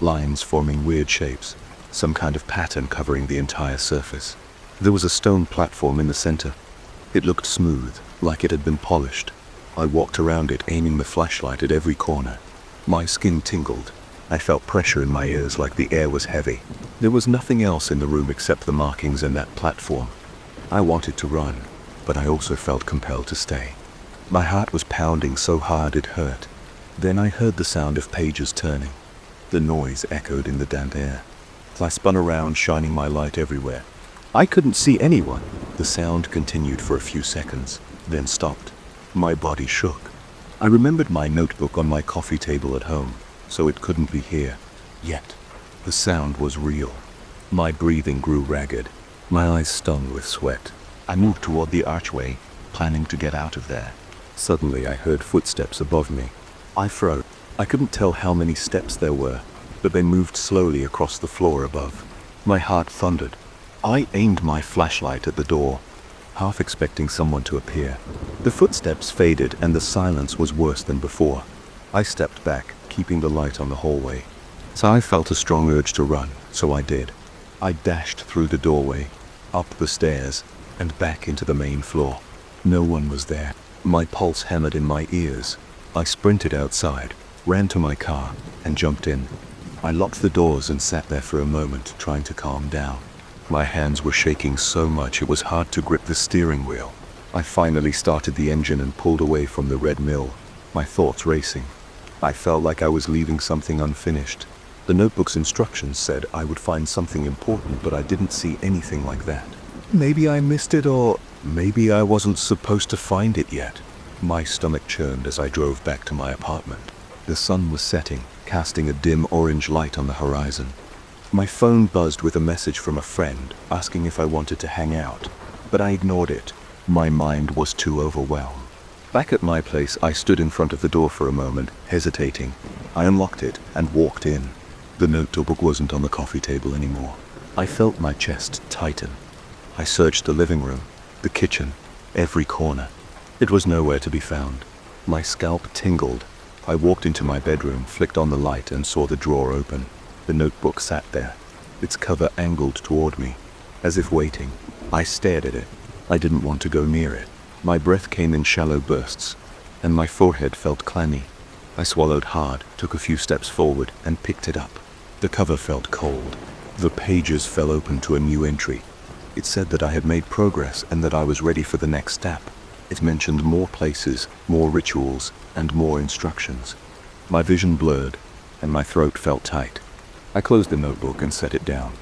lines forming weird shapes, some kind of pattern covering the entire surface. There was a stone platform in the center. It looked smooth, like it had been polished. I walked around it, aiming the flashlight at every corner. My skin tingled. I felt pressure in my ears like the air was heavy. There was nothing else in the room except the markings and that platform. I wanted to run, but I also felt compelled to stay. My heart was pounding so hard it hurt. Then I heard the sound of pages turning. The noise echoed in the damp air. I spun around, shining my light everywhere. I couldn't see anyone. The sound continued for a few seconds, then stopped. My body shook. I remembered my notebook on my coffee table at home, so it couldn't be here. Yet, the sound was real. My breathing grew ragged. My eyes stung with sweat. I moved toward the archway, planning to get out of there. Suddenly, I heard footsteps above me. I froze. I couldn't tell how many steps there were, but they moved slowly across the floor above. My heart thundered. I aimed my flashlight at the door, half expecting someone to appear. The footsteps faded and the silence was worse than before. I stepped back, keeping the light on the hallway. So I felt a strong urge to run, so I did. I dashed through the doorway, up the stairs, and back into the main floor. No one was there. My pulse hammered in my ears. I sprinted outside, ran to my car, and jumped in. I locked the doors and sat there for a moment, trying to calm down. My hands were shaking so much it was hard to grip the steering wheel. I finally started the engine and pulled away from the red mill, my thoughts racing. I felt like I was leaving something unfinished. The notebook's instructions said I would find something important, but I didn't see anything like that. Maybe I missed it, or maybe I wasn't supposed to find it yet. My stomach churned as I drove back to my apartment. The sun was setting, casting a dim orange light on the horizon. My phone buzzed with a message from a friend asking if I wanted to hang out, but I ignored it. My mind was too overwhelmed. Back at my place, I stood in front of the door for a moment, hesitating. I unlocked it and walked in. The notebook wasn't on the coffee table anymore. I felt my chest tighten. I searched the living room, the kitchen, every corner. It was nowhere to be found. My scalp tingled. I walked into my bedroom, flicked on the light, and saw the drawer open. The notebook sat there, its cover angled toward me, as if waiting. I stared at it. I didn't want to go near it. My breath came in shallow bursts, and my forehead felt clammy. I swallowed hard, took a few steps forward, and picked it up. The cover felt cold. The pages fell open to a new entry. It said that I had made progress and that I was ready for the next step. It mentioned more places, more rituals, and more instructions. My vision blurred, and my throat felt tight. I closed the notebook and set it down.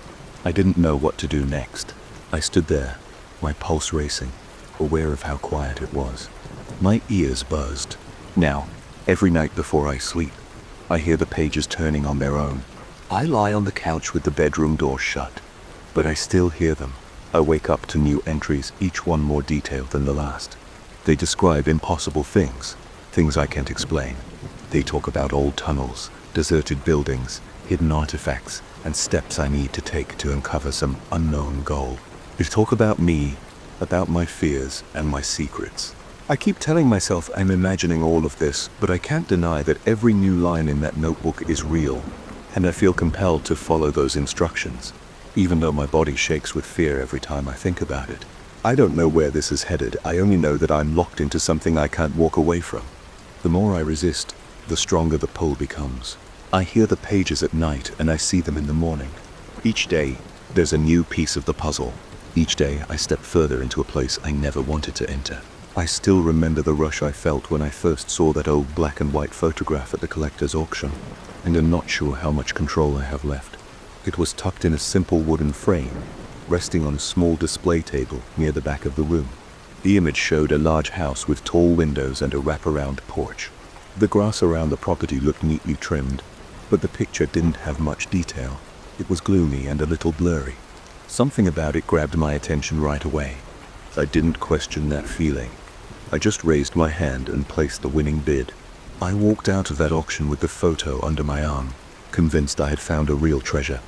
I didn't know what to do next. I stood there, my pulse racing, aware of how quiet it was. My ears buzzed. Now, every night before I sleep, I hear the pages turning on their own. I lie on the couch with the bedroom door shut, but I still hear them. I wake up to new entries, each one more detailed than the last. They describe impossible things, things I can't explain. They talk about old tunnels, deserted buildings, hidden artifacts, and steps I need to take to uncover some unknown goal. They talk about me, about my fears and my secrets. I keep telling myself I'm imagining all of this, but I can't deny that every new line in that notebook is real, and I feel compelled to follow those instructions, even though my body shakes with fear every time I think about it. I don't know where this is headed. I only know that I'm locked into something I can't walk away from. The more I resist, the stronger the pull becomes. I hear the pages at night and I see them in the morning. Each day, there's a new piece of the puzzle. Each day, I step further into a place I never wanted to enter. I still remember the rush I felt when I first saw that old black and white photograph at the collector's auction, and I'm not sure how much control I have left. It was tucked in a simple wooden frame, resting on a small display table near the back of the room. The image showed a large house with tall windows and a wraparound porch. The grass around the property looked neatly trimmed, but the picture didn't have much detail. It was gloomy and a little blurry. Something about it grabbed my attention right away. I didn't question that feeling. I just raised my hand and placed the winning bid. I walked out of that auction with the photo under my arm, convinced I had found a real treasure.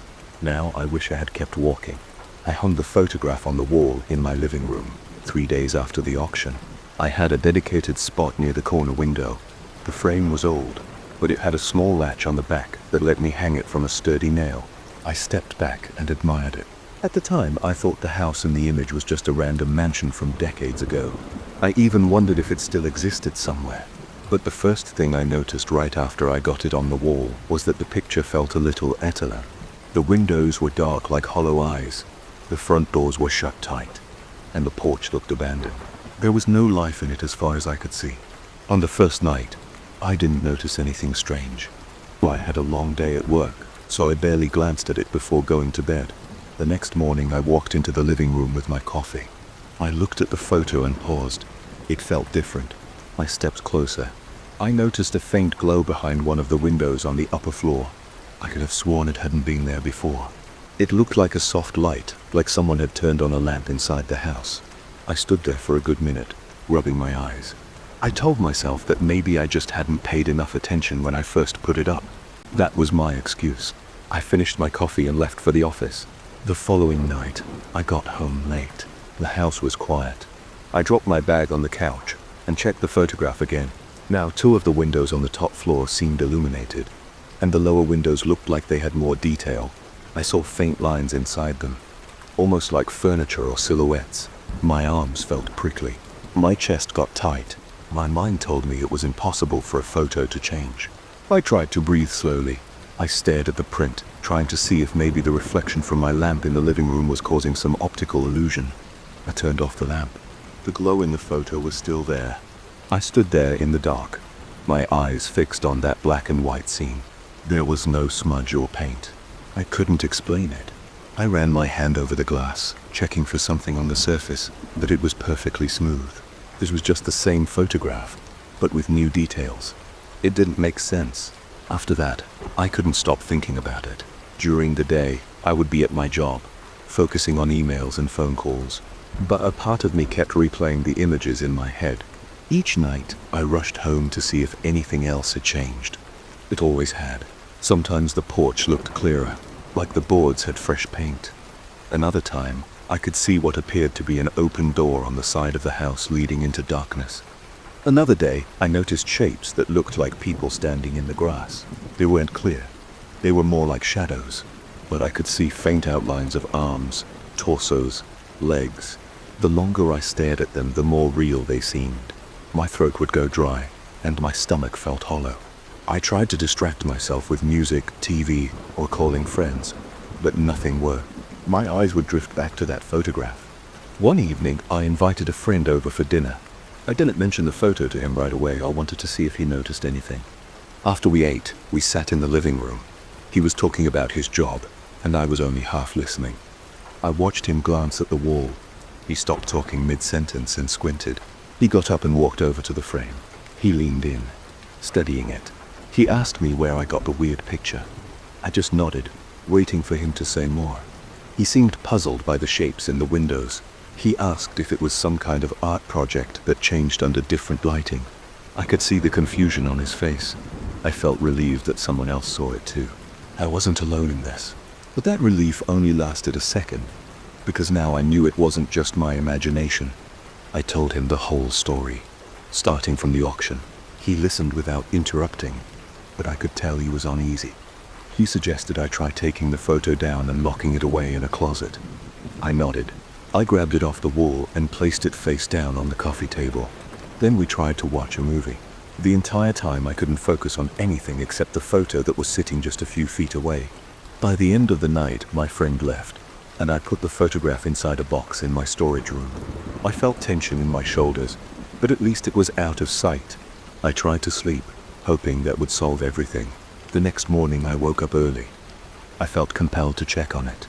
Now I wish I had kept walking. I hung the photograph on the wall in my living room. 3 days after the auction, I had a dedicated spot near the corner window. The frame was old, but it had a small latch on the back that let me hang it from a sturdy nail. I stepped back and admired it. At the time, I thought the house in the image was just a random mansion from decades ago. I even wondered if it still existed somewhere. But the first thing I noticed right after I got it on the wall was that the picture felt a little étalé. The windows were dark like hollow eyes. The front doors were shut tight, and the porch looked abandoned. There was no life in it as far as I could see. On the first night, I didn't notice anything strange. I had a long day at work, so I barely glanced at it before going to bed. The next morning I walked into the living room with my coffee. I looked at the photo and paused. It felt different. I stepped closer. I noticed a faint glow behind one of the windows on the upper floor. I could have sworn it hadn't been there before. It looked like a soft light, like someone had turned on a lamp inside the house. I stood there for a good minute, rubbing my eyes. I told myself that maybe I just hadn't paid enough attention when I first put it up. That was my excuse. I finished my coffee and left for the office. The following night, I got home late. The house was quiet. I dropped my bag on the couch and checked the photograph again. Now, 2 of the windows on the top floor seemed illuminated, and the lower windows looked like they had more detail. I saw faint lines inside them, almost like furniture or silhouettes. My arms felt prickly. My chest got tight. My mind told me it was impossible for a photo to change. I tried to breathe slowly. I stared at the print, trying to see if maybe the reflection from my lamp in the living room was causing some optical illusion. I turned off the lamp. The glow in the photo was still there. I stood there in the dark, my eyes fixed on that black and white scene. There was no smudge or paint. I couldn't explain it. I ran my hand over the glass, checking for something on the surface, but it was perfectly smooth. This was just the same photograph, but with new details. It didn't make sense. After that, I couldn't stop thinking about it. During the day, I would be at my job, focusing on emails and phone calls. But a part of me kept replaying the images in my head. Each night, I rushed home to see if anything else had changed. It always had. Sometimes the porch looked clearer, like the boards had fresh paint. Another time, I could see what appeared to be an open door on the side of the house leading into darkness. Another day, I noticed shapes that looked like people standing in the grass. They weren't clear. They were more like shadows, but I could see faint outlines of arms, torsos, legs. The longer I stared at them, the more real they seemed. My throat would go dry, and my stomach felt hollow. I tried to distract myself with music, TV, or calling friends, but nothing worked. My eyes would drift back to that photograph. One evening, I invited a friend over for dinner. I didn't mention the photo to him right away. I wanted to see if he noticed anything. After we ate, we sat in the living room. He was talking about his job, and I was only half listening. I watched him glance at the wall. He stopped talking mid-sentence and squinted. He got up and walked over to the frame. He leaned in, studying it. He asked me where I got the weird picture. I just nodded, waiting for him to say more. He seemed puzzled by the shapes in the windows. He asked if it was some kind of art project that changed under different lighting. I could see the confusion on his face. I felt relieved that someone else saw it too. I wasn't alone in this. But that relief only lasted a second, because now I knew it wasn't just my imagination. I told him the whole story, starting from the auction. He listened without interrupting, but I could tell he was uneasy. He suggested I try taking the photo down and locking it away in a closet. I nodded. I grabbed it off the wall and placed it face down on the coffee table. Then we tried to watch a movie. The entire time I couldn't focus on anything except the photo that was sitting just a few feet away. By the end of the night, my friend left, and I put the photograph inside a box in my storage room. I felt tension in my shoulders, but at least it was out of sight. I tried to sleep, hoping that would solve everything. The next morning I woke up early. I felt compelled to check on it.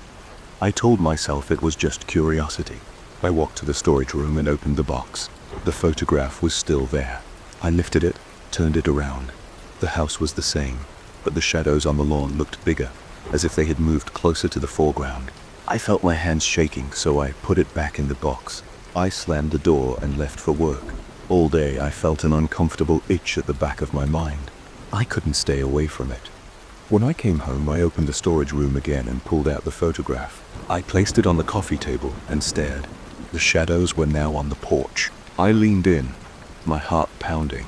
I told myself it was just curiosity. I walked to the storage room and opened the box. The photograph was still there. I lifted it, turned it around. The house was the same, but the shadows on the lawn looked bigger, as if they had moved closer to the foreground. I felt my hands shaking, so I put it back in the box. I slammed the door and left for work. All day I felt an uncomfortable itch at the back of my mind. I couldn't stay away from it. When I came home, I opened the storage room again and pulled out the photograph. I placed it on the coffee table and stared. The shadows were now on the porch. I leaned in, my heart pounding.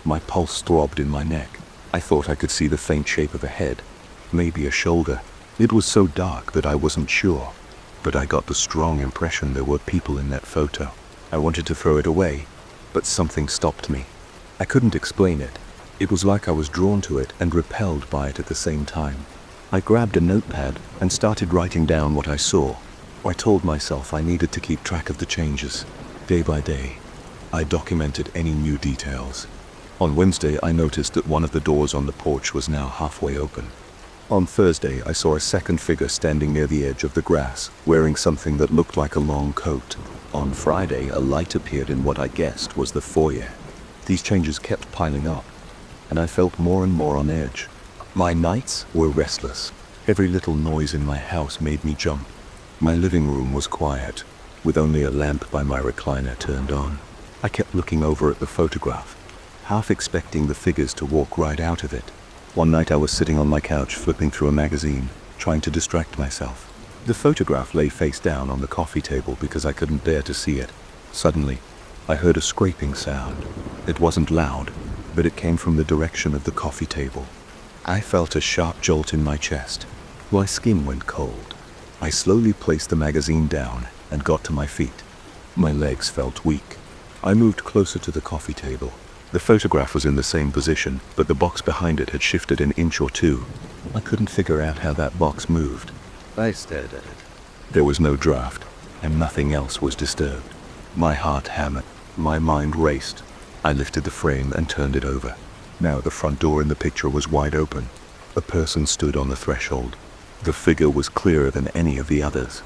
My pulse throbbed in my neck. I thought I could see the faint shape of a head, maybe a shoulder. It was so dark that I wasn't sure, but I got the strong impression there were people in that photo. I wanted to throw it away, but something stopped me. I couldn't explain it. It was like I was drawn to it and repelled by it at the same time. I grabbed a notepad and started writing down what I saw. I told myself I needed to keep track of the changes. Day by day, I documented any new details. On Wednesday, I noticed that one of the doors on the porch was now halfway open. On Thursday, I saw a second figure standing near the edge of the grass, wearing something that looked like a long coat. On Friday, a light appeared in what I guessed was the foyer. These changes kept piling up, and I felt more and more on edge. My nights were restless. Every little noise in my house made me jump. My living room was quiet, with only a lamp by my recliner turned on. I kept looking over at the photograph, half expecting the figures to walk right out of it. One night I was sitting on my couch flipping through a magazine, trying to distract myself. The photograph lay face down on the coffee table because I couldn't bear to see it. Suddenly, I heard a scraping sound. It wasn't loud, but it came from the direction of the coffee table. I felt a sharp jolt in my chest. My skin went cold. I slowly placed the magazine down and got to my feet. My legs felt weak. I moved closer to the coffee table. The photograph was in the same position, but the box behind it had shifted an inch or two. I couldn't figure out how that box moved. I stared at it. There was no draft, and nothing else was disturbed. My heart hammered. My mind raced. I lifted the frame and turned it over. Now the front door in the picture was wide open. A person stood on the threshold. The figure was clearer than any of the others.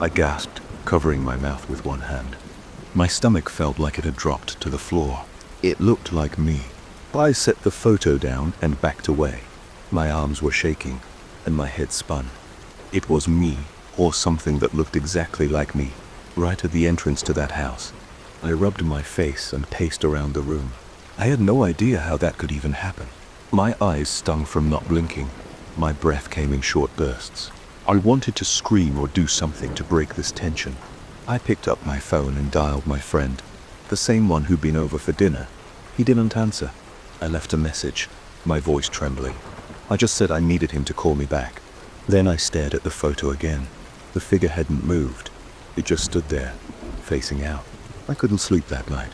I gasped, covering my mouth with one hand. My stomach felt like it had dropped to the floor. It looked like me. I set the photo down and backed away. My arms were shaking, and my head spun. It was me, or something that looked exactly like me, right at the entrance to that house. I rubbed my face and paced around the room. I had no idea how that could even happen. My eyes stung from not blinking. My breath came in short bursts. I wanted to scream or do something to break this tension. I picked up my phone and dialed my friend, the same one who'd been over for dinner. He didn't answer. I left a message, my voice trembling. I just said I needed him to call me back. Then I stared at the photo again. The figure hadn't moved. It just stood there, facing out. I couldn't sleep that night.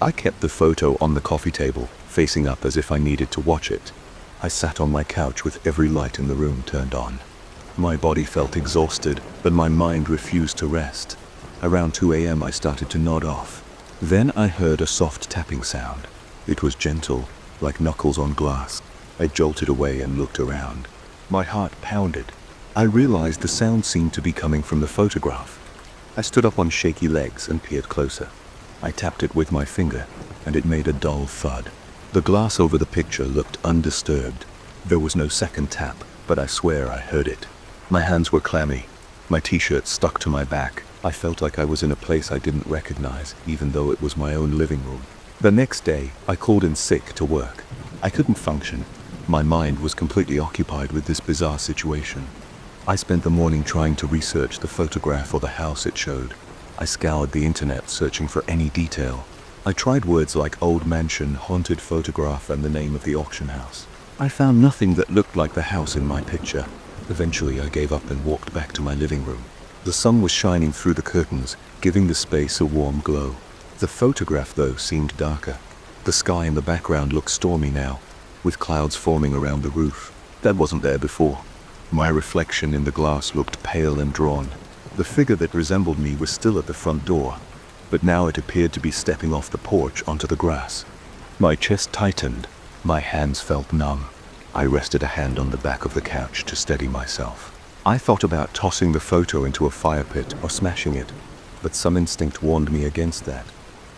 I kept the photo on the coffee table, facing up as if I needed to watch it. I sat on my couch with every light in the room turned on. My body felt exhausted, but my mind refused to rest. Around 2 a.m. I started to nod off. Then I heard a soft tapping sound. It was gentle, like knuckles on glass. I jolted away and looked around. My heart pounded. I realized the sound seemed to be coming from the photograph. I stood up on shaky legs and peered closer. I tapped it with my finger, and it made a dull thud. The glass over the picture looked undisturbed. There was no second tap, but I swear I heard it. My hands were clammy. My t-shirt stuck to my back. I felt like I was in a place I didn't recognize, even though it was my own living room. The next day, I called in sick to work. I couldn't function. My mind was completely occupied with this bizarre situation. I spent the morning trying to research the photograph or the house it showed. I scoured the internet searching for any detail. I tried words like old mansion, haunted photograph, and the name of the auction house. I found nothing that looked like the house in my picture. Eventually, I gave up and walked back to my living room. The sun was shining through the curtains, giving the space a warm glow. The photograph, though, seemed darker. The sky in the background looked stormy now, with clouds forming around the roof. That wasn't there before. My reflection in the glass looked pale and drawn. The figure that resembled me was still at the front door, but now it appeared to be stepping off the porch onto the grass. My chest tightened. My hands felt numb. I rested a hand on the back of the couch to steady myself. I thought about tossing the photo into a fire pit or smashing it, but some instinct warned me against that.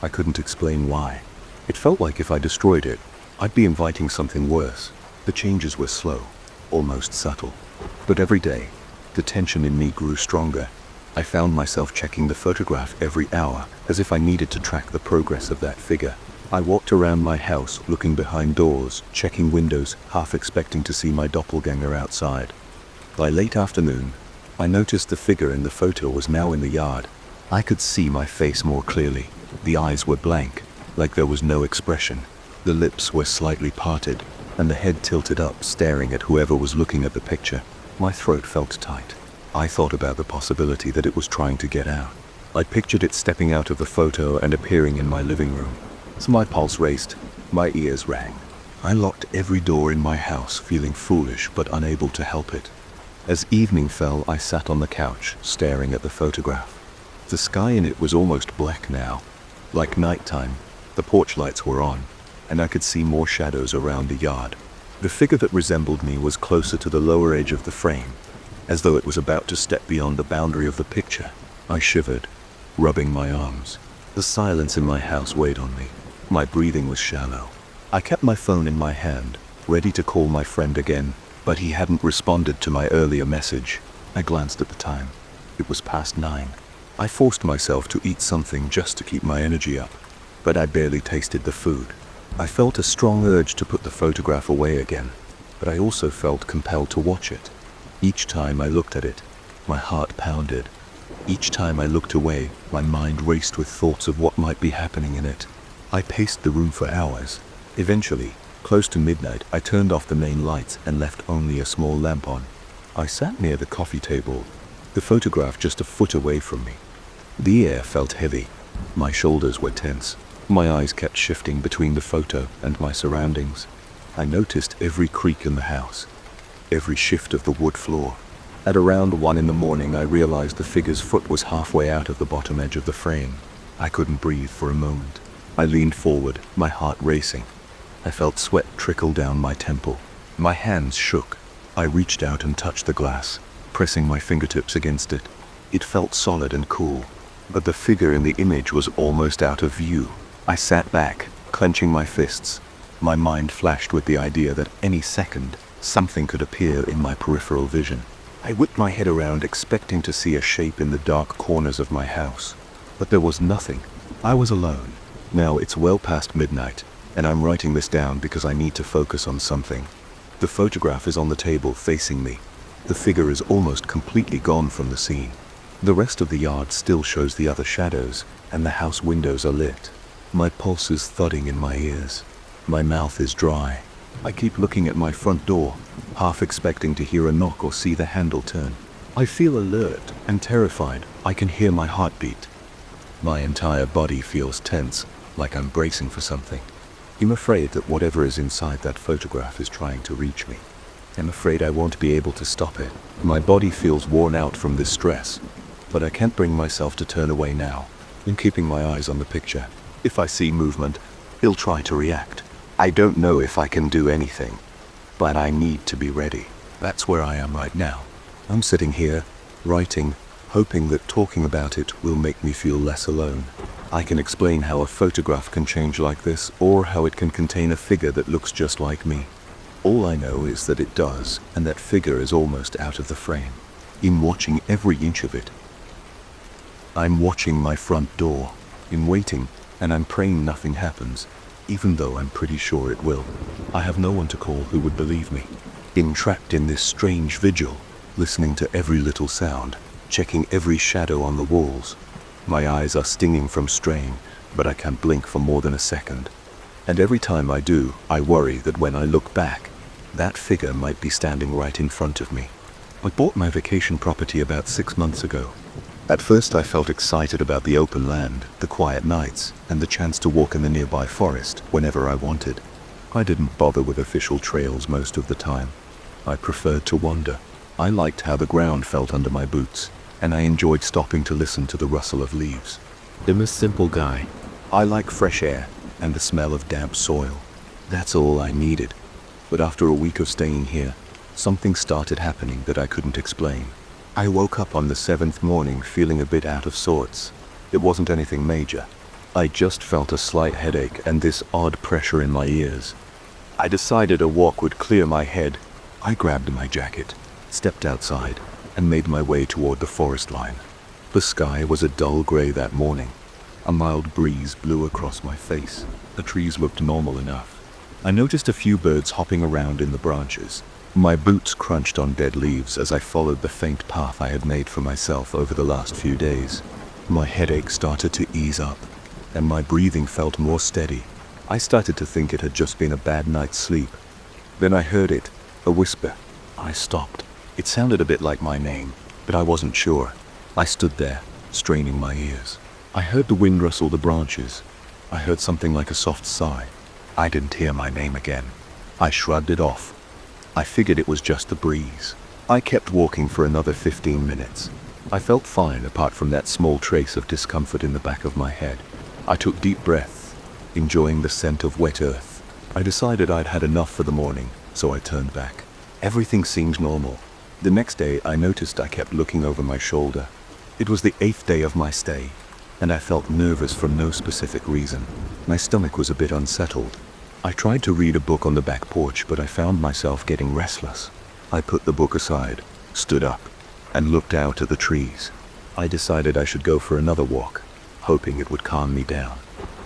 I couldn't explain why. It felt like if I destroyed it, I'd be inviting something worse. The changes were slow, almost subtle. But every day, the tension in me grew stronger. I found myself checking the photograph every hour, as if I needed to track the progress of that figure. I walked around my house, looking behind doors, checking windows, half expecting to see my doppelganger outside. By late afternoon, I noticed the figure in the photo was now in the yard. I could see my face more clearly. The eyes were blank, like there was no expression. The lips were slightly parted, and the head tilted up, staring at whoever was looking at the picture. My throat felt tight. I thought about the possibility that it was trying to get out. I pictured it stepping out of the photo and appearing in my living room. So my pulse raced, my ears rang. I locked every door in my house, feeling foolish but unable to help it. As evening fell, I sat on the couch, staring at the photograph. The sky in it was almost black now, like nighttime. The porch lights were on, and I could see more shadows around the yard. The figure that resembled me was closer to the lower edge of the frame, as though it was about to step beyond the boundary of the picture. I shivered, rubbing my arms. The silence in my house weighed on me. My breathing was shallow. I kept my phone in my hand, ready to call my friend again, but he hadn't responded to my earlier message. I glanced at the time. It was past 9. I forced myself to eat something just to keep my energy up, but I barely tasted the food. I felt a strong urge to put the photograph away again, but I also felt compelled to watch it. Each time I looked at it, my heart pounded. Each time I looked away, my mind raced with thoughts of what might be happening in it. I paced the room for hours. Eventually, close to midnight, I turned off the main lights and left only a small lamp on. I sat near the coffee table, the photograph just a foot away from me. The air felt heavy. My shoulders were tense. My eyes kept shifting between the photo and my surroundings. I noticed every creak in the house, every shift of the wood floor. At around 1 in the morning, I realized the figure's foot was halfway out of the bottom edge of the frame. I couldn't breathe for a moment. I leaned forward, my heart racing. I felt sweat trickle down my temple. My hands shook. I reached out and touched the glass, pressing my fingertips against it. It felt solid and cool, but the figure in the image was almost out of view. I sat back, clenching my fists. My mind flashed with the idea that any second, something could appear in my peripheral vision. I whipped my head around, expecting to see a shape in the dark corners of my house. But there was nothing. I was alone. Now it's well past midnight, and I'm writing this down because I need to focus on something. The photograph is on the table facing me. The figure is almost completely gone from the scene. The rest of the yard still shows the other shadows, and the house windows are lit. My pulse is thudding in my ears. My mouth is dry. I keep looking at my front door, half expecting to hear a knock or see the handle turn. I feel alert and terrified. I can hear my heartbeat. My entire body feels tense, like I'm bracing for something. I'm afraid that whatever is inside that photograph is trying to reach me. I'm afraid I won't be able to stop it. My body feels worn out from this stress, but I can't bring myself to turn away now. I'm keeping my eyes on the picture. If I see movement, he'll try to react. I don't know if I can do anything, but I need to be ready. That's where I am right now. I'm sitting here, writing, hoping that talking about it will make me feel less alone. I can explain how a photograph can change like this, or how it can contain a figure that looks just like me. All I know is that it does, and that figure is almost out of the frame. I'm watching every inch of it. I'm watching my front door. I'm waiting, and I'm praying nothing happens, even though I'm pretty sure it will. I have no one to call who would believe me. I'm trapped in this strange vigil, listening to every little sound, checking every shadow on the walls. My eyes are stinging from strain, but I can't blink for more than a second. And every time I do, I worry that when I look back, that figure might be standing right in front of me. I bought my vacation property about 6 months ago. At first I felt excited about the open land, the quiet nights, and the chance to walk in the nearby forest whenever I wanted. I didn't bother with official trails most of the time. I preferred to wander. I liked how the ground felt under my boots, and I enjoyed stopping to listen to the rustle of leaves. I'm a simple guy. I like fresh air and the smell of damp soil. That's all I needed. But after a week of staying here, something started happening that I couldn't explain. I woke up on the 7th morning feeling a bit out of sorts. It wasn't anything major. I just felt a slight headache and this odd pressure in my ears. I decided a walk would clear my head. I grabbed my jacket, stepped outside, and made my way toward the forest line. The sky was a dull gray that morning. A mild breeze blew across my face. The trees looked normal enough. I noticed a few birds hopping around in the branches. My boots crunched on dead leaves as I followed the faint path I had made for myself over the last few days. My headache started to ease up, and my breathing felt more steady. I started to think it had just been a bad night's sleep. Then I heard it, a whisper. I stopped. It sounded a bit like my name, but I wasn't sure. I stood there, straining my ears. I heard the wind rustle the branches. I heard something like a soft sigh. I didn't hear my name again. I shrugged it off. I figured it was just the breeze. I kept walking for another 15 minutes. I felt fine apart from that small trace of discomfort in the back of my head. I took deep breaths, enjoying the scent of wet earth. I decided I'd had enough for the morning, so I turned back. Everything seemed normal. The next day, I noticed I kept looking over my shoulder. It was the 8th day of my stay, and I felt nervous for no specific reason. My stomach was a bit unsettled. I tried to read a book on the back porch, but I found myself getting restless. I put the book aside, stood up, and looked out at the trees. I decided I should go for another walk, hoping it would calm me down.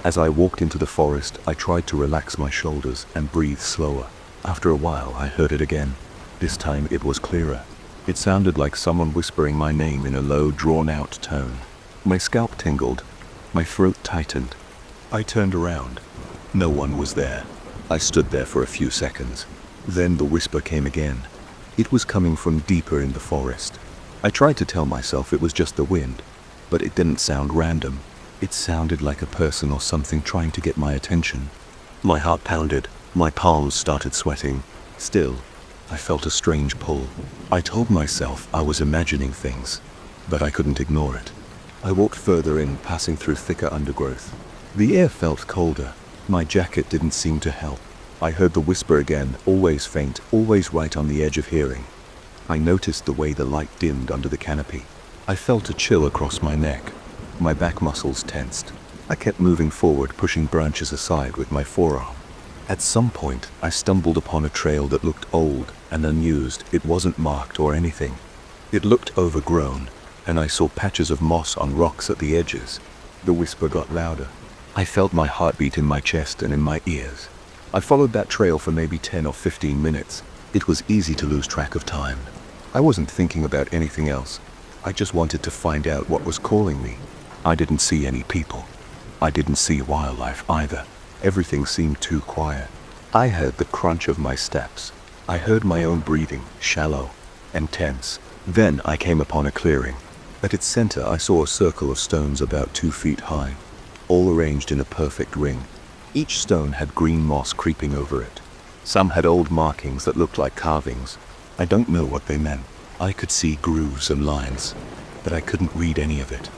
As I walked into the forest, I tried to relax my shoulders and breathe slower. After a while, I heard it again. This time it was clearer. It sounded like someone whispering my name in a low, drawn-out tone. My scalp tingled. My throat tightened. I turned around. No one was there. I stood there for a few seconds. Then the whisper came again. It was coming from deeper in the forest. I tried to tell myself it was just the wind, but it didn't sound random. It sounded like a person or something trying to get my attention. My heart pounded. My palms started sweating. Still, I felt a strange pull. I told myself I was imagining things, but I couldn't ignore it. I walked further in, passing through thicker undergrowth. The air felt colder. My jacket didn't seem to help. I heard the whisper again, always faint, always right on the edge of hearing. I noticed the way the light dimmed under the canopy. I felt a chill across my neck. My back muscles tensed. I kept moving forward, pushing branches aside with my forearm. At some point, I stumbled upon a trail that looked old and unused. It wasn't marked or anything. It looked overgrown, and I saw patches of moss on rocks at the edges. The whisper got louder. I felt my heartbeat in my chest and in my ears. I followed that trail for maybe 10 or 15 minutes. It was easy to lose track of time. I wasn't thinking about anything else. I just wanted to find out what was calling me. I didn't see any people. I didn't see wildlife either. Everything seemed too quiet. I heard the crunch of my steps. I heard my own breathing, shallow and tense. Then I came upon a clearing. At its center, I saw a circle of stones about 2 feet high, all arranged in a perfect ring. Each stone had green moss creeping over it. Some had old markings that looked like carvings. I don't know what they meant. I could see grooves and lines, but I couldn't read any of it.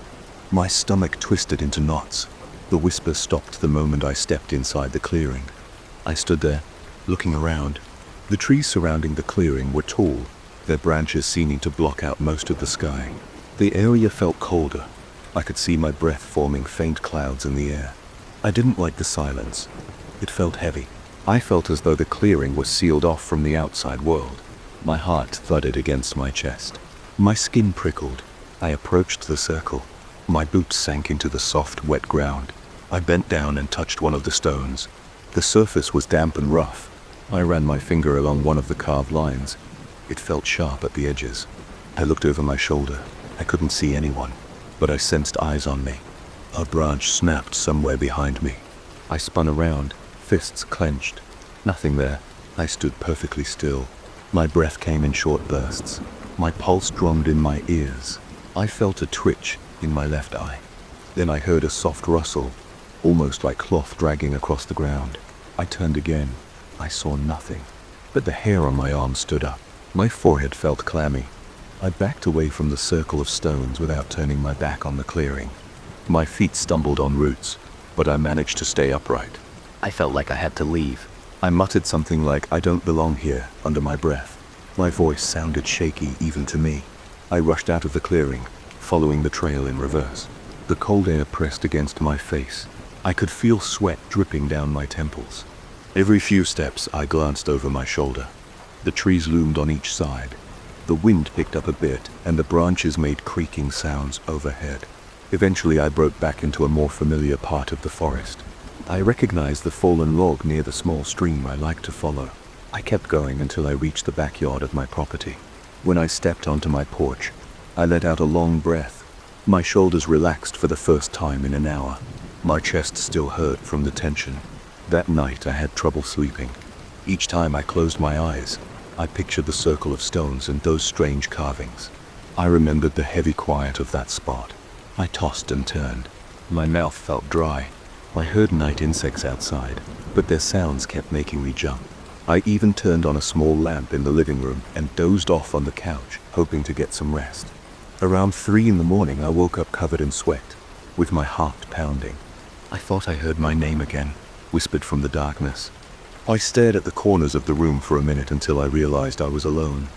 My stomach twisted into knots. The whisper stopped the moment I stepped inside the clearing. I stood there, looking around. The trees surrounding the clearing were tall, their branches seeming to block out most of the sky. The area felt colder. I could see my breath forming faint clouds in the air. I didn't like the silence. It felt heavy. I felt as though the clearing was sealed off from the outside world. My heart thudded against my chest. My skin prickled. I approached the circle. My boots sank into the soft, wet ground. I bent down and touched one of the stones. The surface was damp and rough. I ran my finger along one of the carved lines. It felt sharp at the edges. I looked over my shoulder. I couldn't see anyone, but I sensed eyes on me. A branch snapped somewhere behind me. I spun around, fists clenched. Nothing there. I stood perfectly still. My breath came in short bursts. My pulse drummed in my ears. I felt a twitch in my left eye. Then I heard a soft rustle, almost like cloth dragging across the ground. I turned again. I saw nothing, but the hair on my arm stood up. My forehead felt clammy. I backed away from the circle of stones without turning my back on the clearing. My feet stumbled on roots, but I managed to stay upright. I felt like I had to leave. I muttered something like, "I don't belong here," under my breath. My voice sounded shaky even to me. I rushed out of the clearing, following the trail in reverse. The cold air pressed against my face. I could feel sweat dripping down my temples. Every few steps, I glanced over my shoulder. The trees loomed on each side. The wind picked up a bit, and the branches made creaking sounds overhead. Eventually, I broke back into a more familiar part of the forest. I recognized the fallen log near the small stream I liked to follow. I kept going until I reached the backyard of my property. When I stepped onto my porch, I let out a long breath. My shoulders relaxed for the first time in an hour. My chest still hurt from the tension. That night, I had trouble sleeping. Each time I closed my eyes, I pictured the circle of stones and those strange carvings. I remembered the heavy quiet of that spot. I tossed and turned. My mouth felt dry. I heard night insects outside, but their sounds kept making me jump. I even turned on a small lamp in the living room and dozed off on the couch, hoping to get some rest. Around 3 in the morning, I woke up covered in sweat, with my heart pounding. I thought I heard my name again, whispered from the darkness. I stared at the corners of the room for a minute until I realized I was alone.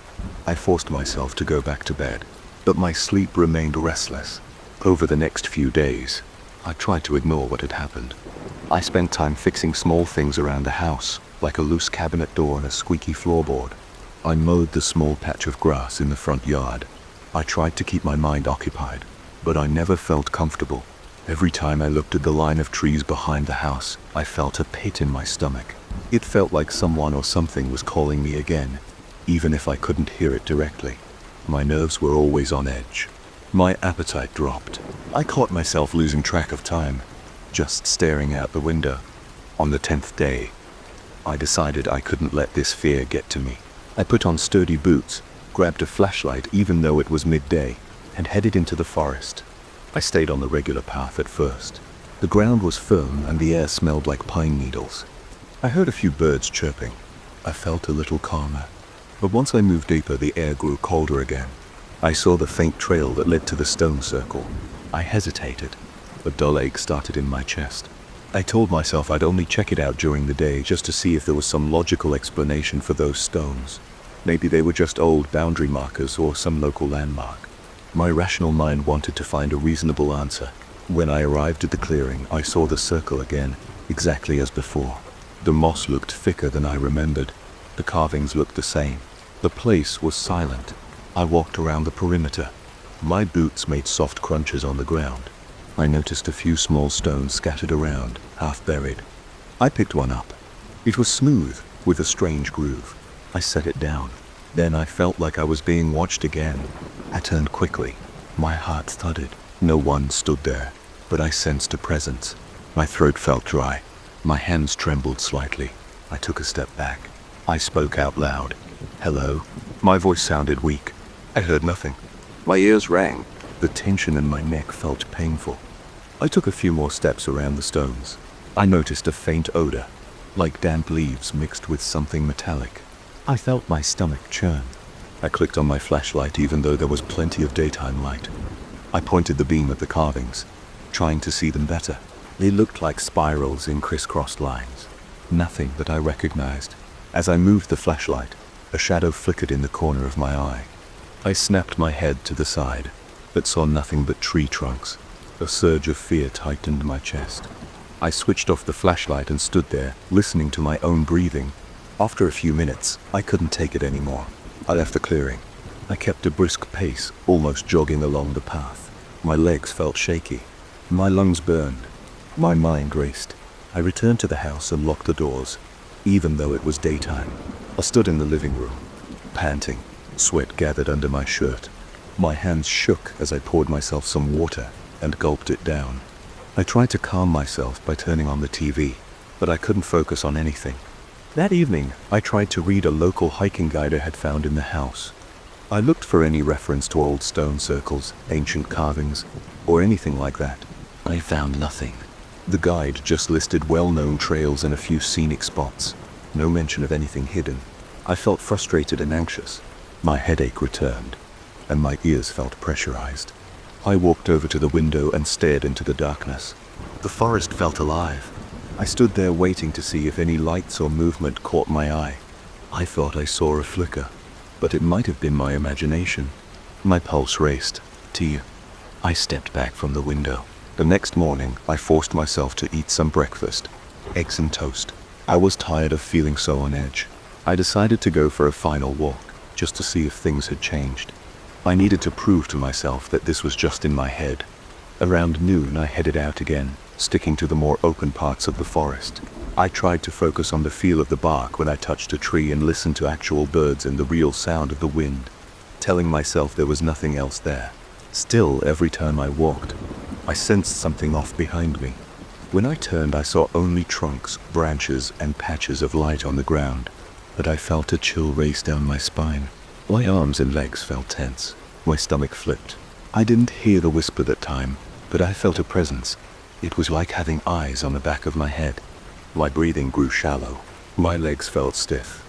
I forced myself to go back to bed, but my sleep remained restless. Over the next few days, I tried to ignore what had happened. I spent time fixing small things around the house, like a loose cabinet door and a squeaky floorboard. I mowed the small patch of grass in the front yard. I tried to keep my mind occupied, but I never felt comfortable. Every time I looked at the line of trees behind the house, I felt a pit in my stomach. It felt like someone or something was calling me again, even if I couldn't hear it directly. My nerves were always on edge. My appetite dropped. I caught myself losing track of time, just staring out the window. On the 10th day, I decided I couldn't let this fear get to me. I put on sturdy boots, grabbed a flashlight even though it was midday, and headed into the forest. I stayed on the regular path at first. The ground was firm and the air smelled like pine needles. I heard a few birds chirping. I felt a little calmer. But once I moved deeper, the air grew colder again. I saw the faint trail that led to the stone circle. I hesitated. A dull ache started in my chest. I told myself I'd only check it out during the day just to see if there was some logical explanation for those stones. Maybe they were just old boundary markers or some local landmark. My rational mind wanted to find a reasonable answer. When I arrived at the clearing, I saw the circle again, exactly as before. The moss looked thicker than I remembered. The carvings looked the same. The place was silent. I walked around the perimeter. My boots made soft crunches on the ground. I noticed a few small stones scattered around, half buried. I picked one up. It was smooth, with a strange groove. I set it down. Then I felt like I was being watched again. I turned quickly. My heart thudded. No one stood there, but I sensed a presence. My throat felt dry. My hands trembled slightly. I took a step back. I spoke out loud. "Hello?" My voice sounded weak. I heard nothing. My ears rang. The tension in my neck felt painful. I took a few more steps around the stones. I noticed a faint odor, like damp leaves mixed with something metallic. I felt my stomach churn. I clicked on my flashlight even though there was plenty of daytime light. I pointed the beam at the carvings, trying to see them better. They looked like spirals in crisscrossed lines. Nothing that I recognized. As I moved the flashlight, a shadow flickered in the corner of my eye. I snapped my head to the side, but saw nothing but tree trunks. A surge of fear tightened my chest. I switched off the flashlight and stood there, listening to my own breathing. After a few minutes, I couldn't take it anymore. I left the clearing. I kept a brisk pace, almost jogging along the path. My legs felt shaky. My lungs burned. My mind raced. I returned to the house and locked the doors, even though it was daytime. I stood in the living room, panting. Sweat gathered under my shirt. My hands shook as I poured myself some water and gulped it down. I tried to calm myself by turning on the TV, but I couldn't focus on anything. That evening, I tried to read a local hiking guide I had found in the house. I looked for any reference to old stone circles, ancient carvings, or anything like that. I found nothing. The guide just listed well-known trails and a few scenic spots. No mention of anything hidden. I felt frustrated and anxious. My headache returned, and my ears felt pressurized. I walked over to the window and stared into the darkness. The forest felt alive. I stood there waiting to see if any lights or movement caught my eye. I thought I saw a flicker, but it might have been my imagination. My pulse raced. I stepped back from the window. The next morning, I forced myself to eat some breakfast, eggs and toast. I was tired of feeling so on edge. I decided to go for a final walk, just to see if things had changed. I needed to prove to myself that this was just in my head. Around noon, I headed out again, sticking to the more open parts of the forest. I tried to focus on the feel of the bark when I touched a tree and listened to actual birds and the real sound of the wind, telling myself there was nothing else there. Still, every time I walked, I sensed something off behind me. When I turned, I saw only trunks, branches, and patches of light on the ground, but I felt a chill race down my spine. My arms and legs felt tense. My stomach flipped. I didn't hear the whisper that time, but I felt a presence. It was like having eyes on the back of my head. My breathing grew shallow, My legs felt stiff.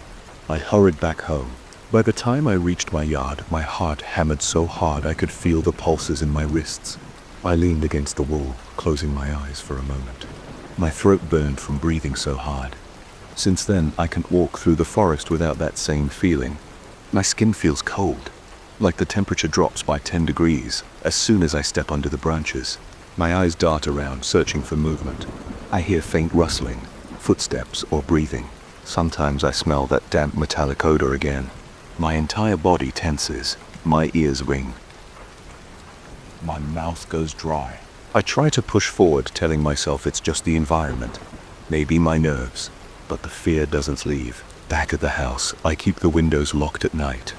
I hurried back home. By the time I reached my yard, my heart hammered so hard I could feel the pulses in my wrists. I leaned against the wall, closing my eyes for a moment. My throat burned from breathing so hard. Since then, I can't walk through the forest without that same feeling. My skin feels cold, like the temperature drops by 10 degrees as soon as I step under the branches. My eyes dart around, searching for movement. I hear faint rustling, footsteps or breathing. Sometimes I smell that damp metallic odor again. My entire body tenses. My ears ring. My mouth goes dry. I try to push forward, telling myself it's just the environment. Maybe my nerves. But the fear doesn't leave. Back at the house, I keep the windows locked at night.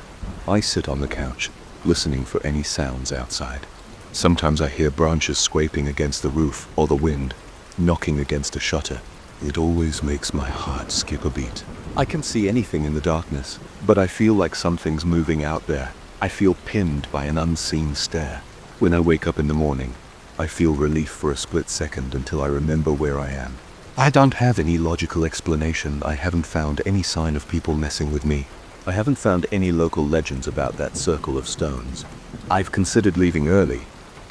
I sit on the couch, listening for any sounds outside. Sometimes I hear branches scraping against the roof or the wind, knocking against a shutter. It always makes my heart skip a beat. I can see anything in the darkness, but I feel like something's moving out there. I feel pinned by an unseen stare. When I wake up in the morning, I feel relief for a split second until I remember where I am. I don't have any logical explanation. I haven't found any sign of people messing with me. I haven't found any local legends about that circle of stones. I've considered leaving early,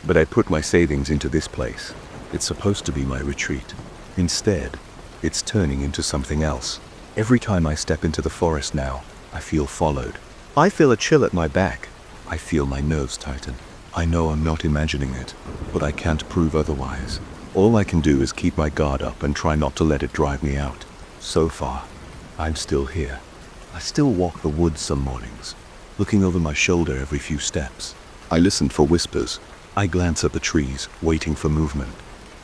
but I put my savings into this place. It's supposed to be my retreat. Instead, it's turning into something else. Every time I step into the forest now, I feel followed. I feel a chill at my back. I feel my nerves tighten. I know I'm not imagining it, but I can't prove otherwise. All I can do is keep my guard up and try not to let it drive me out. So far, I'm still here. I still walk the woods some mornings, looking over my shoulder every few steps. I listen for whispers. I glance at the trees, waiting for movement.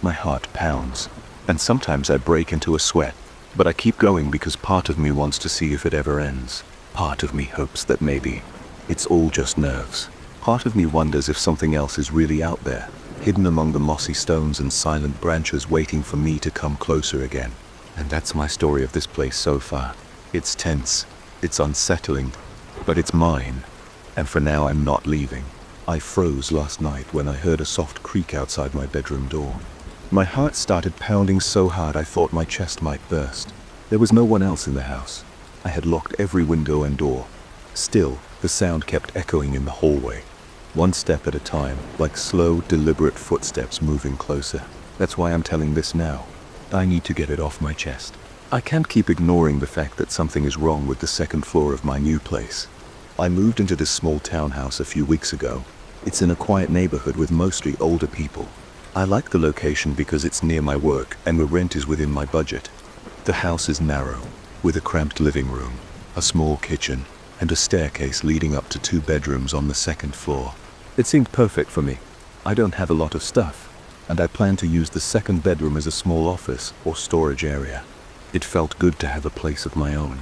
My heart pounds, and sometimes I break into a sweat. But I keep going because part of me wants to see if it ever ends. Part of me hopes that maybe it's all just nerves. Part of me wonders if something else is really out there, hidden among the mossy stones and silent branches waiting for me to come closer again. And that's my story of this place so far. It's tense, it's unsettling, but it's mine. And for now I'm not leaving. I froze last night when I heard a soft creak outside my bedroom door. My heart started pounding so hard I thought my chest might burst. There was no one else in the house. I had locked every window and door. Still, the sound kept echoing in the hallway. One step at a time, like slow, deliberate footsteps moving closer. That's why I'm telling this now. I need to get it off my chest. I can't keep ignoring the fact that something is wrong with the second floor of my new place. I moved into this small townhouse a few weeks ago. It's in a quiet neighborhood with mostly older people. I like the location because it's near my work and the rent is within my budget. The house is narrow, with a cramped living room, a small kitchen, and a staircase leading up to 2 bedrooms on the second floor. It seemed perfect for me. I don't have a lot of stuff, and I plan to use the second bedroom as a small office or storage area. It felt good to have a place of my own.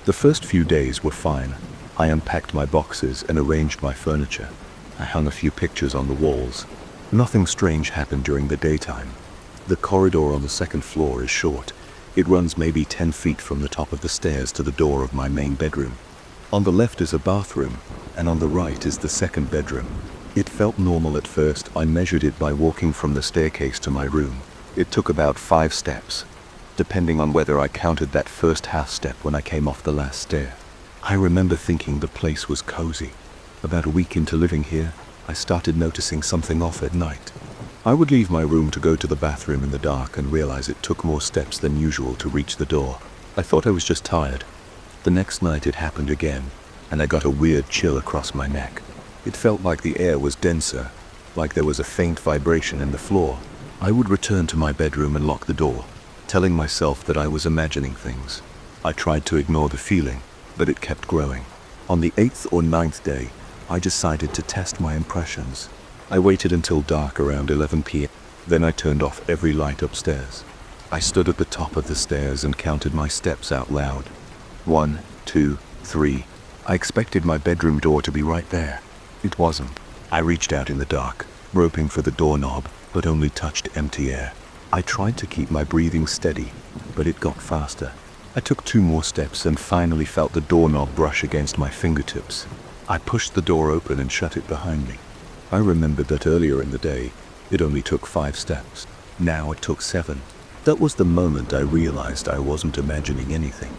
The first few days were fine. I unpacked my boxes and arranged my furniture. I hung a few pictures on the walls. Nothing strange happened during the daytime. The corridor on the second floor is short. It runs maybe 10 feet from the top of the stairs to the door of my main bedroom. On the left is a bathroom, and on the right is the second bedroom. It felt normal at first. I measured it by walking from the staircase to my room. It took about 5 steps, depending on whether I counted that first half step when I came off the last stair. I remember thinking the place was cozy. About a week into living here, I started noticing something off at night. I would leave my room to go to the bathroom in the dark and realize it took more steps than usual to reach the door. I thought I was just tired. The next night it happened again, and I got a weird chill across my neck. It felt like the air was denser, like there was a faint vibration in the floor. I would return to my bedroom and lock the door, telling myself that I was imagining things. I tried to ignore the feeling, but it kept growing. On the 8th or 9th day, I decided to test my impressions. I waited until dark around 11 p.m. Then I turned off every light upstairs. I stood at the top of the stairs and counted my steps out loud. 1, 2, 3. I expected my bedroom door to be right there. It wasn't. I reached out in the dark, groping for the doorknob, but only touched empty air. I tried to keep my breathing steady, but it got faster. I took 2 more steps and finally felt the doorknob brush against my fingertips. I pushed the door open and shut it behind me. I remembered that earlier in the day, it only took 5 steps. Now it took 7. That was the moment I realized I wasn't imagining anything.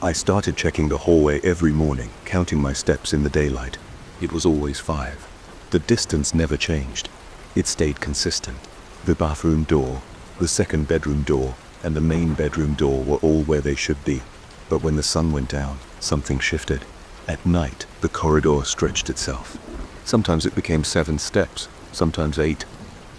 I started checking the hallway every morning, counting my steps in the daylight. It was always 5. The distance never changed. It stayed consistent. The bathroom door, the second bedroom door, and the main bedroom door were all where they should be. But when the sun went down, something shifted. At night, the corridor stretched itself. Sometimes it became 7 steps, sometimes 8.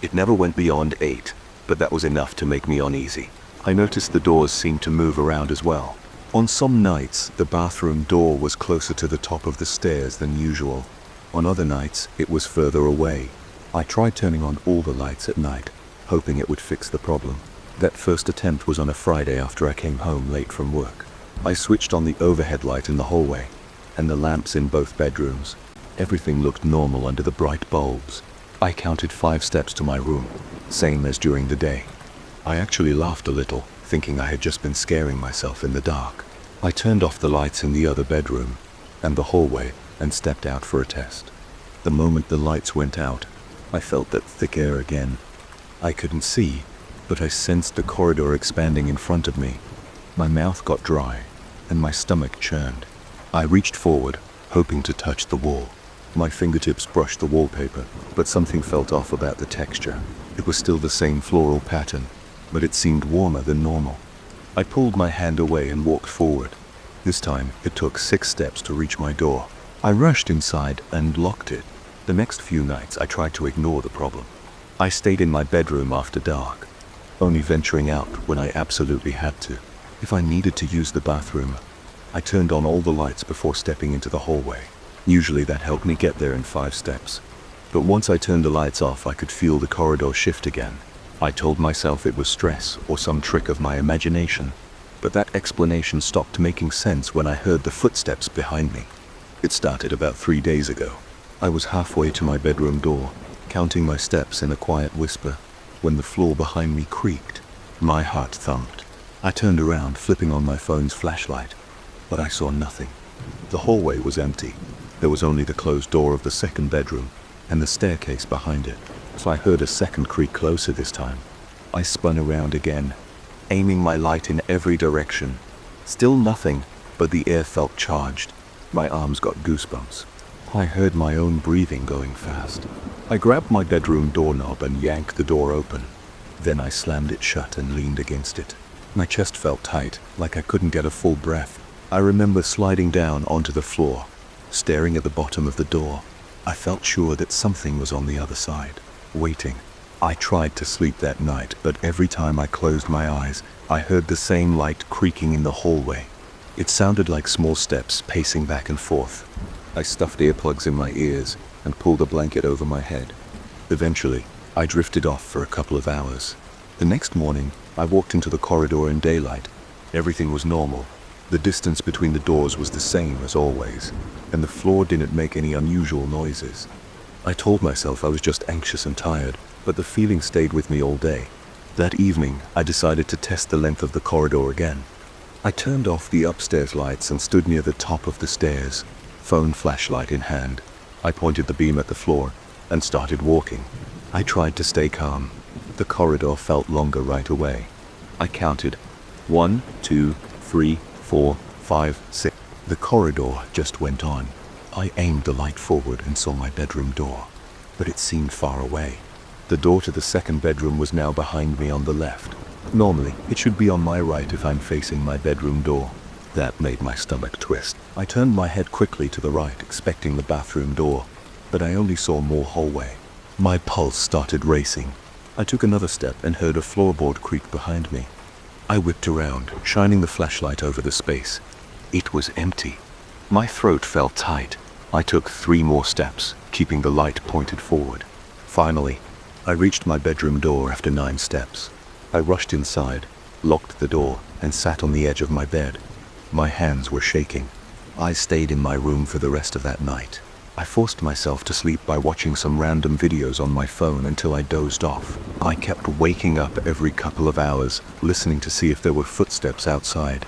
It never went beyond 8, but that was enough to make me uneasy. I noticed the doors seemed to move around as well. On some nights, the bathroom door was closer to the top of the stairs than usual. On other nights, it was further away. I tried turning on all the lights at night, hoping it would fix the problem. That first attempt was on a Friday after I came home late from work. I switched on the overhead light in the hallway, and the lamps in both bedrooms. Everything looked normal under the bright bulbs. I counted 5 steps to my room, same as during the day. I actually laughed a little, thinking I had just been scaring myself in the dark. I turned off the lights in the other bedroom and the hallway and stepped out for a test. The moment the lights went out, I felt that thick air again. I couldn't see, but I sensed the corridor expanding in front of me. My mouth got dry, and my stomach churned. I reached forward, hoping to touch the wall. My fingertips brushed the wallpaper, but something felt off about the texture. It was still the same floral pattern, but it seemed warmer than normal. I pulled my hand away and walked forward. This time, it took 6 steps to reach my door. I rushed inside and locked it. The next few nights, I tried to ignore the problem. I stayed in my bedroom after dark, only venturing out when I absolutely had to. If I needed to use the bathroom, I turned on all the lights before stepping into the hallway. Usually that helped me get there in 5 steps. But once I turned the lights off, I could feel the corridor shift again. I told myself it was stress or some trick of my imagination, but that explanation stopped making sense when I heard the footsteps behind me. It started about 3 days ago. I was halfway to my bedroom door, counting my steps in a quiet whisper, when the floor behind me creaked. My heart thumped. I turned around, flipping on my phone's flashlight, but I saw nothing. The hallway was empty. There was only the closed door of the second bedroom and the staircase behind it. So I heard a second creak closer this time. I spun around again, aiming my light in every direction. Still nothing, but the air felt charged. My arms got goosebumps. I heard my own breathing going fast. I grabbed my bedroom doorknob and yanked the door open. Then I slammed it shut and leaned against it. My chest felt tight, like I couldn't get a full breath. I remember sliding down onto the floor, staring at the bottom of the door. I felt sure that something was on the other side, waiting. I tried to sleep that night, but every time I closed my eyes, I heard the same light creaking in the hallway. It sounded like small steps pacing back and forth. I stuffed earplugs in my ears and pulled a blanket over my head. Eventually, I drifted off for a couple of hours. The next morning, I walked into the corridor in daylight. Everything was normal. The distance between the doors was the same as always, and the floor didn't make any unusual noises. I told myself I was just anxious and tired, but the feeling stayed with me all day. That evening, I decided to test the length of the corridor again. I turned off the upstairs lights and stood near the top of the stairs, phone flashlight in hand. I pointed the beam at the floor and started walking. I tried to stay calm. The corridor felt longer right away. I counted 1, 2, 3, 4, 5, 6. The corridor just went on. I aimed the light forward and saw my bedroom door, but it seemed far away. The door to the second bedroom was now behind me on the left. Normally, it should be on my right if I'm facing my bedroom door. That made my stomach twist. I turned my head quickly to the right, expecting the bathroom door, but I only saw more hallway. My pulse started racing. I took another step and heard a floorboard creak behind me. I whipped around, shining the flashlight over the space. It was empty. My throat felt tight. I took 3 more steps, keeping the light pointed forward. Finally, I reached my bedroom door after 9 steps. I rushed inside, locked the door, and sat on the edge of my bed. My hands were shaking. I stayed in my room for the rest of that night. I forced myself to sleep by watching some random videos on my phone until I dozed off. I kept waking up every couple of hours, listening to see if there were footsteps outside.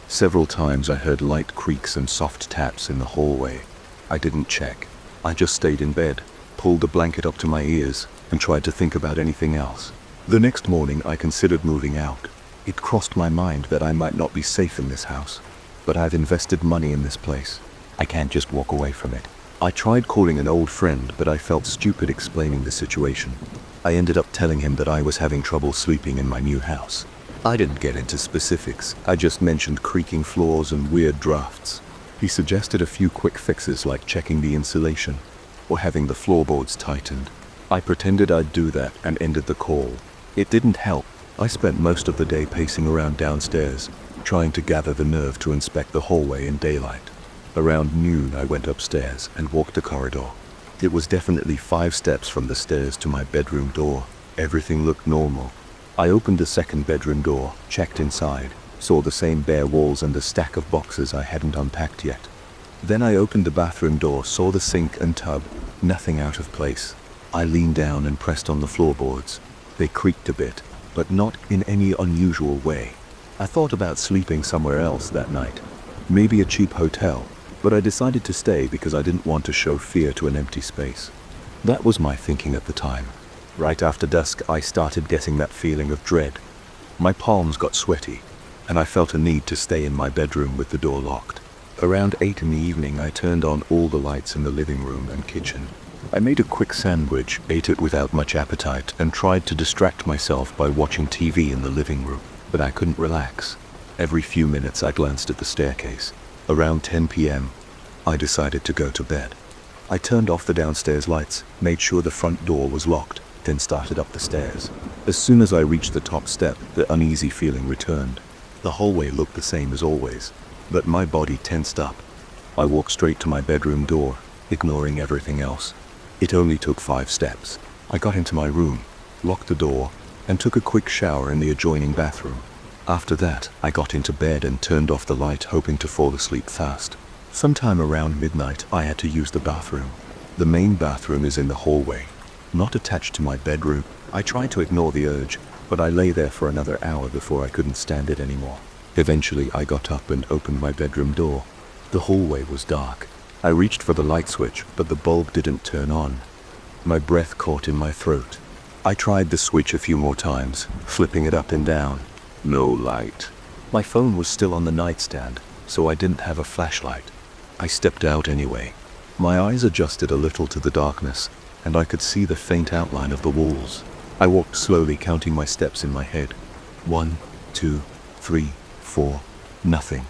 Several times I heard light creaks and soft taps in the hallway. I didn't check. I just stayed in bed, pulled the blanket up to my ears, and tried to think about anything else. The next morning I considered moving out. It crossed my mind that I might not be safe in this house, but I've invested money in this place. I can't just walk away from it. I tried calling an old friend, but I felt stupid explaining the situation. I ended up telling him that I was having trouble sleeping in my new house. I didn't get into specifics, I just mentioned creaking floors and weird drafts. He suggested a few quick fixes like checking the insulation or having the floorboards tightened. I pretended I'd do that and ended the call. It didn't help. I spent most of the day pacing around downstairs, trying to gather the nerve to inspect the hallway in daylight. Around noon, I went upstairs and walked the corridor. It was definitely 5 steps from the stairs to my bedroom door. Everything looked normal. I opened the second bedroom door, checked inside, saw the same bare walls and a stack of boxes I hadn't unpacked yet. Then I opened the bathroom door, saw the sink and tub, nothing out of place. I leaned down and pressed on the floorboards. They creaked a bit, but not in any unusual way. I thought about sleeping somewhere else that night, maybe a cheap hotel, but I decided to stay because I didn't want to show fear to an empty space. That was my thinking at the time. Right after dusk, I started getting that feeling of dread. My palms got sweaty, and I felt a need to stay in my bedroom with the door locked. Around 8 in the evening, I turned on all the lights in the living room and kitchen. I made a quick sandwich, ate it without much appetite, and tried to distract myself by watching TV in the living room, but I couldn't relax. Every few minutes I glanced at the staircase. Around 10 p.m., I decided to go to bed. I turned off the downstairs lights, made sure the front door was locked, then started up the stairs. As soon as I reached the top step, the uneasy feeling returned. The hallway looked the same as always, but my body tensed up. I walked straight to my bedroom door, ignoring everything else. It only took 5 steps. I got into my room, locked the door, and took a quick shower in the adjoining bathroom. After that, I got into bed and turned off the light, hoping to fall asleep fast. Sometime around midnight, I had to use the bathroom. The main bathroom is in the hallway, not attached to my bedroom. I tried to ignore the urge, but I lay there for another hour before I couldn't stand it anymore. Eventually, I got up and opened my bedroom door. The hallway was dark. I reached for the light switch, but the bulb didn't turn on. My breath caught in my throat. I tried the switch a few more times, flipping it up and down. No light. My phone was still on the nightstand, so I didn't have a flashlight. I stepped out anyway. My eyes adjusted a little to the darkness, and I could see the faint outline of the walls. I walked slowly, counting my steps in my head. 1, 2, 3, 4, nothing.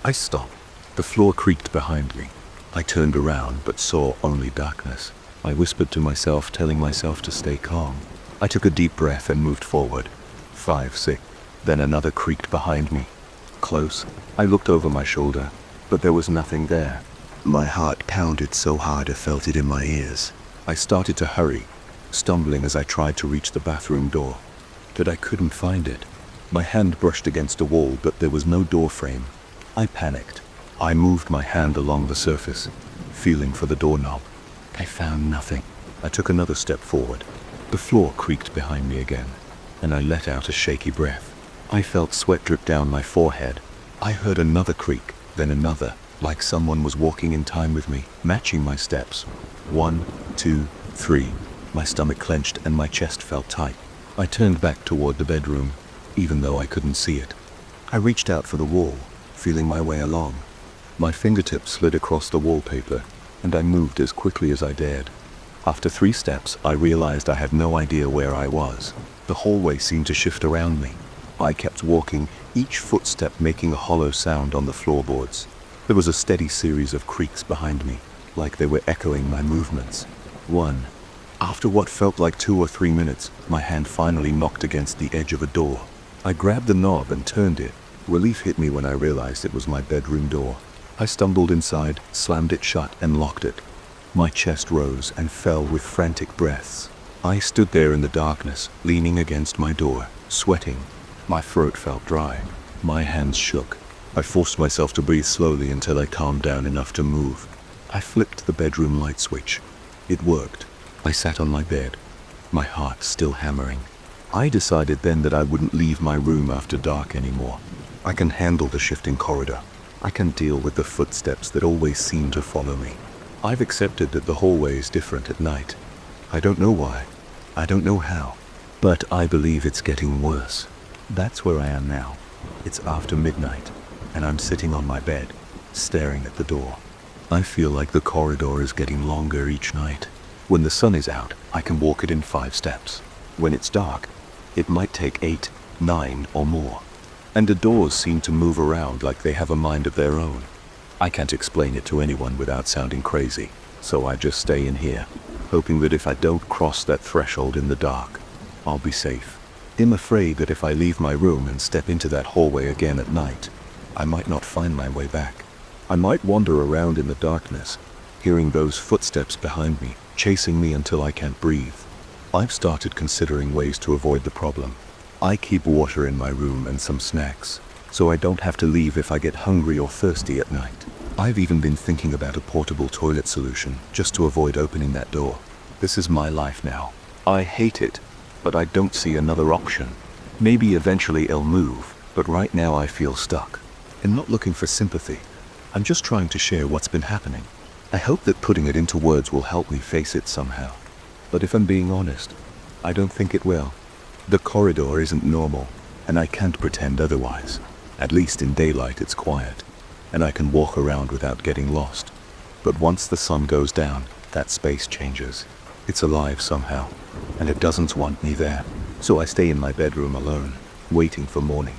I stopped. The floor creaked behind me. I turned around, but saw only darkness. I whispered to myself, telling myself to stay calm. I took a deep breath and moved forward. 5, 6. Then another creaked behind me. Close. I looked over my shoulder, but there was nothing there. My heart pounded so hard I felt it in my ears. I started to hurry, stumbling as I tried to reach the bathroom door, but I couldn't find it. My hand brushed against a wall, but there was no door frame. I panicked. I moved my hand along the surface, feeling for the doorknob. I found nothing. I took another step forward. The floor creaked behind me again, and I let out a shaky breath. I felt sweat drip down my forehead. I heard another creak, then another, like someone was walking in time with me, matching my steps. 1, 2, 3. My stomach clenched and my chest felt tight. I turned back toward the bedroom, even though I couldn't see it. I reached out for the wall, feeling my way along. My fingertips slid across the wallpaper, and I moved as quickly as I dared. After 3 steps, I realized I had no idea where I was. The hallway seemed to shift around me. I kept walking, each footstep making a hollow sound on the floorboards. There was a steady series of creaks behind me, like they were echoing my movements. 1. After what felt like 2 or 3 minutes, my hand finally knocked against the edge of a door. I grabbed the knob and turned it. Relief hit me when I realized it was my bedroom door. I stumbled inside, slammed it shut, and locked it. My chest rose and fell with frantic breaths. I stood there in the darkness, leaning against my door, sweating. My throat felt dry. My hands shook. I forced myself to breathe slowly until I calmed down enough to move. I flipped the bedroom light switch. It worked. I sat on my bed, my heart still hammering. I decided then that I wouldn't leave my room after dark anymore. I can handle the shifting corridor. I can deal with the footsteps that always seem to follow me. I've accepted that the hallway is different at night. I don't know why. I don't know how. But I believe it's getting worse. That's where I am now. It's after midnight, and I'm sitting on my bed, staring at the door. I feel like the corridor is getting longer each night. When the sun is out, I can walk it in 5 steps. When it's dark, it might take 8, 9, or more. And the doors seem to move around like they have a mind of their own. I can't explain it to anyone without sounding crazy, so I just stay in here, hoping that if I don't cross that threshold in the dark, I'll be safe. I'm afraid that if I leave my room and step into that hallway again at night, I might not find my way back. I might wander around in the darkness, hearing those footsteps behind me, chasing me until I can't breathe. I've started considering ways to avoid the problem. I keep water in my room and some snacks, so I don't have to leave if I get hungry or thirsty at night. I've even been thinking about a portable toilet solution just to avoid opening that door. This is my life now. I hate it, but I don't see another option. Maybe eventually it'll move, but right now I feel stuck. I'm not looking for sympathy. I'm just trying to share what's been happening. I hope that putting it into words will help me face it somehow. But if I'm being honest, I don't think it will. The corridor isn't normal, and I can't pretend otherwise. At least in daylight it's quiet, and I can walk around without getting lost. But once the sun goes down, that space changes. It's alive somehow, and it doesn't want me there. So I stay in my bedroom alone, waiting for morning.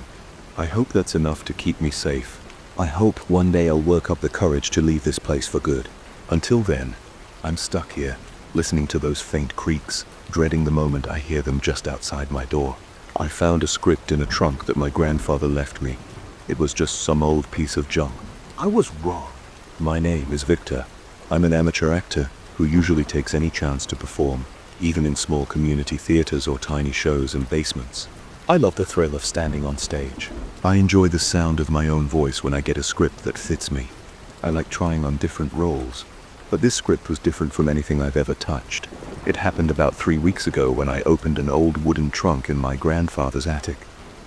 I hope that's enough to keep me safe. I hope one day I'll work up the courage to leave this place for good. Until then, I'm stuck here, listening to those faint creaks, dreading the moment I hear them just outside my door. I found a script in a trunk that my grandfather left me. It was just some old piece of junk. I was wrong. My name is Victor. I'm an amateur actor who usually takes any chance to perform, even in small community theaters or tiny shows in basements. I love the thrill of standing on stage. I enjoy the sound of my own voice when I get a script that fits me. I like trying on different roles, but this script was different from anything I've ever touched. It happened about 3 weeks ago when I opened an old wooden trunk in my grandfather's attic.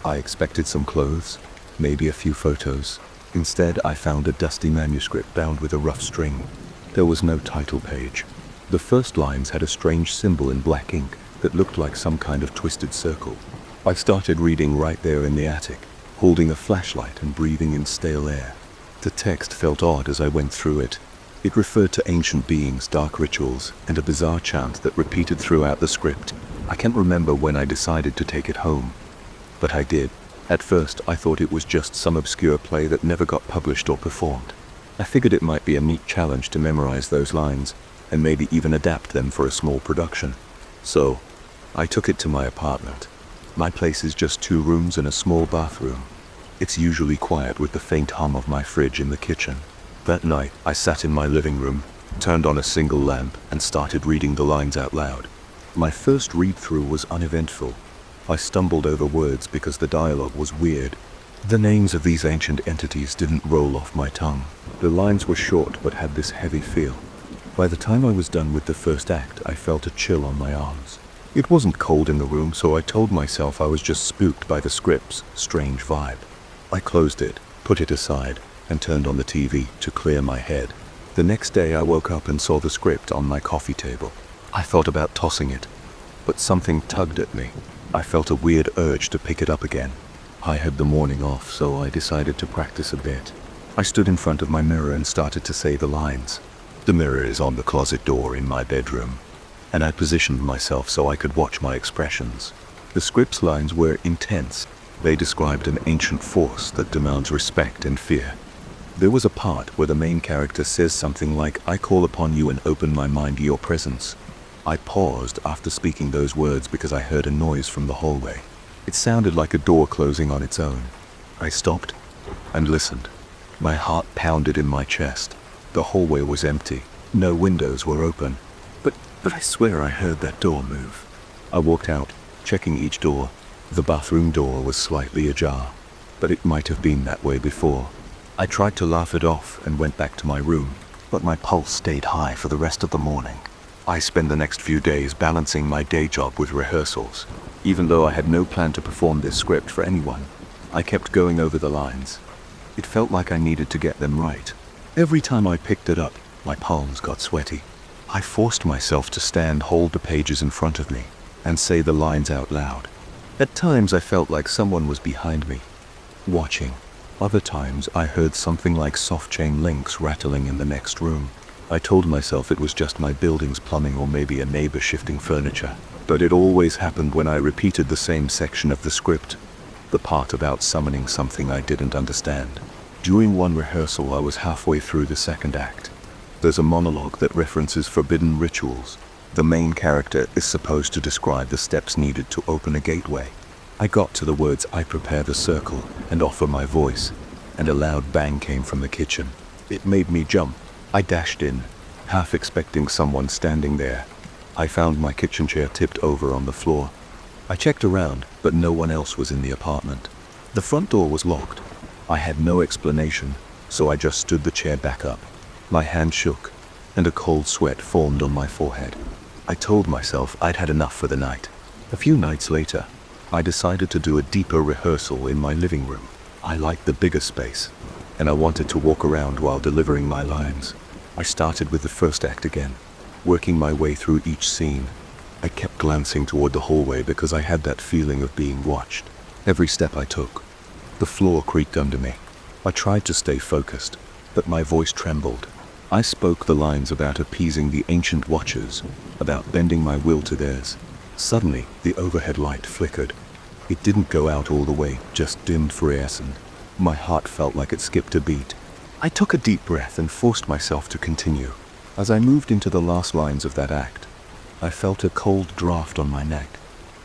I expected some clothes, maybe a few photos. Instead, I found a dusty manuscript bound with a rough string. There was no title page. The first lines had a strange symbol in black ink that looked like some kind of twisted circle. I started reading right there in the attic, holding a flashlight and breathing in stale air. The text felt odd as I went through it. It referred to ancient beings, dark rituals, and a bizarre chant that repeated throughout the script. I can't remember when I decided to take it home, but I did. At first, I thought it was just some obscure play that never got published or performed. I figured it might be a neat challenge to memorize those lines, and maybe even adapt them for a small production. So, I took it to my apartment. My place is just 2 rooms and a small bathroom. It's usually quiet with the faint hum of my fridge in the kitchen. That night, I sat in my living room, turned on a single lamp, and started reading the lines out loud. My first read-through was uneventful. I stumbled over words because the dialogue was weird. The names of these ancient entities didn't roll off my tongue. The lines were short but had this heavy feel. By the time I was done with the first act, I felt a chill on my arms. It wasn't cold in the room, so I told myself I was just spooked by the script's strange vibe. I closed it, put it aside, and turned on the TV to clear my head. The next day I woke up and saw the script on my coffee table. I thought about tossing it, but something tugged at me. I felt a weird urge to pick it up again. I had the morning off, so I decided to practice a bit. I stood in front of my mirror and started to say the lines. The mirror is on the closet door in my bedroom, and I positioned myself so I could watch my expressions. The script's lines were intense. They described an ancient force that demands respect and fear. There was a part where the main character says something like, "I call upon you and open my mind to your presence." I paused after speaking those words because I heard a noise from the hallway. It sounded like a door closing on its own. I stopped and listened. My heart pounded in my chest. The hallway was empty. No windows were open. But I swear I heard that door move. I walked out, checking each door. The bathroom door was slightly ajar, but it might have been that way before. I tried to laugh it off and went back to my room, but my pulse stayed high for the rest of the morning. I spent the next few days balancing my day job with rehearsals. Even though I had no plan to perform this script for anyone, I kept going over the lines. It felt like I needed to get them right. Every time I picked it up, my palms got sweaty. I forced myself to hold the pages in front of me, and say the lines out loud. At times I felt like someone was behind me, watching. Other times I heard something like soft chain links rattling in the next room. I told myself it was just my building's plumbing or maybe a neighbor shifting furniture. But it always happened when I repeated the same section of the script, the part about summoning something I didn't understand. During one rehearsal, I was halfway through the second act. There's a monologue that references forbidden rituals. The main character is supposed to describe the steps needed to open a gateway. I got to the words, "I prepare the circle and offer my voice," and a loud bang came from the kitchen. It made me jump. I dashed in, half expecting someone standing there. I found my kitchen chair tipped over on the floor. I checked around, but no one else was in the apartment. The front door was locked. I had no explanation, so I just stood the chair back up. My hand shook, and a cold sweat formed on my forehead. I told myself I'd had enough for the night. A few nights later, I decided to do a deeper rehearsal in my living room. I liked the bigger space, and I wanted to walk around while delivering my lines. I started with the first act again, working my way through each scene. I kept glancing toward the hallway because I had that feeling of being watched. Every step I took, the floor creaked under me. I tried to stay focused, but my voice trembled. I spoke the lines about appeasing the ancient watchers, about bending my will to theirs. Suddenly, the overhead light flickered. It didn't go out all the way, just dimmed fluorescent. My heart felt like it skipped a beat. I took a deep breath and forced myself to continue. As I moved into the last lines of that act, I felt a cold draft on my neck.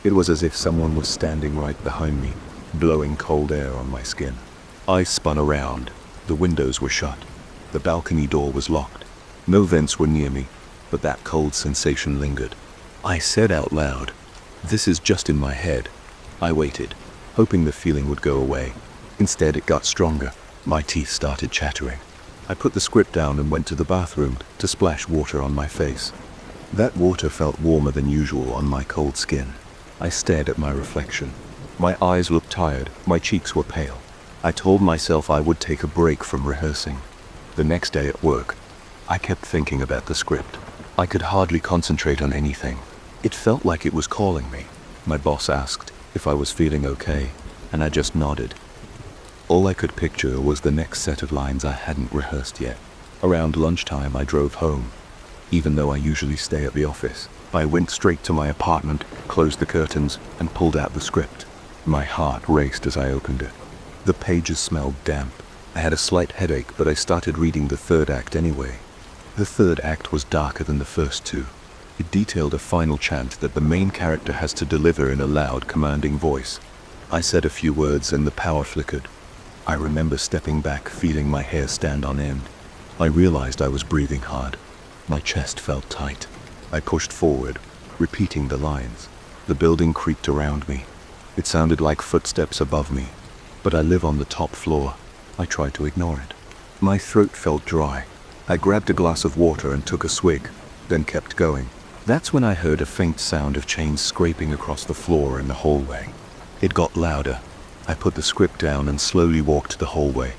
It was as if someone was standing right behind me, blowing cold air on my skin. I spun around. The windows were shut. The balcony door was locked. No vents were near me, but that cold sensation lingered. I said out loud, "This is just in my head." I waited, hoping the feeling would go away. Instead, it got stronger. My teeth started chattering. I put the script down and went to the bathroom to splash water on my face. That water felt warmer than usual on my cold skin. I stared at my reflection. My eyes looked tired, my cheeks were pale. I told myself I would take a break from rehearsing. The next day at work, I kept thinking about the script. I could hardly concentrate on anything. It felt like it was calling me. My boss asked if I was feeling okay, and I just nodded. All I could picture was the next set of lines I hadn't rehearsed yet. Around lunchtime, I drove home. Even though I usually stay at the office, I went straight to my apartment, closed the curtains, and pulled out the script. My heart raced as I opened it. The pages smelled damp. I had a slight headache, but I started reading the third act anyway. The third act was darker than the first two. It detailed a final chant that the main character has to deliver in a loud, commanding voice. I said a few words and the power flickered. I remember stepping back, feeling my hair stand on end. I realized I was breathing hard. My chest felt tight. I pushed forward, repeating the lines. The building creaked around me. It sounded like footsteps above me, but I live on the top floor. I tried to ignore it. My throat felt dry. I grabbed a glass of water and took a swig, then kept going. That's when I heard a faint sound of chains scraping across the floor in the hallway. It got louder. I put the script down and slowly walked the hallway.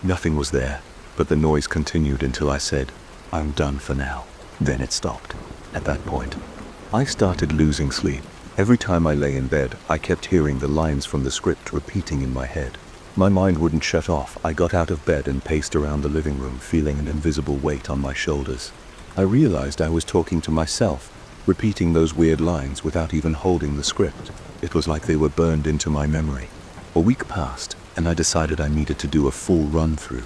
Nothing was there, but the noise continued until I said, "I'm done for now." Then it stopped. At that point, I started losing sleep. Every time I lay in bed, I kept hearing the lines from the script repeating in my head. My mind wouldn't shut off. I got out of bed and paced around the living room, feeling an invisible weight on my shoulders. I realized I was talking to myself, repeating those weird lines without even holding the script. It was like they were burned into my memory. A week passed, and I decided I needed to do a full run-through.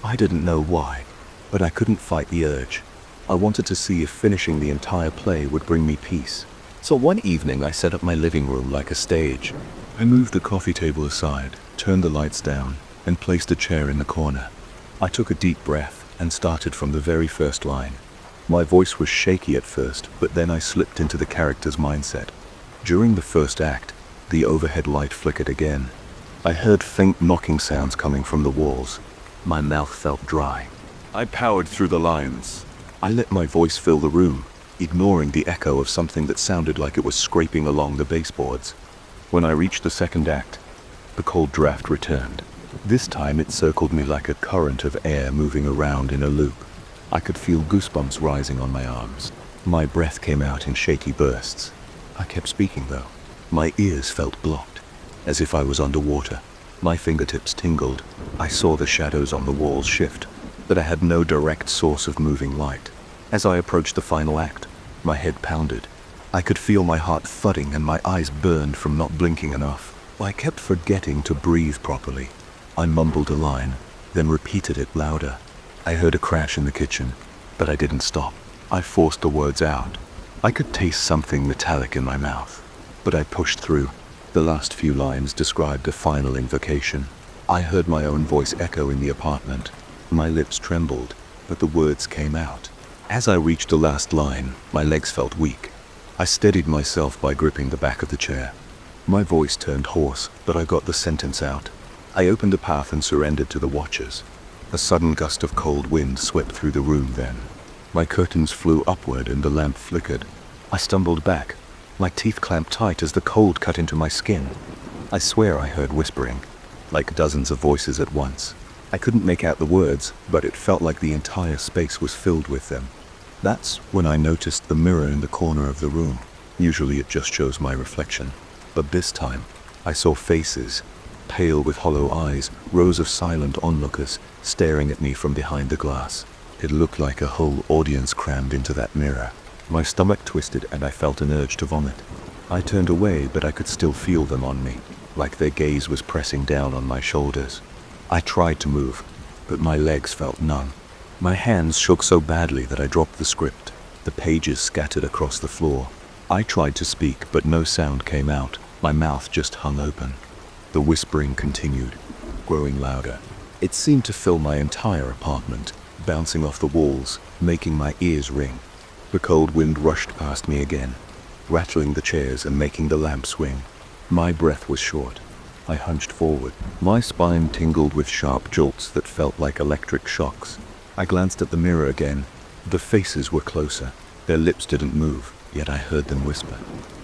I didn't know why, but I couldn't fight the urge. I wanted to see if finishing the entire play would bring me peace. So one evening I set up my living room like a stage. I moved the coffee table aside, turned the lights down, and placed a chair in the corner. I took a deep breath and started from the very first line. My voice was shaky at first, but then I slipped into the character's mindset. During the first act, the overhead light flickered again. I heard faint knocking sounds coming from the walls. My mouth felt dry. I powered through the lines. I let my voice fill the room, ignoring the echo of something that sounded like it was scraping along the baseboards. When I reached the second act, the cold draft returned. This time it circled me like a current of air moving around in a loop. I could feel goosebumps rising on my arms. My breath came out in shaky bursts. I kept speaking though. My ears felt blocked, as if I was underwater. My fingertips tingled. I saw the shadows on the walls shift, but I had no direct source of moving light. As I approached the final act, my head pounded. I could feel my heart thudding and my eyes burned from not blinking enough. I kept forgetting to breathe properly. I mumbled a line, then repeated it louder. I heard a crash in the kitchen, but I didn't stop. I forced the words out. I could taste something metallic in my mouth, but I pushed through. The last few lines described a final invocation. I heard my own voice echo in the apartment. My lips trembled, but the words came out. As I reached the last line, my legs felt weak. I steadied myself by gripping the back of the chair. My voice turned hoarse, but I got the sentence out. I opened a path and surrendered to the watchers. A sudden gust of cold wind swept through the room then. My curtains flew upward and the lamp flickered. I stumbled back, my teeth clamped tight as the cold cut into my skin. I swear I heard whispering, like dozens of voices at once. I couldn't make out the words, but it felt like the entire space was filled with them. That's when I noticed the mirror in the corner of the room. Usually it just shows my reflection, but this time I saw faces, pale with hollow eyes, rows of silent onlookers staring at me from behind the glass. It looked like a whole audience crammed into that mirror. My stomach twisted and I felt an urge to vomit. I turned away, but I could still feel them on me, like their gaze was pressing down on my shoulders. I tried to move, but my legs felt numb. My hands shook so badly that I dropped the script. The pages scattered across the floor. I tried to speak, but no sound came out. My mouth just hung open. The whispering continued, growing louder. It seemed to fill my entire apartment, bouncing off the walls, making my ears ring. The cold wind rushed past me again, rattling the chairs and making the lamp swing. My breath was short. I hunched forward. My spine tingled with sharp jolts that felt like electric shocks. I glanced at the mirror again. The faces were closer. Their lips didn't move, yet I heard them whisper.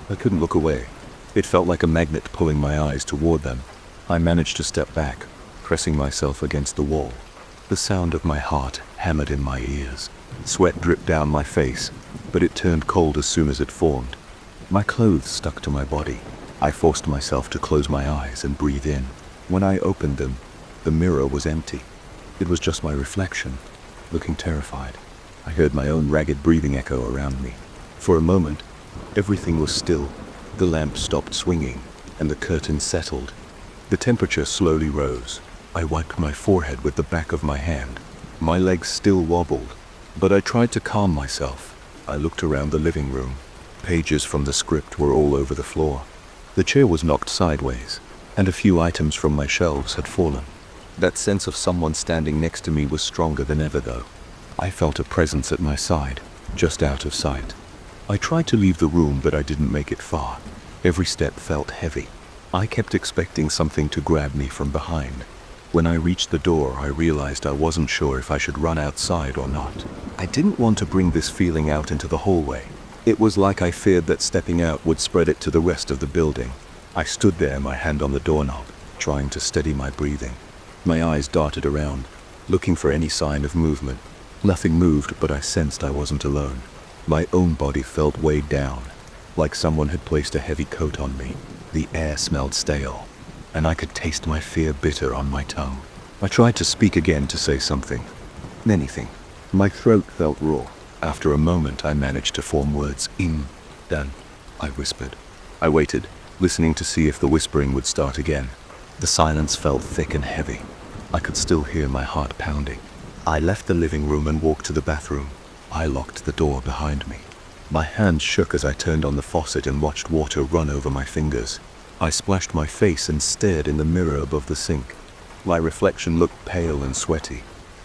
I couldn't look away. It felt like a magnet pulling my eyes toward them. I managed to step back, pressing myself against the wall. The sound of my heart hammered in my ears. Sweat dripped down my face, but it turned cold as soon as it formed. My clothes stuck to my body. I forced myself to close my eyes and breathe in. When I opened them, the mirror was empty. It was just my reflection, looking terrified. I heard my own ragged breathing echo around me. For a moment, everything was still. The lamp stopped swinging, and the curtain settled. The temperature slowly rose. I wiped my forehead with the back of my hand. My legs still wobbled, but I tried to calm myself. I looked around the living room. Pages from the script were all over the floor. The chair was knocked sideways, and a few items from my shelves had fallen. That sense of someone standing next to me was stronger than ever, though. I felt a presence at my side, just out of sight. I tried to leave the room, but I didn't make it far. Every step felt heavy. I kept expecting something to grab me from behind. When I reached the door, I realized I wasn't sure if I should run outside or not. I didn't want to bring this feeling out into the hallway. It was like I feared that stepping out would spread it to the rest of the building. I stood there, my hand on the doorknob, trying to steady my breathing. My eyes darted around, looking for any sign of movement. Nothing moved, but I sensed I wasn't alone. My own body felt weighed down, like someone had placed a heavy coat on me. The air smelled stale, and I could taste my fear bitter on my tongue. I tried to speak again, to say something. Anything. My throat felt raw. After a moment, I managed to form words. Dan, I whispered. I waited, listening to see if the whispering would start again. The silence felt thick and heavy. I could still hear my heart pounding. I left the living room and walked to the bathroom. I locked the door behind me. My hands shook as I turned on the faucet and watched water run over my fingers. I splashed my face and stared in the mirror above the sink. My reflection looked pale and sweaty.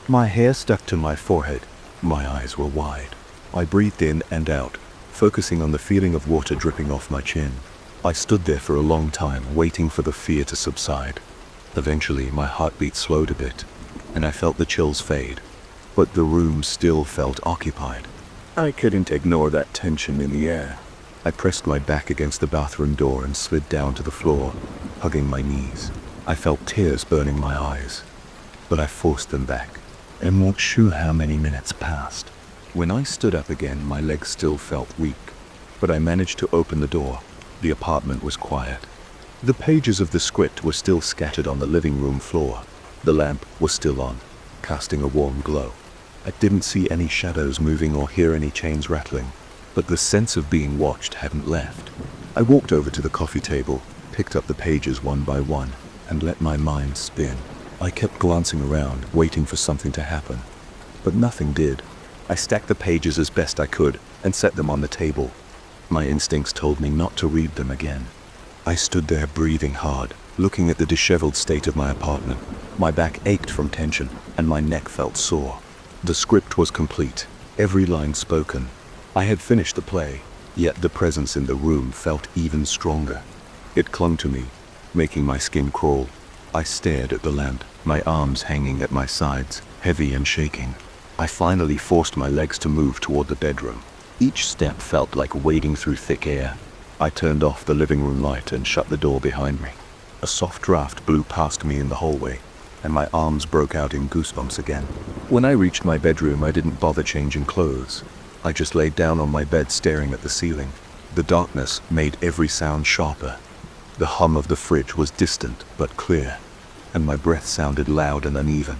My hair stuck to my forehead. My eyes were wide. I breathed in and out, focusing on the feeling of water dripping off my chin. I stood there for a long time, waiting for the fear to subside. Eventually, my heartbeat slowed a bit, and I felt the chills fade. But the room still felt occupied. I couldn't ignore that tension in the air. I pressed my back against the bathroom door and slid down to the floor, hugging my knees. I felt tears burning my eyes, but I forced them back. I'm not sure how many minutes passed. When I stood up again, my legs still felt weak, but I managed to open the door. The apartment was quiet. The pages of the script were still scattered on the living room floor. The lamp was still on, casting a warm glow. I didn't see any shadows moving or hear any chains rattling, but the sense of being watched hadn't left. I walked over to the coffee table, picked up the pages one by one, and let my mind spin. I kept glancing around, waiting for something to happen, but nothing did. I stacked the pages as best I could and set them on the table. My instincts told me not to read them again. I stood there breathing hard, looking at the disheveled state of my apartment. My back ached from tension, and my neck felt sore. The script was complete, every line spoken. I had finished the play, yet the presence in the room felt even stronger. It clung to me, making my skin crawl. I stared at the lamp, my arms hanging at my sides, heavy and shaking. I finally forced my legs to move toward the bedroom. Each step felt like wading through thick air. I turned off the living room light and shut the door behind me. A soft draft blew past me in the hallway, and my arms broke out in goosebumps again. When I reached my bedroom, I didn't bother changing clothes. I just laid down on my bed staring at the ceiling. The darkness made every sound sharper. The hum of the fridge was distant but clear, and my breath sounded loud and uneven.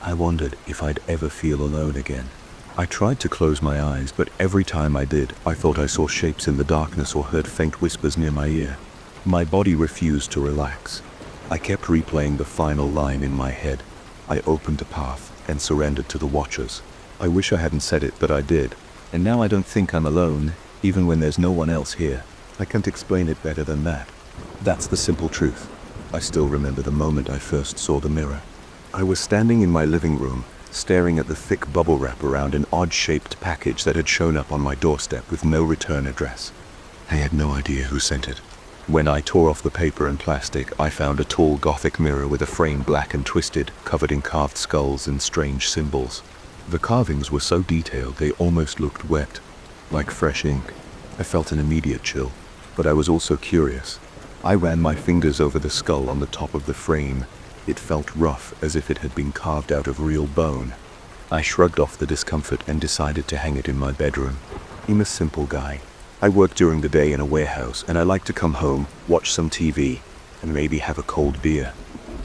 I wondered if I'd ever feel alone again. I tried to close my eyes, but every time I did, I thought I saw shapes in the darkness or heard faint whispers near my ear. My body refused to relax. I kept replaying the final line in my head. I opened a path and surrendered to the watchers. I wish I hadn't said it, but I did. And now I don't think I'm alone, even when there's no one else here. I can't explain it better than that. That's the simple truth. I still remember the moment I first saw the mirror. I was standing in my living room, staring at the thick bubble wrap around an odd-shaped package that had shown up on my doorstep with no return address. I had no idea who sent it. When I tore off the paper and plastic, I found a tall Gothic mirror with a frame black and twisted, covered in carved skulls and strange symbols. The carvings were so detailed they almost looked wet, like fresh ink. I felt an immediate chill, but I was also curious. I ran my fingers over the skull on the top of the frame. It felt rough, as if it had been carved out of real bone. I shrugged off the discomfort and decided to hang it in my bedroom. I'm a simple guy. I work during the day in a warehouse, and I like to come home, watch some TV, and maybe have a cold beer.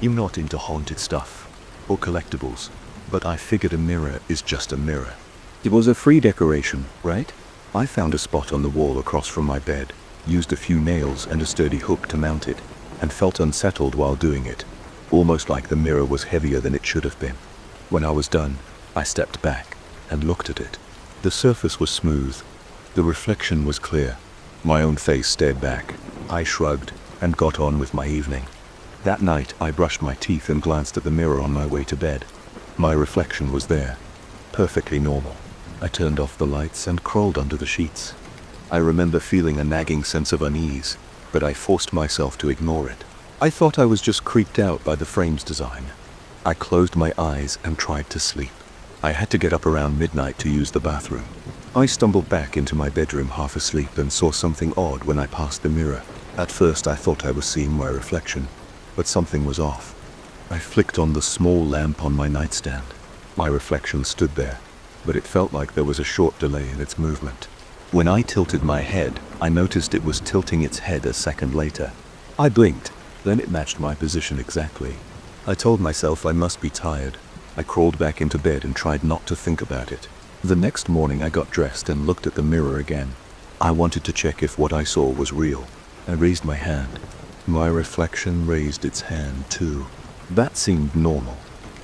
I'm not into haunted stuff or collectibles, but I figured a mirror is just a mirror. It was a free decoration, right? I found a spot on the wall across from my bed, used a few nails and a sturdy hook to mount it, and felt unsettled while doing it, almost like the mirror was heavier than it should have been. When I was done, I stepped back and looked at it. The surface was smooth. The reflection was clear. My own face stared back. I shrugged and got on with my evening. That night, I brushed my teeth and glanced at the mirror on my way to bed. My reflection was there, perfectly normal. I turned off the lights and crawled under the sheets. I remember feeling a nagging sense of unease, but I forced myself to ignore it. I thought I was just creeped out by the frame's design. I closed my eyes and tried to sleep. I had to get up around midnight to use the bathroom. I stumbled back into my bedroom half asleep and saw something odd when I passed the mirror. At first I thought I was seeing my reflection, but something was off. I flicked on the small lamp on my nightstand. My reflection stood there, but it felt like there was a short delay in its movement. When I tilted my head, I noticed it was tilting its head a second later. I blinked, then it matched my position exactly. I told myself I must be tired. I crawled back into bed and tried not to think about it. The next morning I got dressed and looked at the mirror again. I wanted to check if what I saw was real. I raised my hand. My reflection raised its hand too. That seemed normal.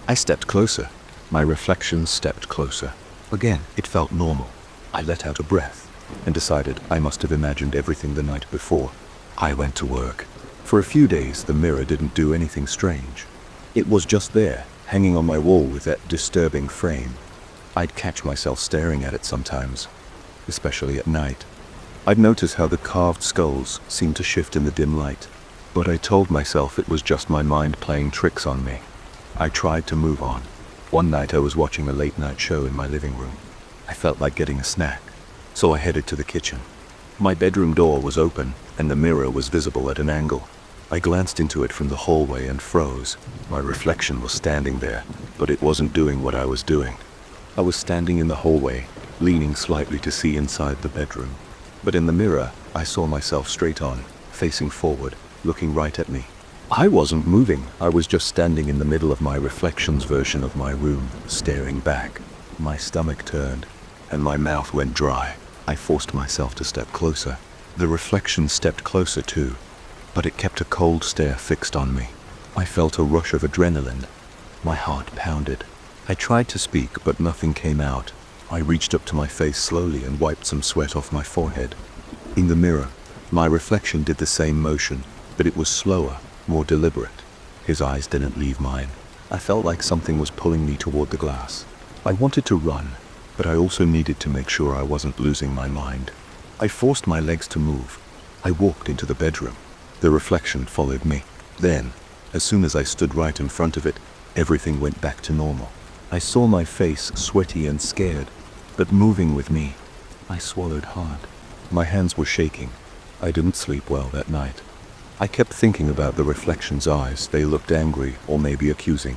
I stepped closer. My reflection stepped closer. Again, it felt normal. I let out a breath and decided I must have imagined everything the night before. I went to work. For a few days, the mirror didn't do anything strange. It was just there, hanging on my wall with that disturbing frame. I'd catch myself staring at it sometimes, especially at night. I'd notice how the carved skulls seemed to shift in the dim light, but I told myself it was just my mind playing tricks on me. I tried to move on. One night I was watching a late-night show in my living room. I felt like getting a snack, so I headed to the kitchen. My bedroom door was open, and the mirror was visible at an angle. I glanced into it from the hallway and froze. My reflection was standing there, but it wasn't doing what I was doing. I was standing in the hallway, leaning slightly to see inside the bedroom. But in the mirror, I saw myself straight on, facing forward, looking right at me. I wasn't moving, I was just standing in the middle of my reflection's version of my room, staring back. My stomach turned, and my mouth went dry. I forced myself to step closer. The reflection stepped closer too, but it kept a cold stare fixed on me. I felt a rush of adrenaline. My heart pounded. I tried to speak, but nothing came out. I reached up to my face slowly and wiped some sweat off my forehead. In the mirror, my reflection did the same motion, but it was slower, more deliberate. His eyes didn't leave mine. I felt like something was pulling me toward the glass. I wanted to run, but I also needed to make sure I wasn't losing my mind. I forced my legs to move. I walked into the bedroom. The reflection followed me. Then, as soon as I stood right in front of it, everything went back to normal. I saw my face sweaty and scared, but moving with me. I swallowed hard. My hands were shaking. I didn't sleep well that night. I kept thinking about the reflection's eyes. They looked angry or maybe accusing.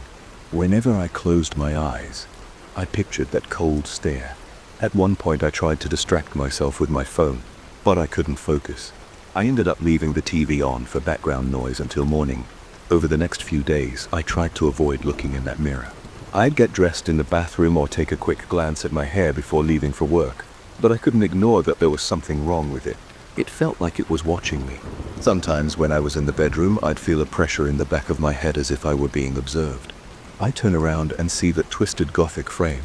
Whenever I closed my eyes, I pictured that cold stare. At one point I tried to distract myself with my phone, but I couldn't focus. I ended up leaving the TV on for background noise until morning. Over the next few days, I tried to avoid looking in that mirror. I'd get dressed in the bathroom or take a quick glance at my hair before leaving for work, but I couldn't ignore that there was something wrong with it. It felt like it was watching me. Sometimes when I was in the bedroom, I'd feel a pressure in the back of my head as if I were being observed. I'd turn around and see that twisted Gothic frame.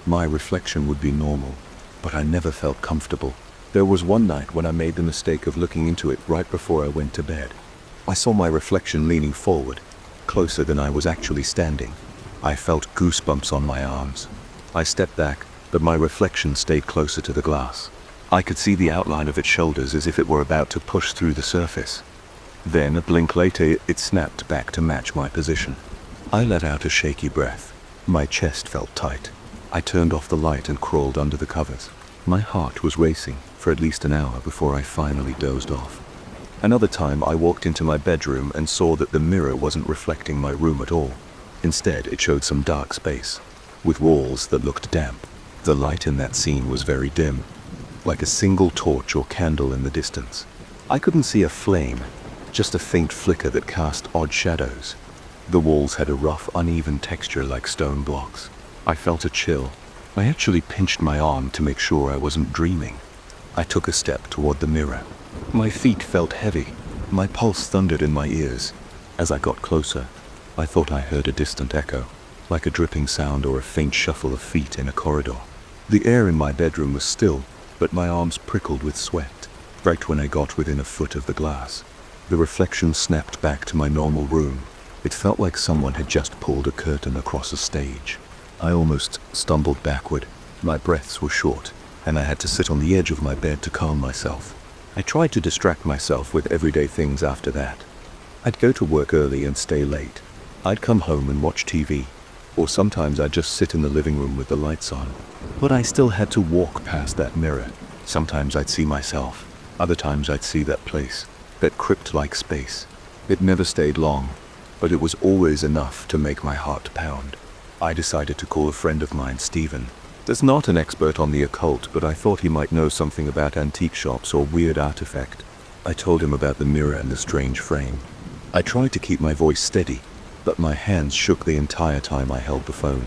My reflection would be normal, but I never felt comfortable. There was one night when I made the mistake of looking into it right before I went to bed. I saw my reflection leaning forward, closer than I was actually standing. I felt goosebumps on my arms. I stepped back, but my reflection stayed closer to the glass. I could see the outline of its shoulders as if it were about to push through the surface. Then, a blink later, it snapped back to match my position. I let out a shaky breath. My chest felt tight. I turned off the light and crawled under the covers. My heart was racing for at least an hour before I finally dozed off. Another time, I walked into my bedroom and saw that the mirror wasn't reflecting my room at all. Instead, it showed some dark space, with walls that looked damp. The light in that scene was very dim, like a single torch or candle in the distance. I couldn't see a flame, just a faint flicker that cast odd shadows. The walls had a rough, uneven texture like stone blocks. I felt a chill. I actually pinched my arm to make sure I wasn't dreaming. I took a step toward the mirror. My feet felt heavy. My pulse thundered in my ears. As I got closer, I thought I heard a distant echo, like a dripping sound or a faint shuffle of feet in a corridor. The air in my bedroom was still, but my arms prickled with sweat, right when I got within a foot of the glass. The reflection snapped back to my normal room. It felt like someone had just pulled a curtain across a stage. I almost stumbled backward. My breaths were short, and I had to sit on the edge of my bed to calm myself. I tried to distract myself with everyday things after that. I'd go to work early and stay late. I'd come home and watch TV, or sometimes I'd just sit in the living room with the lights on. But I still had to walk past that mirror. Sometimes I'd see myself. Other times I'd see that place, that crypt-like space. It never stayed long, but it was always enough to make my heart pound. I decided to call a friend of mine, Stephen. He's not an expert on the occult, but I thought he might know something about antique shops or weird artifact. I told him about the mirror and the strange frame. I tried to keep my voice steady, but my hands shook the entire time I held the phone.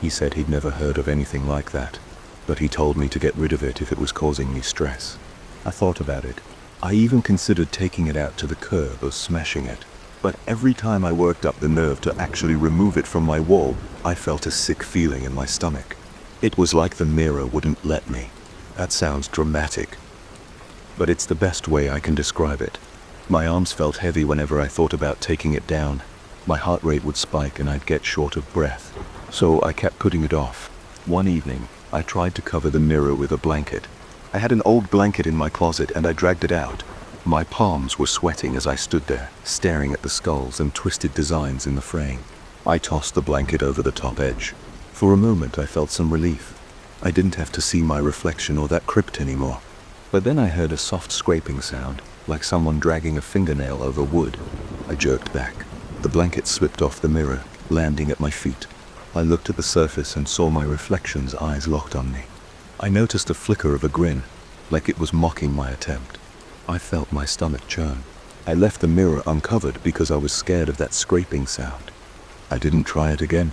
He said he'd never heard of anything like that, but he told me to get rid of it if it was causing me stress. I thought about it. I even considered taking it out to the curb or smashing it. But every time I worked up the nerve to actually remove it from my wall, I felt a sick feeling in my stomach. It was like the mirror wouldn't let me. That sounds dramatic, but it's the best way I can describe it. My arms felt heavy whenever I thought about taking it down. My heart rate would spike and I'd get short of breath. So I kept putting it off. One evening, I tried to cover the mirror with a blanket. I had an old blanket in my closet and I dragged it out. My palms were sweating as I stood there, staring at the skulls and twisted designs in the frame. I tossed the blanket over the top edge. For a moment I felt some relief. I didn't have to see my reflection or that crypt anymore. But then I heard a soft scraping sound, like someone dragging a fingernail over wood. I jerked back. The blanket slipped off the mirror, landing at my feet. I looked at the surface and saw my reflection's eyes locked on me. I noticed a flicker of a grin. like it was mocking my attempt. I felt my stomach churn. I left the mirror uncovered because I was scared of that scraping sound. I didn't try it again.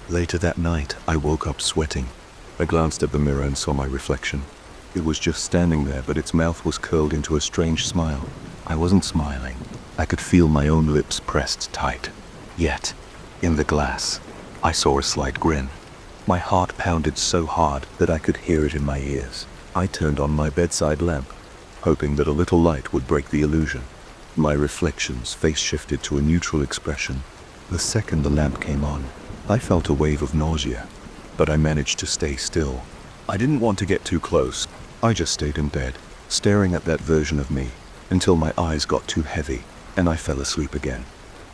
Later that night, I woke up sweating. I glanced at the mirror and saw my reflection. It was just standing there, but its mouth was curled into a strange smile. I wasn't smiling. I could feel my own lips pressed tight. Yet, in the glass, I saw a slight grin. My heart pounded so hard that I could hear it in my ears. I turned on my bedside lamp, hoping that a little light would break the illusion. My reflection's face shifted to a neutral expression. The second the lamp came on, I felt a wave of nausea, but I managed to stay still. I didn't want to get too close. I just stayed in bed, staring at that version of me, until my eyes got too heavy, and I fell asleep again.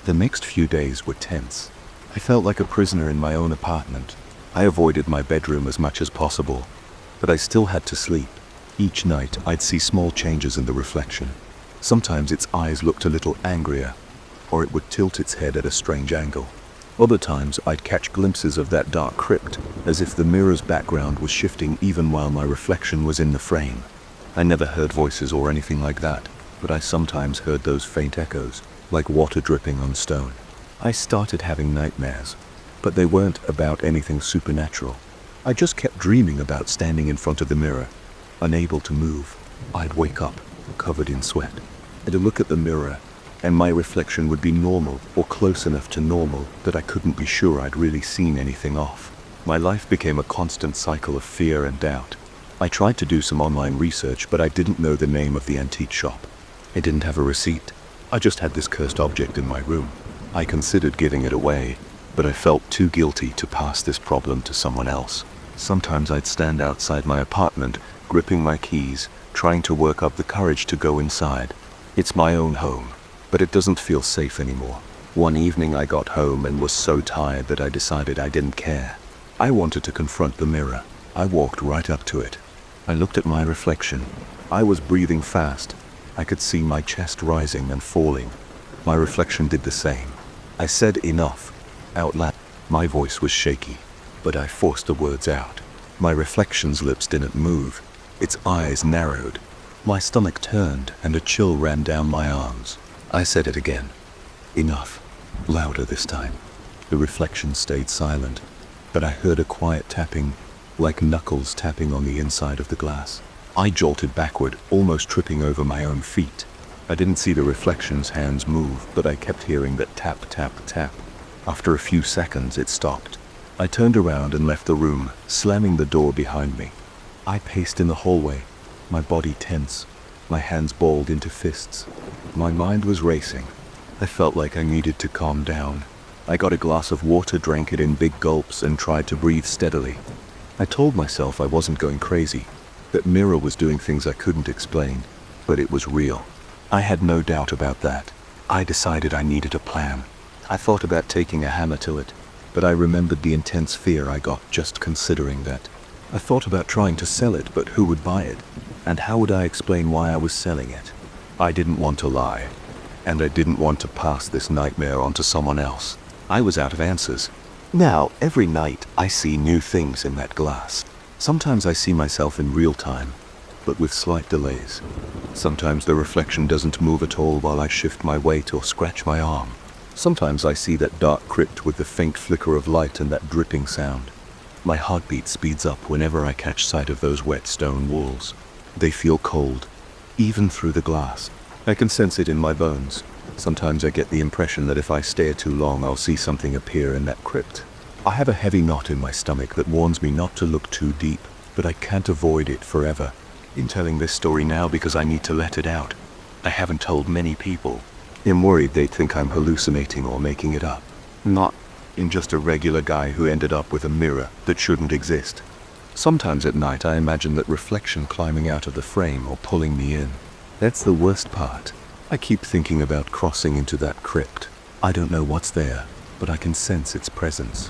The next few days were tense. I felt like a prisoner in my own apartment. I avoided my bedroom as much as possible, but I still had to sleep. Each night, I'd see small changes in the reflection. Sometimes its eyes looked a little angrier, or it would tilt its head at a strange angle. Other times, I'd catch glimpses of that dark crypt, as if the mirror's background was shifting even while my reflection was in the frame. I never heard voices or anything like that, but I sometimes heard those faint echoes, like water dripping on stone. I started having nightmares, but they weren't about anything supernatural. I just kept dreaming about standing in front of the mirror, unable to move. I'd wake up, covered in sweat. I'd look at the mirror, and my reflection would be normal or close enough to normal that I couldn't be sure I'd really seen anything off. My life became a constant cycle of fear and doubt. I tried to do some online research, but I didn't know the name of the antique shop. I didn't have a receipt. I just had this cursed object in my room. I considered giving it away, but I felt too guilty to pass this problem to someone else. Sometimes I'd stand outside my apartment, gripping my keys, trying to work up the courage to go inside. It's my own home, but it doesn't feel safe anymore. One evening I got home and was so tired that I decided I didn't care. I wanted to confront the mirror. I walked right up to it. I looked at my reflection. I was breathing fast. I could see my chest rising and falling. My reflection did the same. I said enough, out loud. My voice was shaky, but I forced the words out. My reflection's lips didn't move. Its eyes narrowed. My stomach turned and a chill ran down my arms. I said it again. Enough. Louder this time. The reflection stayed silent, but I heard a quiet tapping, like knuckles tapping on the inside of the glass. I jolted backward, almost tripping over my own feet. I didn't see the reflection's hands move, but I kept hearing that tap, tap, tap. After a few seconds, it stopped. I turned around and left the room, slamming the door behind me. I paced in the hallway, my body tense, my hands balled into fists. My mind was racing. I felt like I needed to calm down. I got a glass of water, drank it in big gulps, and tried to breathe steadily. I told myself I wasn't going crazy, that mirror was doing things I couldn't explain, but it was real. I had no doubt about that. I decided I needed a plan. I thought about taking a hammer to it, but I remembered the intense fear I got just considering that. I thought about trying to sell it, but who would buy it? And how would I explain why I was selling it? I didn't want to lie, and I didn't want to pass this nightmare on to someone else. I was out of answers. Now, every night, I see new things in that glass. Sometimes I see myself in real time, but with slight delays. Sometimes the reflection doesn't move at all while I shift my weight or scratch my arm. Sometimes I see that dark crypt with the faint flicker of light and that dripping sound. My heartbeat speeds up whenever I catch sight of those wet stone walls. They feel cold, even through the glass. I can sense it in my bones. Sometimes I get the impression that if I stare too long, I'll see something appear in that crypt. I have a heavy knot in my stomach that warns me not to look too deep, but I can't avoid it forever. I'm telling this story now because I need to let it out. I haven't told many people. I'm worried they'd think I'm hallucinating or making it up. Not in just a regular guy who ended up with a mirror that shouldn't exist. Sometimes at night I imagine that reflection climbing out of the frame or pulling me in. That's the worst part. I keep thinking about crossing into that crypt. I don't know what's there, but I can sense its presence.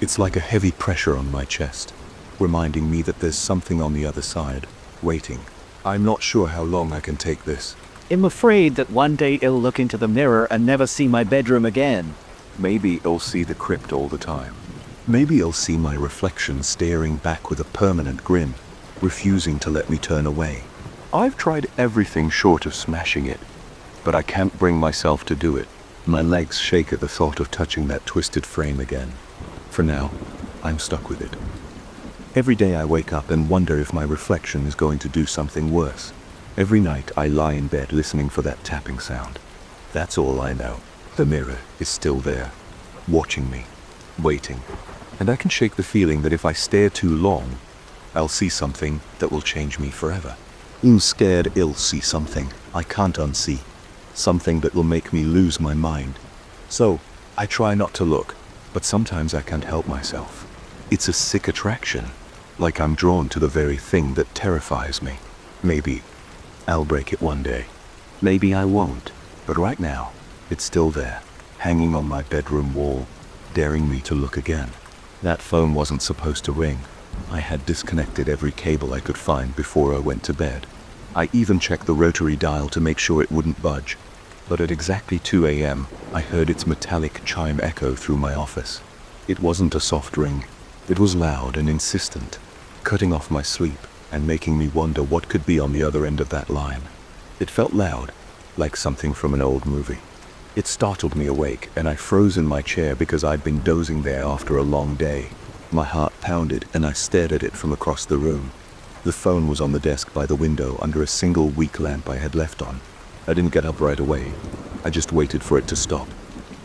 It's like a heavy pressure on my chest, reminding me that there's something on the other side, waiting. I'm not sure how long I can take this. I'm afraid that one day I'll look into the mirror and never see my bedroom again. Maybe I'll see the crypt all the time. Maybe I'll see my reflection staring back with a permanent grin, refusing to let me turn away. I've tried everything short of smashing it, but I can't bring myself to do it. My legs shake at the thought of touching that twisted frame again. For now, I'm stuck with it. Every day I wake up and wonder if my reflection is going to do something worse. Every night I lie in bed listening for that tapping sound. That's all I know. The mirror is still there, watching me, waiting. And I can shake the feeling that if I stare too long, I'll see something that will change me forever. I'm scared I'll see something I can't unsee. Something that will make me lose my mind. So, I try not to look, but sometimes I can't help myself. It's a sick attraction, like I'm drawn to the very thing that terrifies me. Maybe I'll break it one day. Maybe I won't, but right now, it's still there, hanging on my bedroom wall, daring me to look again. That phone wasn't supposed to ring. I had disconnected every cable I could find before I went to bed. I even checked the rotary dial to make sure it wouldn't budge. But at exactly 2 a.m., I heard its metallic chime echo through my office. It wasn't a soft ring. It was loud and insistent, cutting off my sleep and making me wonder what could be on the other end of that line. It felt loud, like something from an old movie. It startled me awake, and I froze in my chair because I'd been dozing there after a long day. My heart pounded, and I stared at it from across the room. The phone was on the desk by the window under a single weak lamp I had left on. I didn't get up right away. I just waited for it to stop.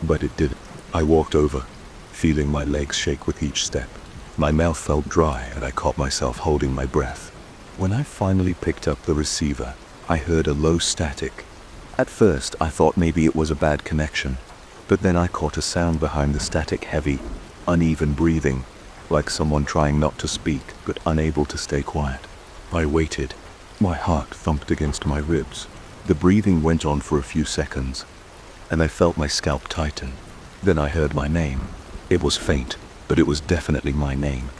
But it didn't. I walked over, feeling my legs shake with each step. My mouth felt dry, and I caught myself holding my breath. When I finally picked up the receiver, I heard a low static. At first, I thought maybe it was a bad connection, but then I caught a sound behind the static, heavy, uneven breathing, like someone trying not to speak, but unable to stay quiet. I waited. My heart thumped against my ribs. The breathing went on for a few seconds, and I felt my scalp tighten. Then I heard my name. It was faint, but it was definitely my name.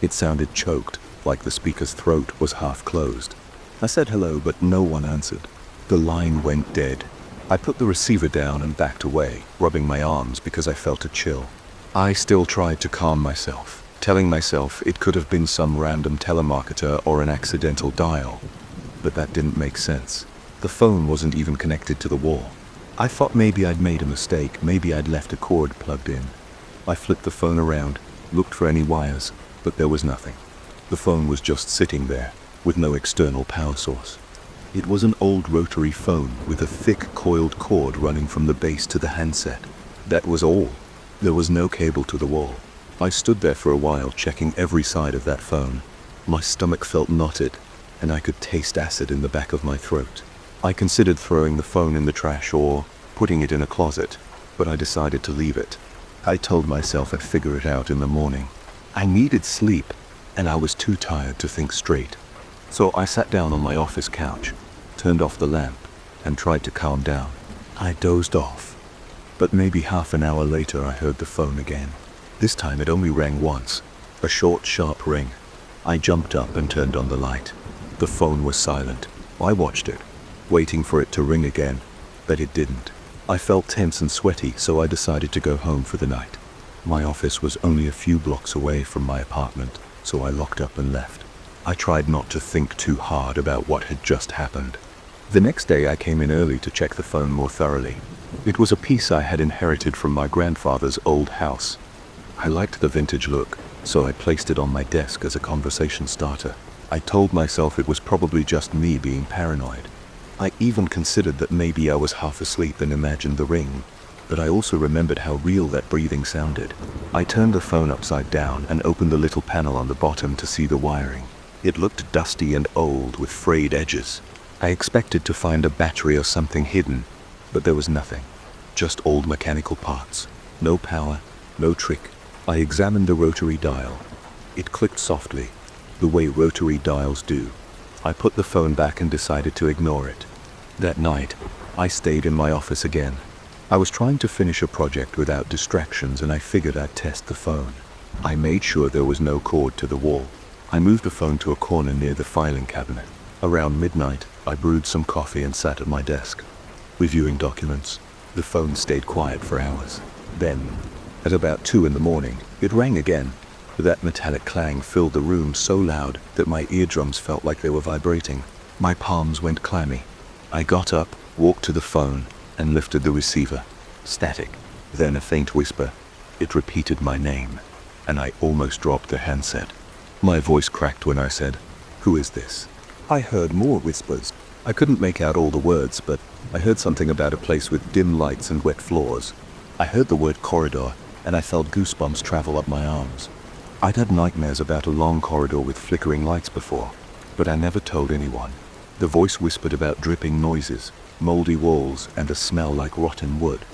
It sounded choked, like the speaker's throat was half closed. I said hello, but no one answered. The line went dead. I put the receiver down and backed away, rubbing my arms because I felt a chill. I still tried to calm myself, telling myself it could have been some random telemarketer or an accidental dial. But that didn't make sense. The phone wasn't even connected to the wall. I thought maybe I'd made a mistake, maybe I'd left a cord plugged in. I flipped the phone around, looked for any wires, but there was nothing. The phone was just sitting there, with no external power source. It was an old rotary phone with a thick coiled cord running from the base to the handset. That was all. There was no cable to the wall. I stood there for a while, checking every side of that phone. My stomach felt knotted, and I could taste acid in the back of my throat. I considered throwing the phone in the trash or putting it in a closet, but I decided to leave it. I told myself I'd figure it out in the morning. I needed sleep, and I was too tired to think straight. So I sat down on my office couch, turned off the lamp, and tried to calm down. I dozed off. But maybe half an hour later I heard the phone again. This time it only rang once, a short, sharp ring. I jumped up and turned on the light. The phone was silent. I watched it, waiting for it to ring again, but it didn't. I felt tense and sweaty, so I decided to go home for the night. My office was only a few blocks away from my apartment, so I locked up and left. I tried not to think too hard about what had just happened. The next day I came in early to check the phone more thoroughly. It was a piece I had inherited from my grandfather's old house. I liked the vintage look, so I placed it on my desk as a conversation starter. I told myself it was probably just me being paranoid. I even considered that maybe I was half asleep and imagined the ring, but I also remembered how real that breathing sounded. I turned the phone upside down and opened the little panel on the bottom to see the wiring. It looked dusty and old with frayed edges. I expected to find a battery or something hidden, but there was nothing. Just old mechanical parts. No power, no trick. I examined the rotary dial. It clicked softly, the way rotary dials do. I put the phone back and decided to ignore it. That night, I stayed in my office again. I was trying to finish a project without distractions, and I figured I'd test the phone. I made sure there was no cord to the wall. I moved the phone to a corner near the filing cabinet. Around midnight, I brewed some coffee and sat at my desk, reviewing documents. The phone stayed quiet for hours. Then, at about 2 in the morning, it rang again. That metallic clang filled the room so loud that my eardrums felt like they were vibrating. My palms went clammy. I got up, walked to the phone, and lifted the receiver. Static. Then a faint whisper. It repeated my name, and I almost dropped the handset. My voice cracked when I said, "Who is this?" I heard more whispers. I couldn't make out all the words, but I heard something about a place with dim lights and wet floors. I heard the word corridor, and I felt goosebumps travel up my arms. I'd had nightmares about a long corridor with flickering lights before, but I never told anyone. The voice whispered about dripping noises, moldy walls, and a smell like rotten wood.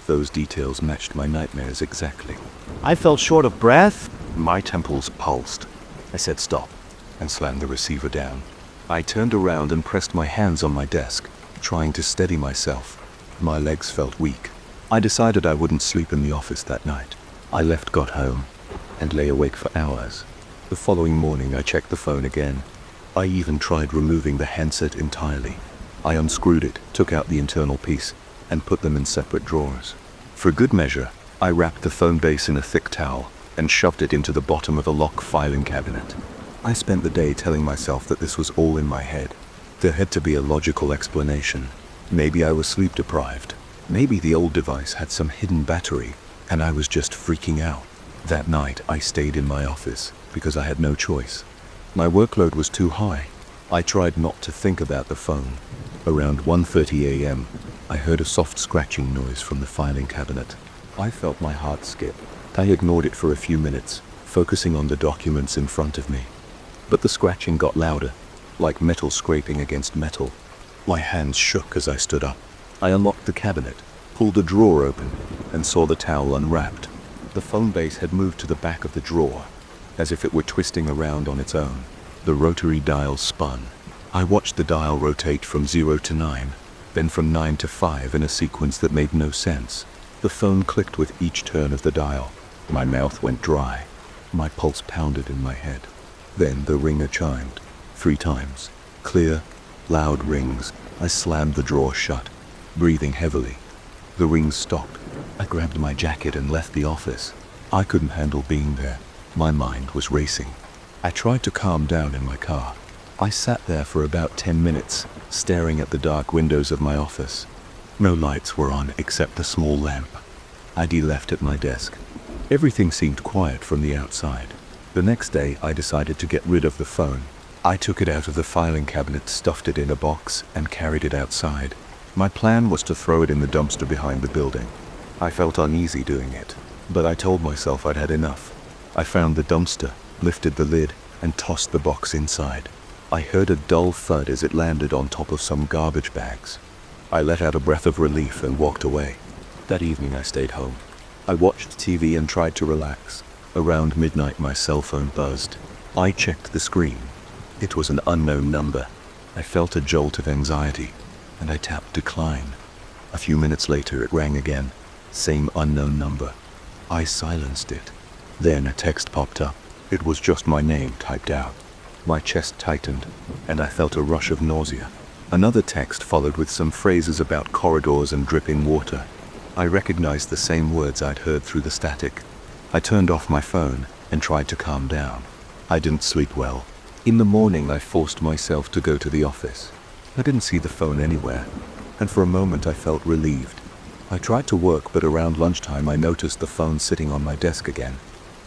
Those details matched my nightmares exactly. I felt short of breath. My temples pulsed. I said stop, and slammed the receiver down. I turned around and pressed my hands on my desk, trying to steady myself. My legs felt weak. I decided I wouldn't sleep in the office that night. I left, got home, and lay awake for hours. The following morning I checked the phone again. I even tried removing the handset entirely. I unscrewed it, took out the internal piece, and put them in separate drawers. For good measure, I wrapped the phone base in a thick towel and shoved it into the bottom of a locked filing cabinet. I spent the day telling myself that this was all in my head. There had to be a logical explanation. Maybe I was sleep deprived. Maybe the old device had some hidden battery, and I was just freaking out. That night, I stayed in my office because I had no choice. My workload was too high. I tried not to think about the phone. Around 1:30 a.m., I heard a soft scratching noise from the filing cabinet. I felt my heart skip. I ignored it for a few minutes, focusing on the documents in front of me. But the scratching got louder, like metal scraping against metal. My hands shook as I stood up. I unlocked the cabinet, pulled the drawer open, and saw the towel unwrapped. The phone base had moved to the back of the drawer, as if it were twisting around on its own. The rotary dial spun. I watched the dial rotate from 0 to 9, then from 9 to 5 in a sequence that made no sense. The phone clicked with each turn of the dial. My mouth went dry. My pulse pounded in my head. Then the ringer chimed. 3 times. Clear, loud rings. I slammed the drawer shut, breathing heavily. The rings stopped. I grabbed my jacket and left the office. I couldn't handle being there. My mind was racing. I tried to calm down in my car. I sat there for about 10 minutes, staring at the dark windows of my office. No lights were on except the small lamp. I'd left at my desk. Everything seemed quiet from the outside. The next day, I decided to get rid of the phone. I took it out of the filing cabinet, stuffed it in a box, and carried it outside. My plan was to throw it in the dumpster behind the building. I felt uneasy doing it, but I told myself I'd had enough. I found the dumpster, lifted the lid, and tossed the box inside. I heard a dull thud as it landed on top of some garbage bags. I let out a breath of relief and walked away. That evening I stayed home. I watched TV and tried to relax. Around midnight my cell phone buzzed. I checked the screen. It was an unknown number. I felt a jolt of anxiety, and I tapped decline. A few minutes later it rang again. Same unknown number. I silenced it. Then a text popped up. It was just my name typed out. My chest tightened, and I felt a rush of nausea. Another text followed with some phrases about corridors and dripping water. I recognized the same words I'd heard through the static. I turned off my phone and tried to calm down. I didn't sleep well. In the morning, I forced myself to go to the office. I didn't see the phone anywhere, and for a moment I felt relieved. I tried to work, but around lunchtime I noticed the phone sitting on my desk again.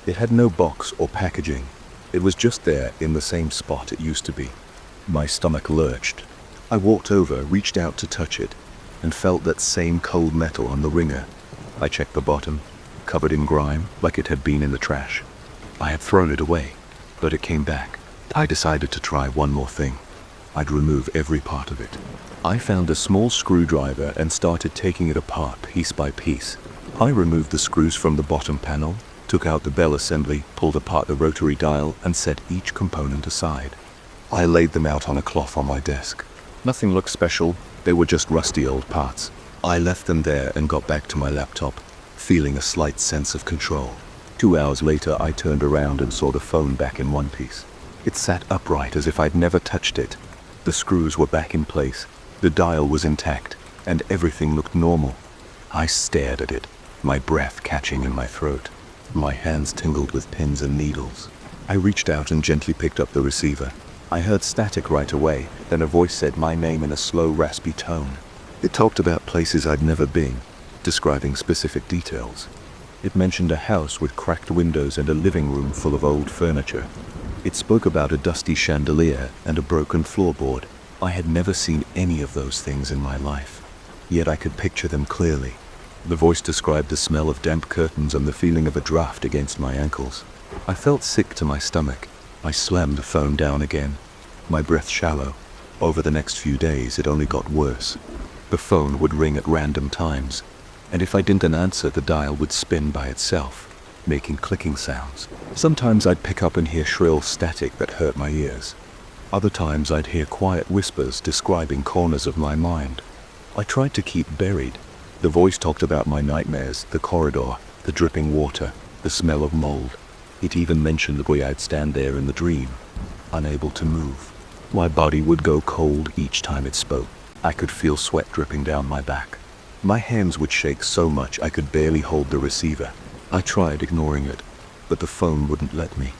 It had no box or packaging. It was just there in the same spot it used to be. My stomach lurched. I walked over, reached out to touch it, and felt that same cold metal on the ringer. I checked the bottom, covered in grime like it had been in the trash. I had thrown it away, but it came back. I decided to try one more thing. I'd remove every part of it. I found a small screwdriver and started taking it apart piece by piece. I removed the screws from the bottom panel, took out the bell assembly, pulled apart the rotary dial, and set each component aside. I laid them out on a cloth on my desk. Nothing looked special, they were just rusty old parts. I left them there and got back to my laptop, feeling a slight sense of control. 2 hours later, I turned around and saw the phone back in one piece. It sat upright as if I'd never touched it. The screws were back in place, the dial was intact, and everything looked normal. I stared at it, my breath catching in my throat. My hands tingled with pins and needles. I reached out and gently picked up the receiver. I heard static right away, then a voice said my name in a slow, raspy tone. It talked about places I'd never been, describing specific details. It mentioned a house with cracked windows and a living room full of old furniture. It spoke about a dusty chandelier and a broken floorboard. I had never seen any of those things in my life, yet I could picture them clearly. The voice described the smell of damp curtains and the feeling of a draft against my ankles. I felt sick to my stomach. I slammed the phone down again, my breath shallow. Over the next few days, it only got worse. The phone would ring at random times, and if I didn't answer, the dial would spin by itself, making clicking sounds. Sometimes I'd pick up and hear shrill static that hurt my ears. Other times I'd hear quiet whispers describing corners of my mind I tried to keep buried. The voice talked about my nightmares, the corridor, the dripping water, the smell of mold. It even mentioned the way I'd stand there in the dream, unable to move. My body would go cold each time it spoke. I could feel sweat dripping down my back. My hands would shake so much I could barely hold the receiver. I tried ignoring it, but the phone wouldn't let me.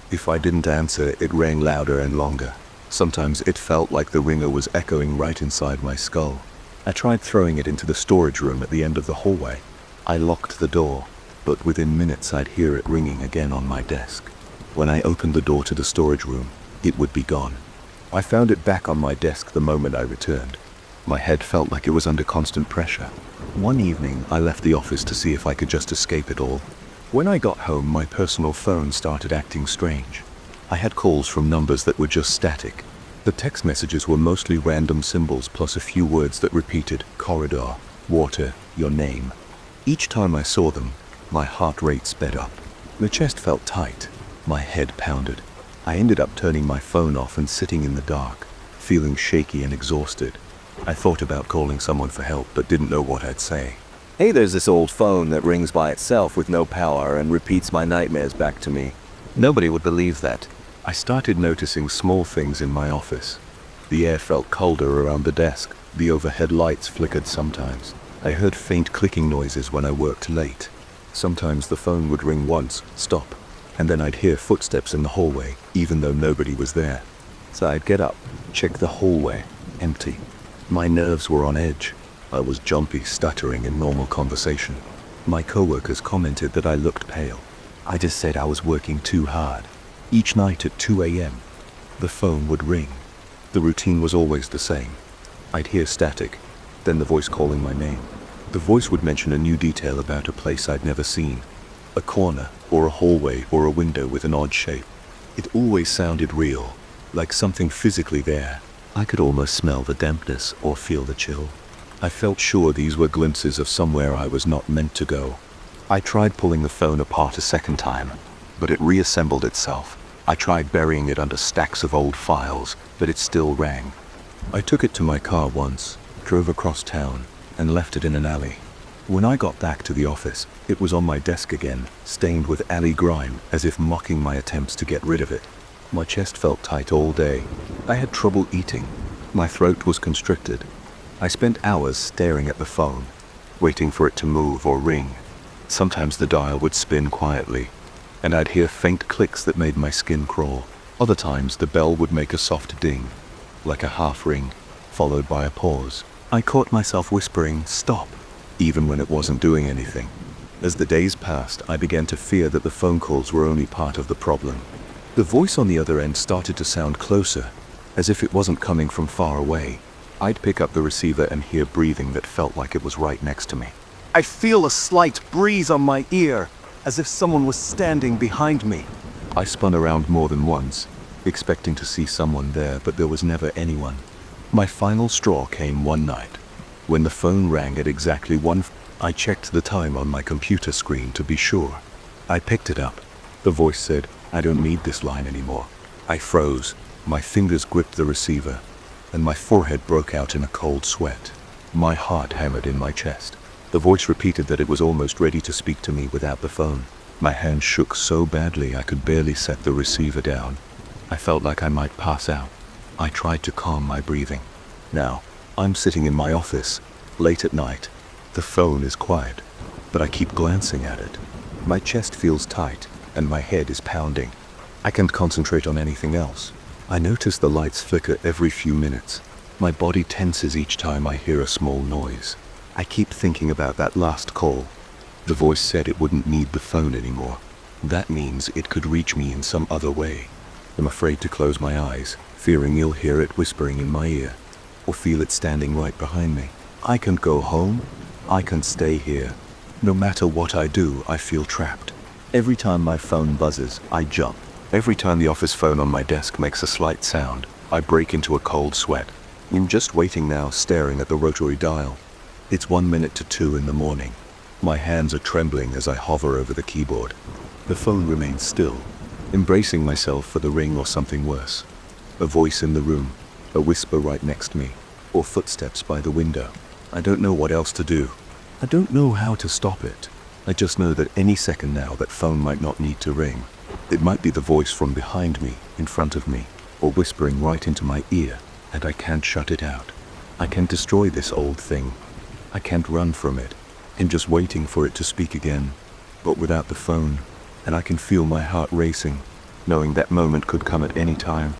If I didn't answer, it rang louder and longer. Sometimes it felt like the ringer was echoing right inside my skull. I tried throwing it into the storage room at the end of the hallway. I locked the door, but within minutes I'd hear it ringing again on my desk. When I opened the door to the storage room, it would be gone. I found it back on my desk the moment I returned. My head felt like it was under constant pressure. One evening, I left the office to see if I could just escape it all. When I got home, my personal phone started acting strange. I had calls from numbers that were just static. The text messages were mostly random symbols plus a few words that repeated corridor, water, your name. Each time I saw them, my heart rate sped up. The chest felt tight. My head pounded. I ended up turning my phone off and sitting in the dark, feeling shaky and exhausted. I thought about calling someone for help, but didn't know what I'd say. Hey, there's this old phone that rings by itself with no power and repeats my nightmares back to me. Nobody would believe that. I started noticing small things in my office. The air felt colder around the desk. The overhead lights flickered sometimes. I heard faint clicking noises when I worked late. Sometimes the phone would ring once, stop, and then I'd hear footsteps in the hallway, even though nobody was there. So I'd get up, check the hallway, empty. My nerves were on edge. I was jumpy, stuttering in normal conversation. My coworkers commented that I looked pale. I just said I was working too hard. Each night at 2 a.m., the phone would ring. The routine was always the same. I'd hear static, then the voice calling my name. The voice would mention a new detail about a place I'd never seen. A corner, or a hallway, or a window with an odd shape. It always sounded real, like something physically there. I could almost smell the dampness or feel the chill. I felt sure these were glimpses of somewhere I was not meant to go. I tried pulling the phone apart a second time, but it reassembled itself. I tried burying it under stacks of old files, but it still rang. I took it to my car once, drove across town, and left it in an alley. When I got back to the office, it was on my desk again, stained with alley grime, as if mocking my attempts to get rid of it. My chest felt tight all day. I had trouble eating. My throat was constricted. I spent hours staring at the phone, waiting for it to move or ring. Sometimes the dial would spin quietly, and I'd hear faint clicks that made my skin crawl. Other times the bell would make a soft ding, like a half ring, followed by a pause. I caught myself whispering, "Stop," even when it wasn't doing anything. As the days passed, I began to fear that the phone calls were only part of the problem. The voice on the other end started to sound closer, as if it wasn't coming from far away. I'd pick up the receiver and hear breathing that felt like it was right next to me. I feel a slight breeze on my ear, as if someone was standing behind me. I spun around more than once, expecting to see someone there, but there was never anyone. My final straw came one night. When the phone rang at exactly 1, I checked the time on my computer screen to be sure. I picked it up. The voice said, "I don't need this line anymore." I froze. My fingers gripped the receiver, and my forehead broke out in a cold sweat. My heart hammered in my chest. The voice repeated that it was almost ready to speak to me without the phone. My hand shook so badly I could barely set the receiver down. I felt like I might pass out. I tried to calm my breathing. Now, I'm sitting in my office, late at night. The phone is quiet, but I keep glancing at it. My chest feels tight, and my head is pounding. I can't concentrate on anything else. I notice the lights flicker every few minutes. My body tenses each time I hear a small noise. I keep thinking about that last call. The voice said it wouldn't need the phone anymore. That means it could reach me in some other way. I'm afraid to close my eyes, fearing you'll hear it whispering in my ear, or feel it standing right behind me. I can go home. I can stay here. No matter what I do, I feel trapped. Every time my phone buzzes, I jump. Every time the office phone on my desk makes a slight sound, I break into a cold sweat. I'm just waiting now, staring at the rotary dial. It's 1 minute to 2 in the morning. My hands are trembling as I hover over the keyboard. The phone remains still, embracing myself for the ring or something worse. A voice in the room, a whisper right next to me, or footsteps by the window. I don't know what else to do. I don't know how to stop it. I just know that any second now that phone might not need to ring. It might be the voice from behind me, in front of me, or whispering right into my ear, and I can't shut it out. I can't destroy this old thing. I can't run from it. I'm just waiting for it to speak again, but without the phone, and I can feel my heart racing, knowing that moment could come at any time.